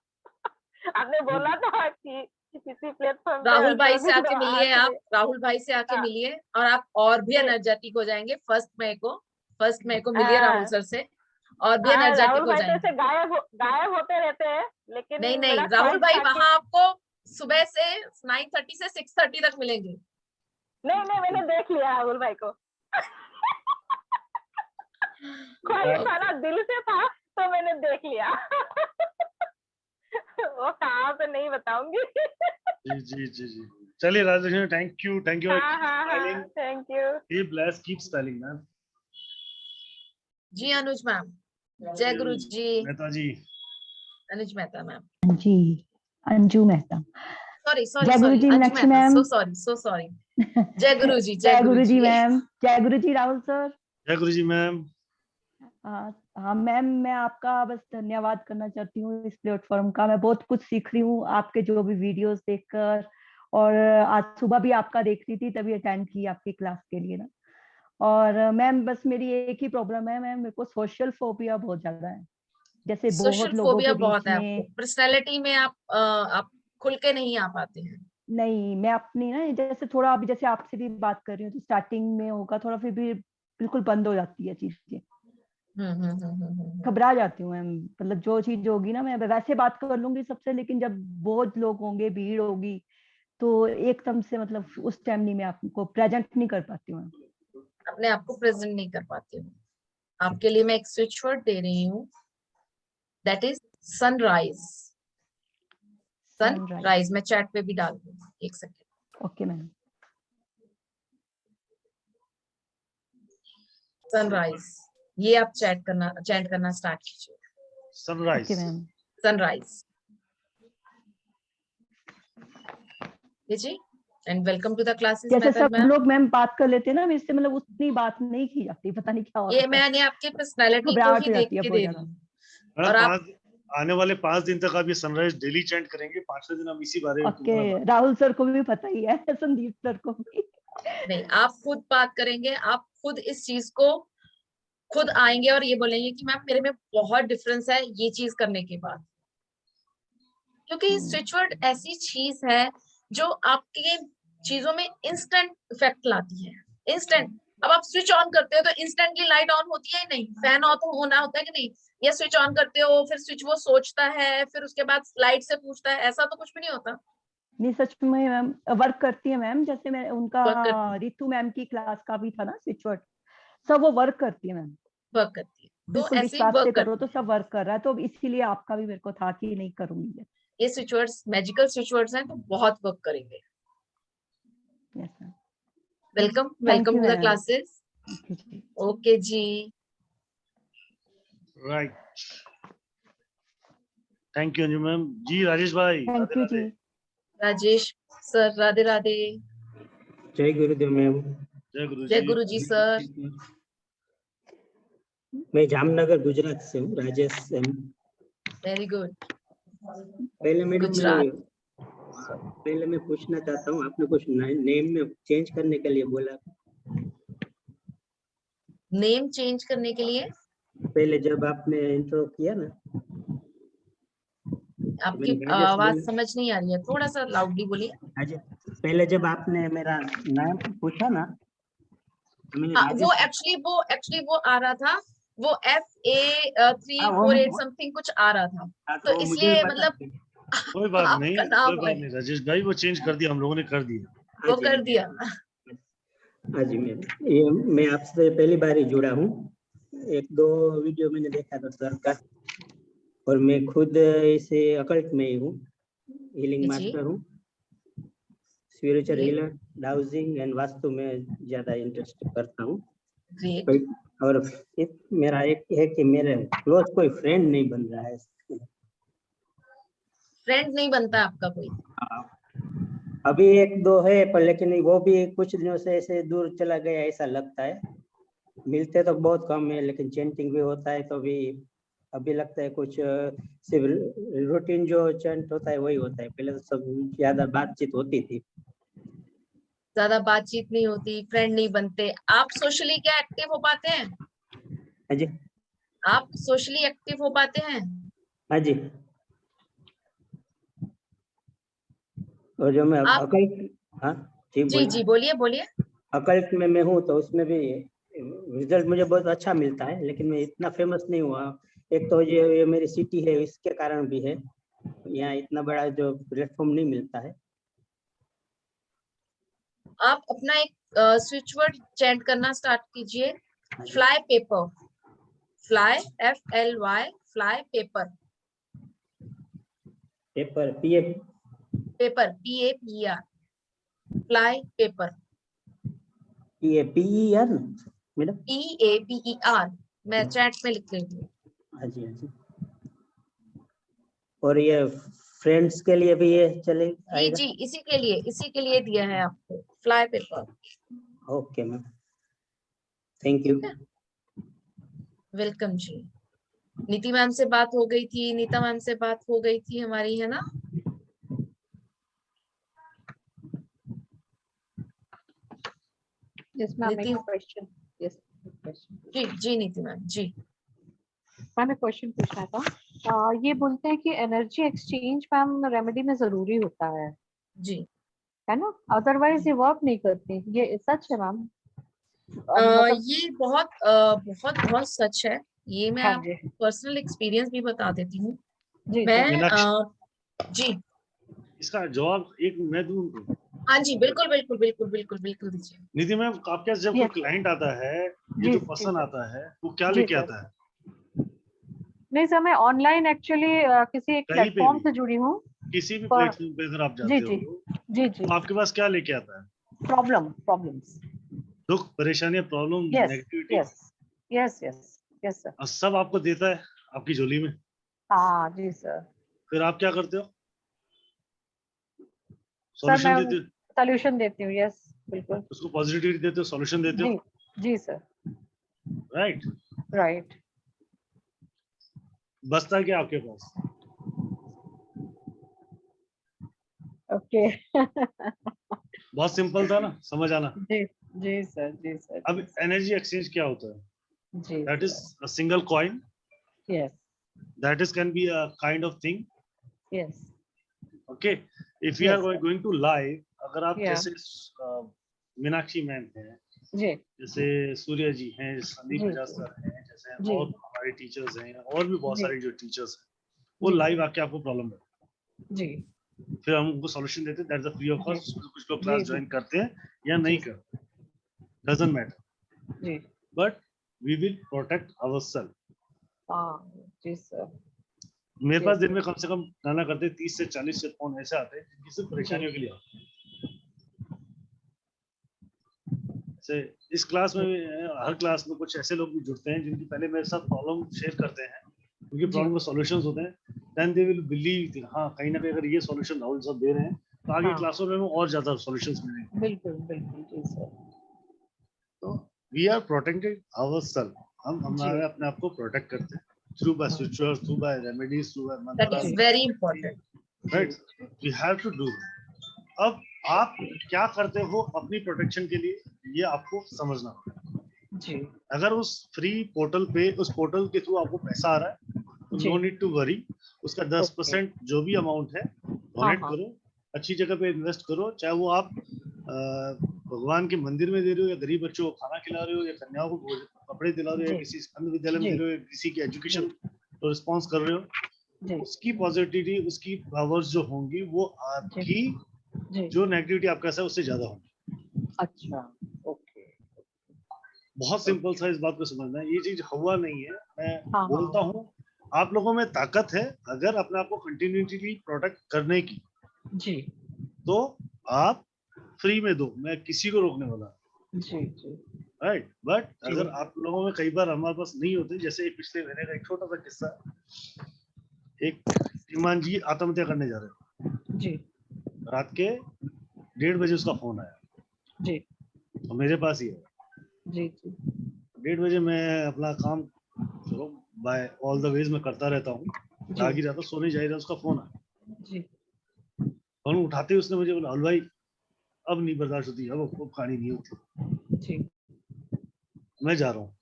आपने बोला था कि किसी प्लेटफॉर्म राहुल भाई से आके मिलिए, आप राहुल भाई से आके मिलिए, और आप और भी एनर्जेटिक हो जाएंगे। 1 मई को मिलिए राहुल सर से, और भी एनर्जेटिक हो जाएंगे। गायब होते रहते हैं, लेकिन नहीं राहुल भाई वहां आपको सुबह से 9:30 से 6:30 तक मिलेंगे। नहीं मैंने देख लिया राहुल भाई को। ख्वाहिश वाला दिल से था तो मैंने देख लिया। वो कहाँ पे नहीं बताऊंगी। जी। चलिए Rajalakshmi, thank you thank you. Keep blessed, keep spelling ma'am. जी अनुज मैम, जय गुरु जी। मेहता जी, अनुज मेहता मैम जी, अंजू मेहता। सॉरी जय गुरु जी मीनाक्षी मैम। So sorry. जय गुरु जी, जय गुरु जी मैम, जय गुरु जी राहुल सर। जय गुरु जी मैम। हाँ मैम, मैं आपका बस धन्यवाद करना चाहती हूँ इस प्लेटफॉर्म का। मैं बहुत कुछ सीख रही हूँ आपके जो भी वीडियोस देखकर, और आज सुबह भी आपका देख रही थी, तभी अटेंड की आपकी क्लास के लिए ना। और मैम बस मेरी एक ही प्रॉब्लम है मैम, मेरे को सोशल फोबिया बहुत ज्यादा है। जैसे बहुत लोगों के बीच में पर्सनालिटी में आप खुल के नहीं आ पाते हैं। नहीं, मैं अपनी ना जैसे थोड़ा अभी जैसे आपसे भी बात कर रही हूँ तो स्टार्टिंग में होगा थोड़ा, फिर भी बिल्कुल बंद हो जाती है चीजें। घबरा जाती हूँ मैम, मतलब जो चीज होगी ना मैं वैसे बात कर लूंगी सबसे, लेकिन जब बहुत लोग होंगे, भीड़ होगी, तो एकदम से मतलब उस टाइम नहीं, मैं आपको प्रेजेंट नहीं कर पाती हूँ, अपने आप को प्रेजेंट नहीं कर पाती हूँ। आपके लिए मैं एक स्विच वर्ड दे रही हूँ, दैट इज सनराइज। सनराइज मैं चैट पे भी डाल दूंगी, 1 सेकेंड। Okay ma'am. सनराइज, ये आप चैट करना स्टार्ट कीजिए। Sunrise. Okay ma'am. Sunrise ji, and welcome to the classes. जैसे सब लोग मैम बात कर लेते हैं ना, इससे मतलब उतनी बात नहीं की जाती, पता नहीं क्या होता है। ये मैंने आपकी पर्सनालिटी को ही देख के दे रही हूँ। और आप आने वाले 5 दिन तक आप ये सनराइज डेली चैंट करेंगे, 5वें दिन हम इसी बारे में। ओके, राहुल सर को भी पता ही है, संदीप सर को भी। नहीं, आप खुद बात करेंगे, आप खुद इस चीज को खुद आएंगे और ये बोलेंगे कि मैम मेरे में बहुत डिफरेंस है ये चीज करने के बाद। क्योंकि स्विच वर्ड ऐसी चीज है जो आपके चीजों में इंस्टेंट इफेक्ट लाती है। इंस्टेंट, अब आप स्विच ऑन करते हो तो इंस्टेंटली लाइट ऑन होती है नहीं, फैन ऑन होना होता है कि नहीं, या स्विच ऑन करते हो फिर स्विच वो सोचता है, फिर उसके बाद लाइट से पूछता है, ऐसा तो कुछ भी नहीं होता। नहीं सच में मैम वर्क करती है मैम, जैसे मैं उनका रितु मैम की क्लास का भी था ना स्विच वर्ड, सब वो वर्क करती है मैम, वर्क करती है। बिल्कुल विश्वास से करो तो सब वर्क कर रहा है, तो इसीलिए आपका भी मेरे को था कि नहीं करूंगी। ये switch words magical switch words हैं तो बहुत वर्क करेंगे। Yes ma'am. Welcome to the classes. Okay जी, right, thank you Anju ma'am ji. Rajesh भाई, थैंक यू जी। राजेश सर, राधे राधे। जय गुरुदेव मैम। जय गुरु जी सर। मैं जामनगर गुजरात से हूँ, राजेश एम। Very good. पहले मैडम मैं पूछना चाहता हूँ, आपने कुछ नेम में चेंज करने के लिए बोला। नेम चेंज करने के लिए पहले जब आपने इंट्रो किया ना, आपकी आवाज समझ नहीं आ रही है, थोड़ा सा लाउडली बोलिए। पहले जब आपने मेरा नाम पूछा ना, वो एक्चुअली वो आ रहा था, वो FA348 समथिंग कुछ आ रहा था, तो इसलिए मतलब कोई बात नहीं, नाम कोई बात नहीं राजेश भाई, वो चेंज कर दिया, हम लोगों ने कर दिया। वो कर दिया। हाँ जी मैम, ये मैं आपसे पहली बार ही जुड़ा हूँ। 1-2 वीडियो मैंने देखा था सर का, और मैं खुद इसे अकल्ट में ही हूँ, हीलिंग मास्टर हूँ, spiritual healer, dowsing and vastu में ज्यादा इंटरेस्ट करता हूँ। और मेरा एक है कि मेरे क्लोज कोई फ्रेंड नहीं बन रहा है। फ्रेंड नहीं बनता आपका कोई? अभी 1-2 है, पर लेकिन वो भी कुछ दिनों से ऐसे दूर चला गया ऐसा लगता है। मिलते तो बहुत कम है, लेकिन चैंटिंग भी होता है तो भी अभी लगता है कुछ सिर्फ रूटीन जो चैंट होता है वही होता है। पहले तो सब ज्यादा बातचीत होती थी। ज्यादा बातचीत नहीं होती, फ्रेंड नहीं बनते। आप सोशली क्या एक्टिव हो पाते हैं? हाँ जी। आप सोशली एक्टिव हो पाते हैं? हाँ जी। और जो मैं अकल्ट, हाँ जी बोलिए बोलिए। अकल्ट में मैं हूँ तो उसमें भी रिजल्ट मुझे बहुत अच्छा मिलता है, लेकिन मैं इतना फेमस नहीं हुआ। एक तो ये मेरी सिटी है, इसके कारण भी है, यहाँ इतना बड़ा जो प्लेटफॉर्म नहीं मिलता है। आप अपना एक स्विच वर्ड चैंट करना स्टार्ट कीजिए। Fly paper, fly FLY, fly paper. Paper paper PAPER, fly paper. PAPER madam? PAPER, मैं चैट में लिख रही हूँ। हाँ जी हाँ जी। और ये फ्रेंड्स के लिए भी ये चले आएगा? जी इसी के लिए दिया है आपको fly paper. Okay ma'am, thank you. Welcome जी। नीति मैम से बात हो गई थी, नीता मैम से बात हो गई थी हमारी, है ना? Yes, ma'am. Question. Yes, question. जी नीति मैम जी। मैम एक क्वेश्चन पूछना था। ये बोलते हैं कि एनर्जी एक्सचेंज मैम रेमेडी में जरूरी होता है जी, है ना? अदरवाइज ये वर्क नहीं करती, ये सच है मैम? ये बहुत बहुत बहुत सच है। ये मैं हाँ आपको पर्सनल एक्सपीरियंस भी बता देती हूँ। जी मैं जी इसका जवाब एक मैं दूं? हाँ जी बिल्कुल बिल्कुल बिल्कुल बिल्कुल बिल्कुल दीजिए। निधि मैम, आपके पास जब कोई क्लाइंट आता है, ये जो पर्सन आता है, वो क्या लेके आता है? नहीं सर, मैं ऑनलाइन एक्चुअली किसी एक प्लेटफॉर्म से जुड़ी हूँ। किसी भी प्लेटफॉर्म पे अगर आप जाते हो जी तो आपके पास क्या लेके आता है? प्रॉब्लम्स, दुख, परेशानियां, प्रॉब्लम, नेगेटिविटी। Yes sir. और सब आपको देता है आपकी झोली में। हाँ जी सर। फिर आप क्या करते हो? सर मैं सॉल्यूशन देती हूँ। यस बिल्कुल। उसको पॉजिटिविटी देते हो, सॉल्यूशन देते हो? जी सर। राइट। बचता क्या आपके पास? ओके। बहुत सिंपल था ना, समझ आना? जी सर। अब एनर्जी एक्सचेंज क्या होता है? जी, that is a single coin. Yes. That is can be a kind of thing. Yes. Okay. If we are going to live, अगर आप जैसे मीनाक्षी मैम हैं, जैसे सूर्य जी हैं, संदीप बजाज सर हैं, जैसे और हमारे टीचर्स हैं, और भी बहुत सारे जो टीचर्स हैं, वो लाइव आके आपको प्रॉब्लम है जी, फिर हम उनको सॉल्यूशन देते हैं। That's the free of cost. कुछ लोग क्लास ज्वाइन करते हैं या नहीं करते, doesn't matter, but we will protect ourselves. जी सर। मेरे पास दिन में कम से कम गाना करते 30 से 40 से फोन ऐसे आते हैं जिनकी सिर्फ परेशानियों के लिए आते हैं। से इस क्लास में हर क्लास में कुछ ऐसे लोग भी जुड़ते हैं जिनकी पहले मेरे साथ प्रॉब्लम शेयर करते हैं, उनकी प्रॉब्लम के सॉल्यूशंस होते हैं, देन दे विल बिलीव कि हाँ कहीं ना कहीं अगर ये सॉल्यूशन राहुल साहब दे रहे हैं तो आगे क्लासों में और ज्यादा सॉल्यूशंस मिलेंगे। बिल्कुल बिल्कुल जी सर। तो वी आर प्रोटेक्टेड आवरसेल्फ, हम हमारे अपने आप को प्रोटेक्ट करते हैं through by switchword, through by remedies, through by that mantra, is very important, right? We have to do. अब आप क्या करते हो अपनी प्रोटेक्शन के लिए, ये आपको समझना होगा जी। अगर उस फ्री पोर्टल पे, उस पोर्टल के थ्रू आपको पैसा आ रहा है तो नो नीड टू वरी, उसका 10% जो भी अमाउंट है डोनेट करो, अच्छी जगह पे इन्वेस्ट करो, चाहे वो आप भगवान के मंदिर में दे रहे हो, या गरीब बच्चों को खाना खिला रहे हो, या कन्याओं को कपड़े दिला रहे हो, या किसी स्कंद विद्यालय में दे रहे हो, या किसी की एजुकेशन तो रिस्पॉन्स कर रहे हो, उसकी पॉजिटिविटी, उसकी पावर्स जो होंगी वो आपकी जो नेगेटिविटी आपका है उससे ज्यादा होगी। अच्छा, ओके। बहुत सिंपल सा इस बात को समझना है, ये चीज हुआ नहीं है, मैं बोलता हूँ आप लोगों में ताकत है अगर अपने आप को कंटिन्यूटी प्रोटेक्ट करने की जी, तो आप फ्री में दो, मैं किसी को रोकने वाला जी जी, राइट। बट अगर आप लोगों में कई बार हमारे पास नहीं होते, जैसे पिछले महीने का एक छोटा सा किस्सा, एक श्रीमान जी आत्महत्या करने जा रहे थे जी, रात के 1:30 बजे उसका फोन आया जी, तो मेरे पास ही है जी जी, 1:30 बजे मैं अपना काम चलो बाय ऑल द वेज में करता रहता हूँ, जाग ही रहा था, सोने जा ही रहा, उसका फोन आया जी, फोन उठाते ही उसने मुझे बोला हल भाई अब नहीं बर्दाश्त होती, अब कहानी नहीं होती जी, मैं जा रहा हूँ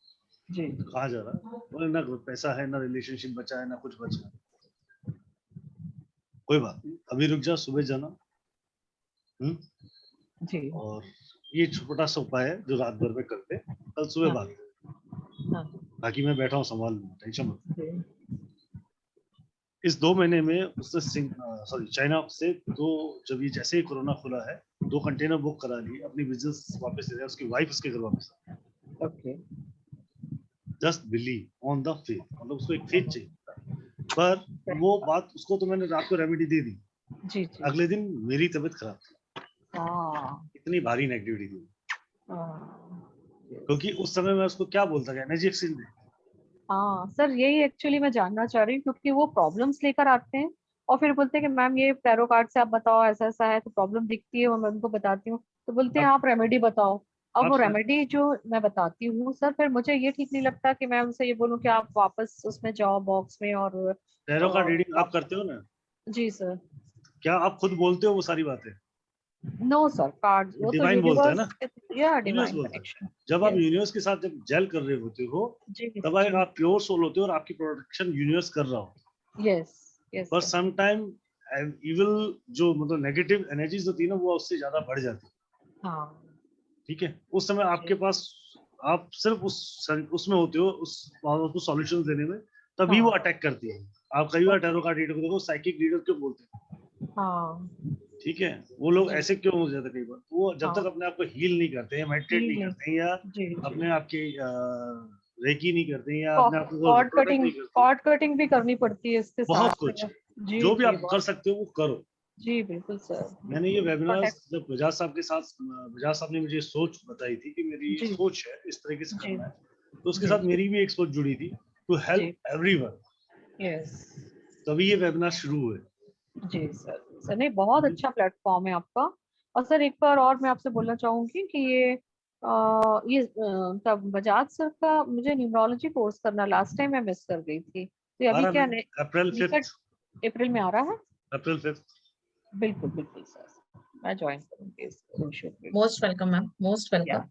जी, कहाँ जा रहा, बोले ना पैसा है, ना रिलेशनशिप बचा है, ना कुछ बचा है, कोई बात नहीं अभी रुक जा, सुबह जाना। जी, और ये छोटा सा उपाय है जो रात भर में करते, कल सुबह बात, बाकी मैं बैठा हूँ संभाल लूंगा, टेंशन मत। इस 2 महीने में उसने चाइना से जब ये जैसे ही कोरोना खुला है 2 कंटेनर बुक करा लिए, अपनी बिजनेस वापस ले, उसकी वाइफ उसके घर वापस। Okay, just believe on the faith, मतलब उसको एक फेथ चाहिए पर वो बात उसको तो मैंने रात को रेमेडी दे दी जी जी, अगले दिन मेरी तबीयत खराब थी, इतनी भारी नेगेटिविटी थी क्योंकि उस समय मैं उसको क्या बोलता गया, एनर्जी एक्सचेंज दे। हाँ सर, यही एक्चुअली मैं जानना चाह रही हूँ, क्योंकि वो प्रॉब्लम्स लेकर आते हैं और फिर बोलते हैं कि मैम ये टैरो कार्ड से आप बताओ ऐसा ऐसा है, तो प्रॉब्लम दिखती है, वो मैं उनको बताती हूँ तो बोलते हैं आप रेमेडी बताओ। अब वो रेमेडी जो मैं बताती हूँ सर, फिर मुझे ये ठीक नहीं लगता कि मैं उनसे ये बोलूँ कि आप वापस उसमें जाओ बॉक्स में और टैरो कार्ड रीडिंग आप करते हो ना? जी सर। क्या आप खुद बोलते हो वो सारी बातें? नो सर, कार्ड वो तो डिवाइन बोलता है ना, या यूनिवर्स डिवाइन बोलता है। कनेक्शन। जब आप यूनिवर्स के साथ जब जेल कर रहे होते हो तब आप प्योर सोल होते हो और आपकी प्रोटेक्शन यूनिवर्स कर रहा होता है। यस यस, पर सम टाइम इविल जो मतलब नेगेटिव एनर्जीज होती है ना वो उससे ज्यादा बढ़ जाती है। हाँ ठीक है, उस समय आपके पास आप सिर्फ उसमें होते हो, उसको सॉल्यूशन देने में, तभी वो अटैक करती है। आप कई बार टैरो कार्ड रीडर को देखो, साइकिक रीडर क्यों बोलते हैं? हाँ, ठीक है, वो लोग ऐसे क्यों हो जाते कई बार, वो जब तक अपने आप को हील नहीं करते हैं, मेडिटेट नहीं करते हैं, या अपने आप के रेकी नहीं करते हैं, या अपने आप को प्रोटेक्ट नहीं करते, कॉर्ड कटिंग भी करनी पड़ती है इसके साथ। बहुत कुछ जो भी आप कर सकते हो वो करो। जी बिल्कुल सर। मैंने ये वेबिनार जब बजाज साहब के साथ, बजाज साहब ने मुझे सोच बताई थी कि मेरी सोच है इस तरीके से करना है, तो उसके साथ मेरी भी एक सोच जुड़ी थी, टू हेल्प एवरीवन। यस, तभी ये वेबिनार शुरू हुए। जी सर। सर नहीं, बहुत अच्छा प्लेटफॉर्म है आपका। और सर एक बार और मैं आपसे बोलना चाहूंगी कि ये तब बजाज सर का मुझे न्यूमरोलॉजी कोर्स करना लास्ट टाइम मैं मिस कर गई थी, तो अभी क्या अप्रैल में आ रहा है? अप्रैल 5। बिल्कुल बिल्कुल सर, मैं ज्वाइन करूंगी। Most welcome ma'am, most welcome.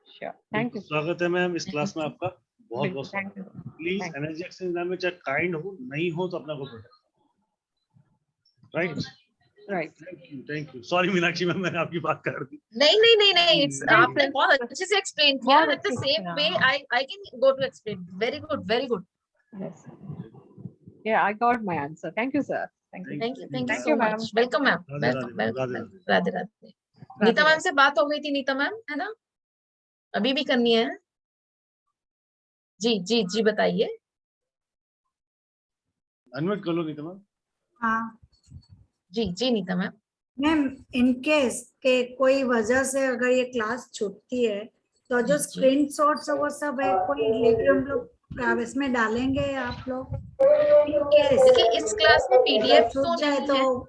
Sure, thank you. स्वागत है मैम इस क्लास में आपका, बहुत बहुत स्वागत है। प्लीज एनर्जी एक्सचेंज में चाहे काइंड हो नहीं हो तो अपना को protect, right right. Thank you. Sorry Meenakshi ma'am, मैंने आपकी बात कर दी। नहीं, इट्स आपने बहुत अच्छे से एक्सप्लेन किया, with the same way I can go to explain. Very good, very good. Yes, yeah I got my answer. Thank you sir. Thank you so much. Welcome ma'am, welcome. Radhe Radhe. Neeta ma'am से बात हो गई थी, नीता मैम है ना, अभी भी करनी है? जी जी जी, बताइए। अनम्यूट कर लो नीता मैम। हाँ जी जी Neeta ma'am. Ma'am, in case के कोई वजह से अगर ये क्लास छूटती है तो जो स्क्रीनशॉट्स वो सब है कोई लेके हम लोग इसमें डालेंगे आप लोग? देखिए इस क्लास में पीडीएफ तो छूट जाए नहीं तो है,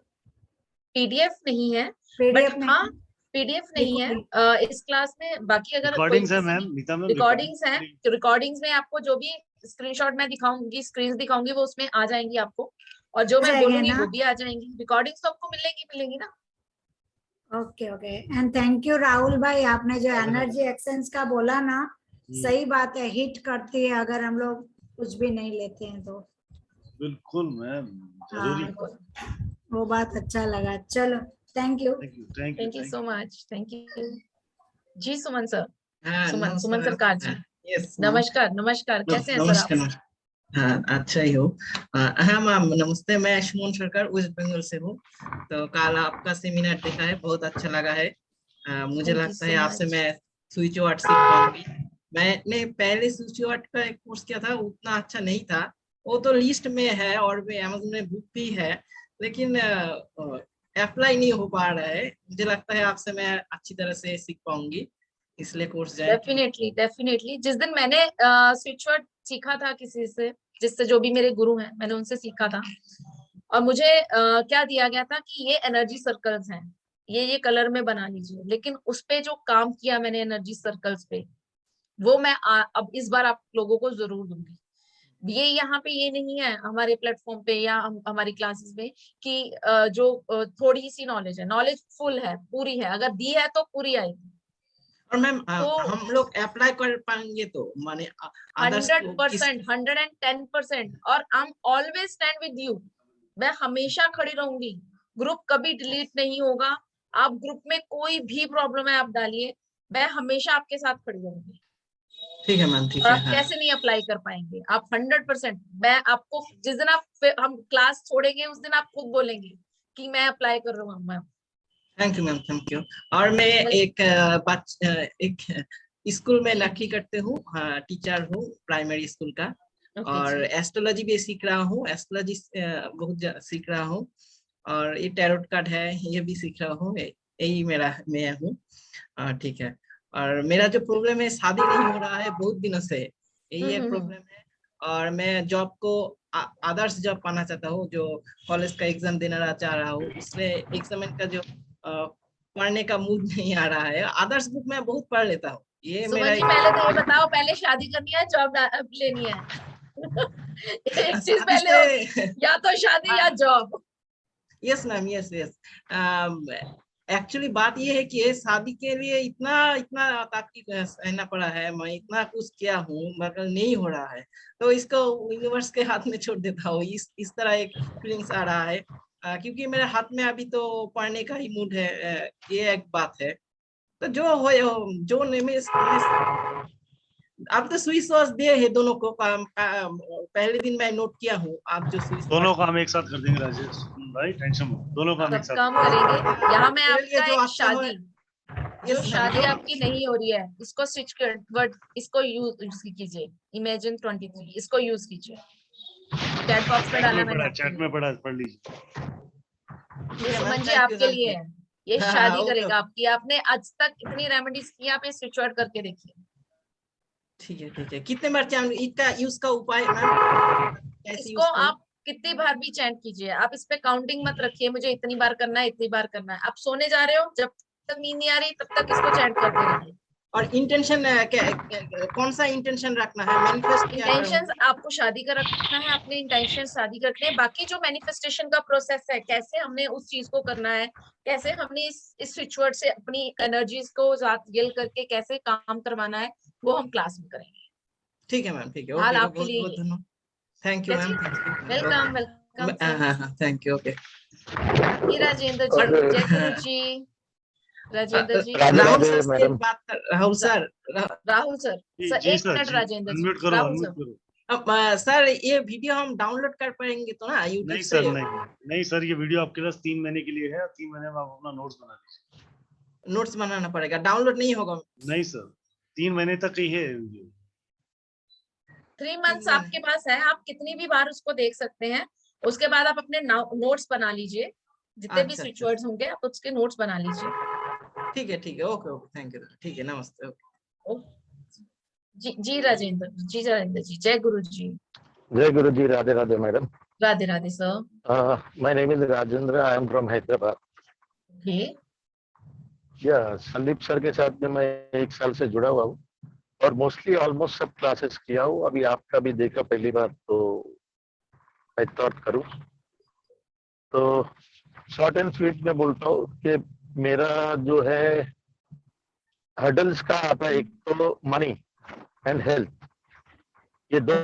पीडीएफ नहीं है, पीडीएफ बट में हाँ पीडीएफ नहीं है इस क्लास में। बाकी अगर कोई रिकॉर्डिंग्स है मैम, नीता मैम, रिकॉर्डिंग्स हैं, रिकॉर्डिंग्स में आपको जो भी स्क्रीनशॉट मैं दिखाऊंगी, स्क्रीन दिखाऊंगी, वो उसमें आ जाएंगी आपको, और जो मैं बोलूंगी वो भी आ जाएंगी। रिकॉर्डिंग्स तो आपको मिलेंगी ना। Okay okay, and thank you Rahul भाई, आपने जो एनर्जी एक्सचेंज का बोला ना, सही बात है, हिट करती है अगर हम लोग कुछ भी नहीं लेते हैं तो। बिल्कुल मैम, जरूरी। वो बात अच्छा लगा। चलो thank you thank you so much, thank you जी। सुमन सर, हाँ, सुमन सरकार जी, यस नमस्कार नमस्कार, कैसे हैं सर आप? नमस्कार। हाँ, अच्छा ही हो। हाँ मैम नमस्ते, मैं सुमन सरकार वेस्ट बंगाल से हूँ। तो कल आपका सेमिनार देखा है, बहुत अच्छा लगा है। मुझे लगता है आपसे मैं स्विच वर्ड सीख पाऊंगी। मैंने पहले स्विच वर्ड का एक कोर्स किया था, उतना अच्छा नहीं था, वो तो लिस्ट में है और भी अमेज़न में बुक भी है, लेकिन अप्लाई नहीं हो पा रहा है। मुझे लगता है आपसे मैं अच्छी तरह से सीख पाऊंगी, इसलिए कोर्स ज्वाइन। डेफिनेटली जिस दिन मैंने स्विच वर्ड सीखा था किसी से, जिससे जो भी मेरे गुरु हैं, मैंने उनसे सीखा था, और मुझे क्या दिया गया था कि ये एनर्जी सर्कल्स हैं, ये कलर में बना लीजिए, लेकिन उस पे जो काम किया मैंने एनर्जी सर्कल्स पे, वो मैं अब इस बार आप लोगों को जरूर दूंगी। ये यहाँ पे ये नहीं है हमारे प्लेटफॉर्म पे या हमारी क्लासेस में कि जो थोड़ी सी नॉलेज है, नॉलेज फुल है, पूरी है, अगर दी है तो पूरी आएगी। और मैम हम लोग अप्लाई कर पाएंगे तो माने 100%, 110%, और I am always stand with you. मैं हमेशा खड़ी रहूंगी, ग्रुप कभी डिलीट नहीं होगा। आप ग्रुप में कोई भी प्रॉब्लम है आप डालिए, मैं हमेशा आपके साथ खड़ी रहूंगी। ठीक है मैम, ठीक और है। आप कैसे नहीं अप्लाई कर पाएंगे? आप 100%, मैं आपको जिस दिन हम क्लास छोड़ेंगे उस दिन आप खुद बोलेंगे कि मैं अप्लाई कर रहा हूँ ma'am. Thank you ma'am, thank you. और मैं एक स्कूल में नौकरी करते हूँ, टीचर हूँ प्राइमरी स्कूल का। और एस्ट्रोलॉजी भी सीख रहा हूँ, एस्ट्रोलॉजी बहुत सीख रहा हूँ, और ये टैरोट कार्ड है ये भी सीख रहा हूँ, यही मैं हूँ। ठीक है। और मेरा जो प्रॉब्लम है, शादी नहीं हो रहा है बहुत दिनों से, यही प्रॉब्लम है। और मैं जॉब को आदर्श जॉब पाना चाहता हूँ, जो कॉलेज का एग्जाम देना चाह रहा हूँ, इसलिए एग्जाम का जो पढ़ने का मूड नहीं आ रहा है। आदर्श बुक मैं बहुत पढ़ लेता हूँ। ये मेरा पहले तो ये बताओ, पहले शादी करनी है जॉब लेनी है? एक चीज पहले हो, या तो शादी या job. Yes ma'am, yes yes. Actually बात ये है कि शादी के लिए इतना ताकि सहना पड़ा है, मैं इतना कुछ किया हूँ मगर नहीं हो रहा है, तो इसको यूनिवर्स के हाथ में छोड़ देता हूँ। इस तरह एक फीलिंग्स आ रहा है, क्योंकि मेरे हाथ में अभी तो पढ़ने का ही मूड है। ये एक बात है, तो जो हो जो आप तो स्विच वॉच दिए है दोनों को, पहले दिन मैं नोट किया हूँ। आप जो स्विच दोनों काम एक साथ कर देंगे राजेश भाई, टेंशन मत, दोनों काम एक साथ काम करेंगे। यहाँ मैं आपका एक शादी आपकी नहीं हो रही है, इसको स्विच वर्ड, इसको यूज कीजिए, इमेजिन 23, इसको यूज कीजिए। चैट बॉक्स में डाला मैंने, चैट में पढ़ लीजिए। सुमन जी आपके लिए है, ये शादी करेगा आपकी। आपने आज तक इतनी रेमेडीज की, आप स्विच वर्ड करके देखिए। ठीक है, ठीक है। कितने बार इसका यूज का उपाय इसको आप कितनी बार भी चैंट कीजिए, आप इस पे काउंटिंग मत रखिए, मुझे इतनी बार करना है, इतनी बार करना है। आप सोने जा रहे हो, जब तक नींद नहीं आ रही तब तक इसको चैंट करते रहिए। और इंटेंशन कौन सा इंटेंशन रखना है? मैनिफेस्ट इंटेंशन आपको शादी का रखना है, अपने इंटेंशन शादी करते हैं। बाकी जो मैनिफेस्टेशन का प्रोसेस है, कैसे हमने उस चीज को करना है, कैसे हमने इस स्विच वर्ड से अपनी एनर्जीज को गिल करके कैसे काम करवाना है, वो हम क्लास में करेंगे। ठीक है मैम, ठीक है। हाल ओके, आपके लिए बहुत धन्यवाद। Thank you ma'am, welcome welcome. Thank you. Okay Rajendra ji, जय गुरु जी। राजेंद्र जी, राहुल सर एक मिनट राजेंद्र जी, सर ये वीडियो हम डाउनलोड कर पाएंगे तो ना यूट्यूब नहीं सर, नहीं सर, ये वीडियो आपके पास 3 महीने के लिए है, 3 महीने में आप अपना नोट्स बना लीजिए। नोट्स बनाना पड़ेगा, डाउनलोड नहीं होगा? नहीं सर, 3 महीने तक ही है वीडियो। 3 मंथ्स आपके पास है, आप कितनी भी बार उसको देख सकते हैं। उसके बाद आप अपने नोट्स बना लीजिए, जितने भी स्विच वर्ड्स होंगे आप उसके नोट्स बना लीजिए। ठीक है, ठीक है। Okay okay, thank you. ठीक है, नमस्ते। जी राजेंद्र जी, जय गुरु जी। जय गुरु जी, Radhe Radhe madam. Radhe Radhe sir. My name is Rajendra, I am from Hyderabad. Okay. या संदीप सर के साथ में मैं 1 साल से जुड़ा हुआ हूँ और मोस्टली ऑलमोस्ट सब क्लासेस किया हूँ। अभी आपका भी देखा पहली बार, तो मैं थॉट करूँ तो शॉर्ट एंड स्वीट में बोलता हूँ कि मेरा जो है हर्डल्स का आता है, एक तो मनी एंड हेल्थ, ये दो।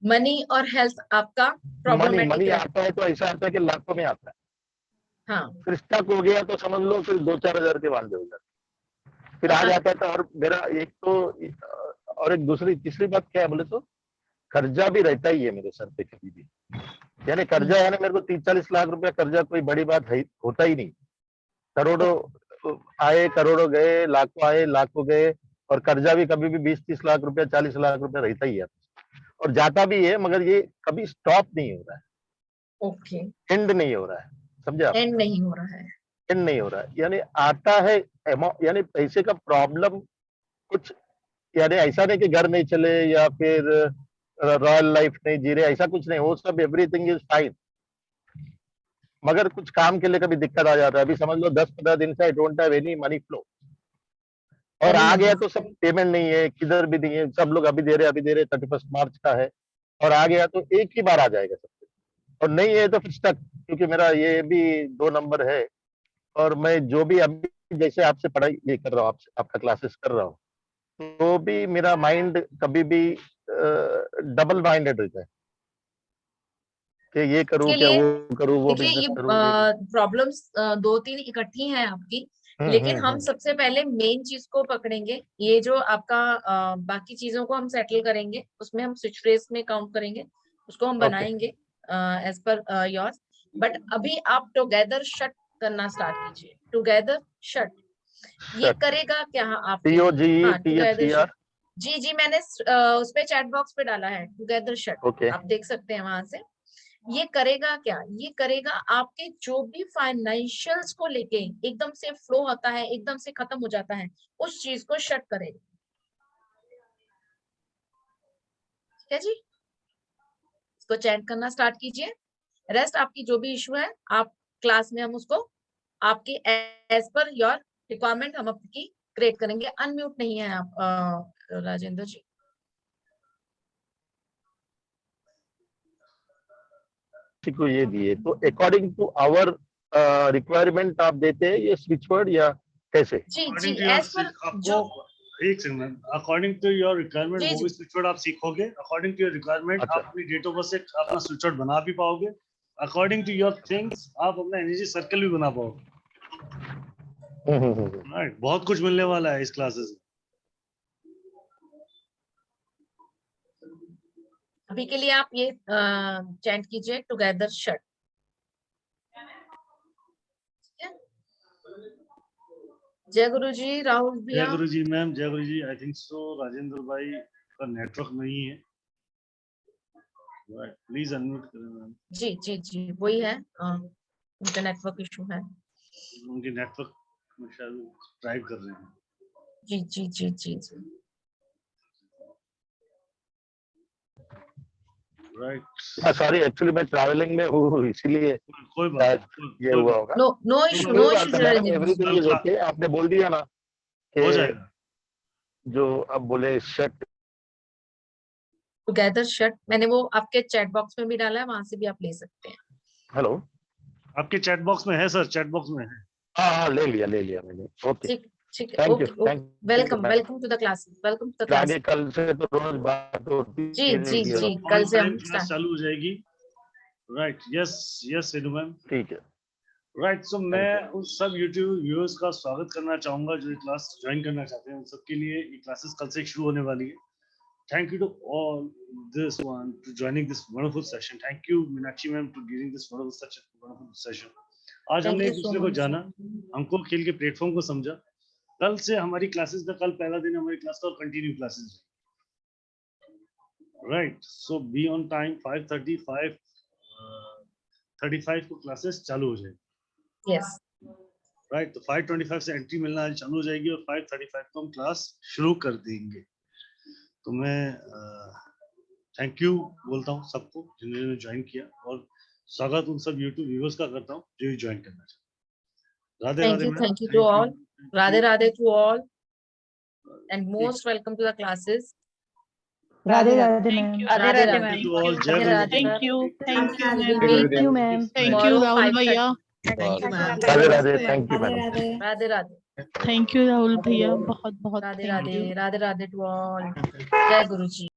मनी और हेल्थ आपका प्रॉब्लमेटिक मनी आता है तो ऐसा आता है कि लाखों में आता है। हाँ। फिर स्टक हो गया तो समझ लो फिर 2-4 हजार के वांदे हो जाते, फिर आ जाता है। तो और मेरा एक तो और एक दूसरी तीसरी बात क्या है बोले तो कर्जा भी रहता ही है मेरे सर पे कभी भी। यानी कर्जा यानी मेरे को 30-40 लाख रुपया कर्जा कोई बड़ी बात है, होता ही नहीं। करोड़ों आए, करोड़ों गए, लाखों आए, लाखों गए, और कर्जा भी कभी भी 20-30 लाख रुपया, 40 लाख रुपया रहता ही है और जाता भी है, मगर ये कभी स्टॉप नहीं हो रहा है। ओके। एंड नहीं हो रहा है, समझे आप? एंड नहीं हो रहा है। एंड नहीं हो रहा है, यानी आता है यानी पैसे का प्रॉब्लम कुछ, यानी ऐसा नहीं कि घर नहीं चले या फिर रॉयल लाइफ नहीं जी रहे, ऐसा कुछ नहीं। वो सब एवरीथिंग इज फाइन, मगर कुछ काम के लिए कभी दिक्कत आ जाता है। अभी समझ लो 10-15 दिन से I don't have any money flow, और आ गया तो सब पेमेंट नहीं है, किधर भी नहीं है। सब लोग अभी दे रहे 31 मार्च का है, और आ गया तो एक ही बार आ जाएगा सबसे, और नहीं है तो फिर स्टक। क्योंकि मेरा ये भी 2 नंबर है, और मैं जो भी अभी जैसे आपसे पढ़ाई ये कर रहा हूँ, आपका क्लासेस कर रहा हूँ, तो भी मेरा माइंड कभी भी डबल माइंडेड रहता है कि ये करूँ क्या वो करूँ, वो देखिए बिजनेस ये करूँ। प्रॉब्लम्स 2-3 इकट्ठी हैं आपकी, लेकिन हम सबसे पहले मेन चीज को पकड़ेंगे। ये जो आपका बाकी चीजों को हम सेटल करेंगे, उसमें हम स्विच फ्रेज में काउंट करेंगे, उसको हम बनाएंगे एज पर योर्स। बट अभी आप टुगेदर शट करना स्टार्ट कीजिए। टुगेदर शट ये करेगा क्या आपके लिए? Together shut. जी मैंने उस पे चैट बॉक्स पे डाला है टुगेदर शट, आप देख सकते हैं वहां से। ये करेगा क्या? ये करेगा आपके जो भी फाइनेंशियल्स को लेके एकदम से फ्लो होता है, एकदम से खत्म हो जाता है, उस चीज को शट करेगा। ठीक है जी, इसको चैट करना स्टार्ट कीजिए। रेस्ट आपकी जो भी इशू है, आप क्लास में हम उसको आपके एज पर योर रिक्वायरमेंट हम आपकी क्रिएट करेंगे। अनम्यूट नहीं है आप राजेंद्र जी। को ये दिए तो अकॉर्डिंग टू आवर रिक्वायरमेंट आप देते हैं ये स्विच वर्ड या कैसे? जी एज पर जो एक second, according to your requirement वो भी स्विच वर्ड आप सीखोगे। अकॉर्डिंग टू योर रिक्वायरमेंट आप अपनी डेट ऑफ बर्थ से अपना स्विच वर्ड बना भी पाओगे। अकॉर्डिंग टू योर थिंग्स आप अपना एनर्जी सर्कल भी बना पाओगे। राइट, बहुत कुछ मिलने वाला है इस क्लासेस में। अभी के लिए आप ये चैंट कीजिए टुगेदर शट। जय गुरु जी। राहुल भैया। जय गुरु जी मैम, जय गुरु जी। आई थिंक सो राजेंद्र भाई का नेटवर्क नहीं है, प्लीज अनम्यूट करें मैम। जी वही है, उनका नेटवर्क इशू है। उनके नेटवर्क में शायद ड्राइव कर रहे हैं। जी राइट। सॉरी, एक्चुअली मैं ट्रैवलिंग में हूँ, इसीलिए कोई बात ये हुआ होगा। No issue everything is okay. आपने बोल दिया ना कि हो जाएगा जो अब बोले शट टुगेदर शट, मैंने वो आपके चैट बॉक्स में भी डाला है, वहां से भी आप ले सकते हैं। हेलो, आपके चैट बॉक्स में है सर, चैट बॉक्स में है। हाँ ले लिया मैंने। ओके ठीक है, thank you. Welcome to the classes, welcome to the class. आगे कल से तो रोज बात होती है। जी कल से हम क्लास चालू हो जाएगी। राइट, यस सेडू मैम, ठीक है। राइट, सो मैं उस सब यूट्यूब व्यूअर्स का स्वागत करना चाहूंगा जो ये क्लास ज्वाइन करना चाहते हैं। उन सबके लिए ये क्लासेस कल से शुरू होने वाली है। Thank you to all this one to joining this wonderful session. Thank you Meenakshi ma'am to giving this wonderful session. आज हमने एक दूसरे को जाना, हमको खेल के प्लेटफॉर्म को समझा। कल से हमारी क्लासेस का, कल पहला दिन हमारी क्लास का और continue classes, right. So be on time 5:35 को क्लासेस चालू हो जाएगी। Yes right. तो 5:25 से एंट्री मिलना चालू हो जाएगी और 5:35 को हम क्लास शुरू कर देंगे। तो मैं थैंक यू बोलता हूँ सबको जिन्होंने ज्वाइन किया, और स्वागत उन सब यूट्यूब व्यूअर्स का करता हूँ जो ज्वाइन करना चाहते हैं। Radhe Radhe. Thank you to all. Radhe Radhe to all, and most welcome to the classes. Radhe Radhe ma'am. Radhe Radhe Thank you to all. जय गुरु जी। Thank you. Thank you, ma'am. Thank you ma'am. Thank you, Tomorrow Rahul 5:30. भैया. Thank you, ma'am. Radhe Radhe, thank you madam. Radhe Radhe. Thank you, Rahul भैया. बहुत बहुत Radhe thank you. Radhe. Radhe Radhe to all. Jai Guru ji.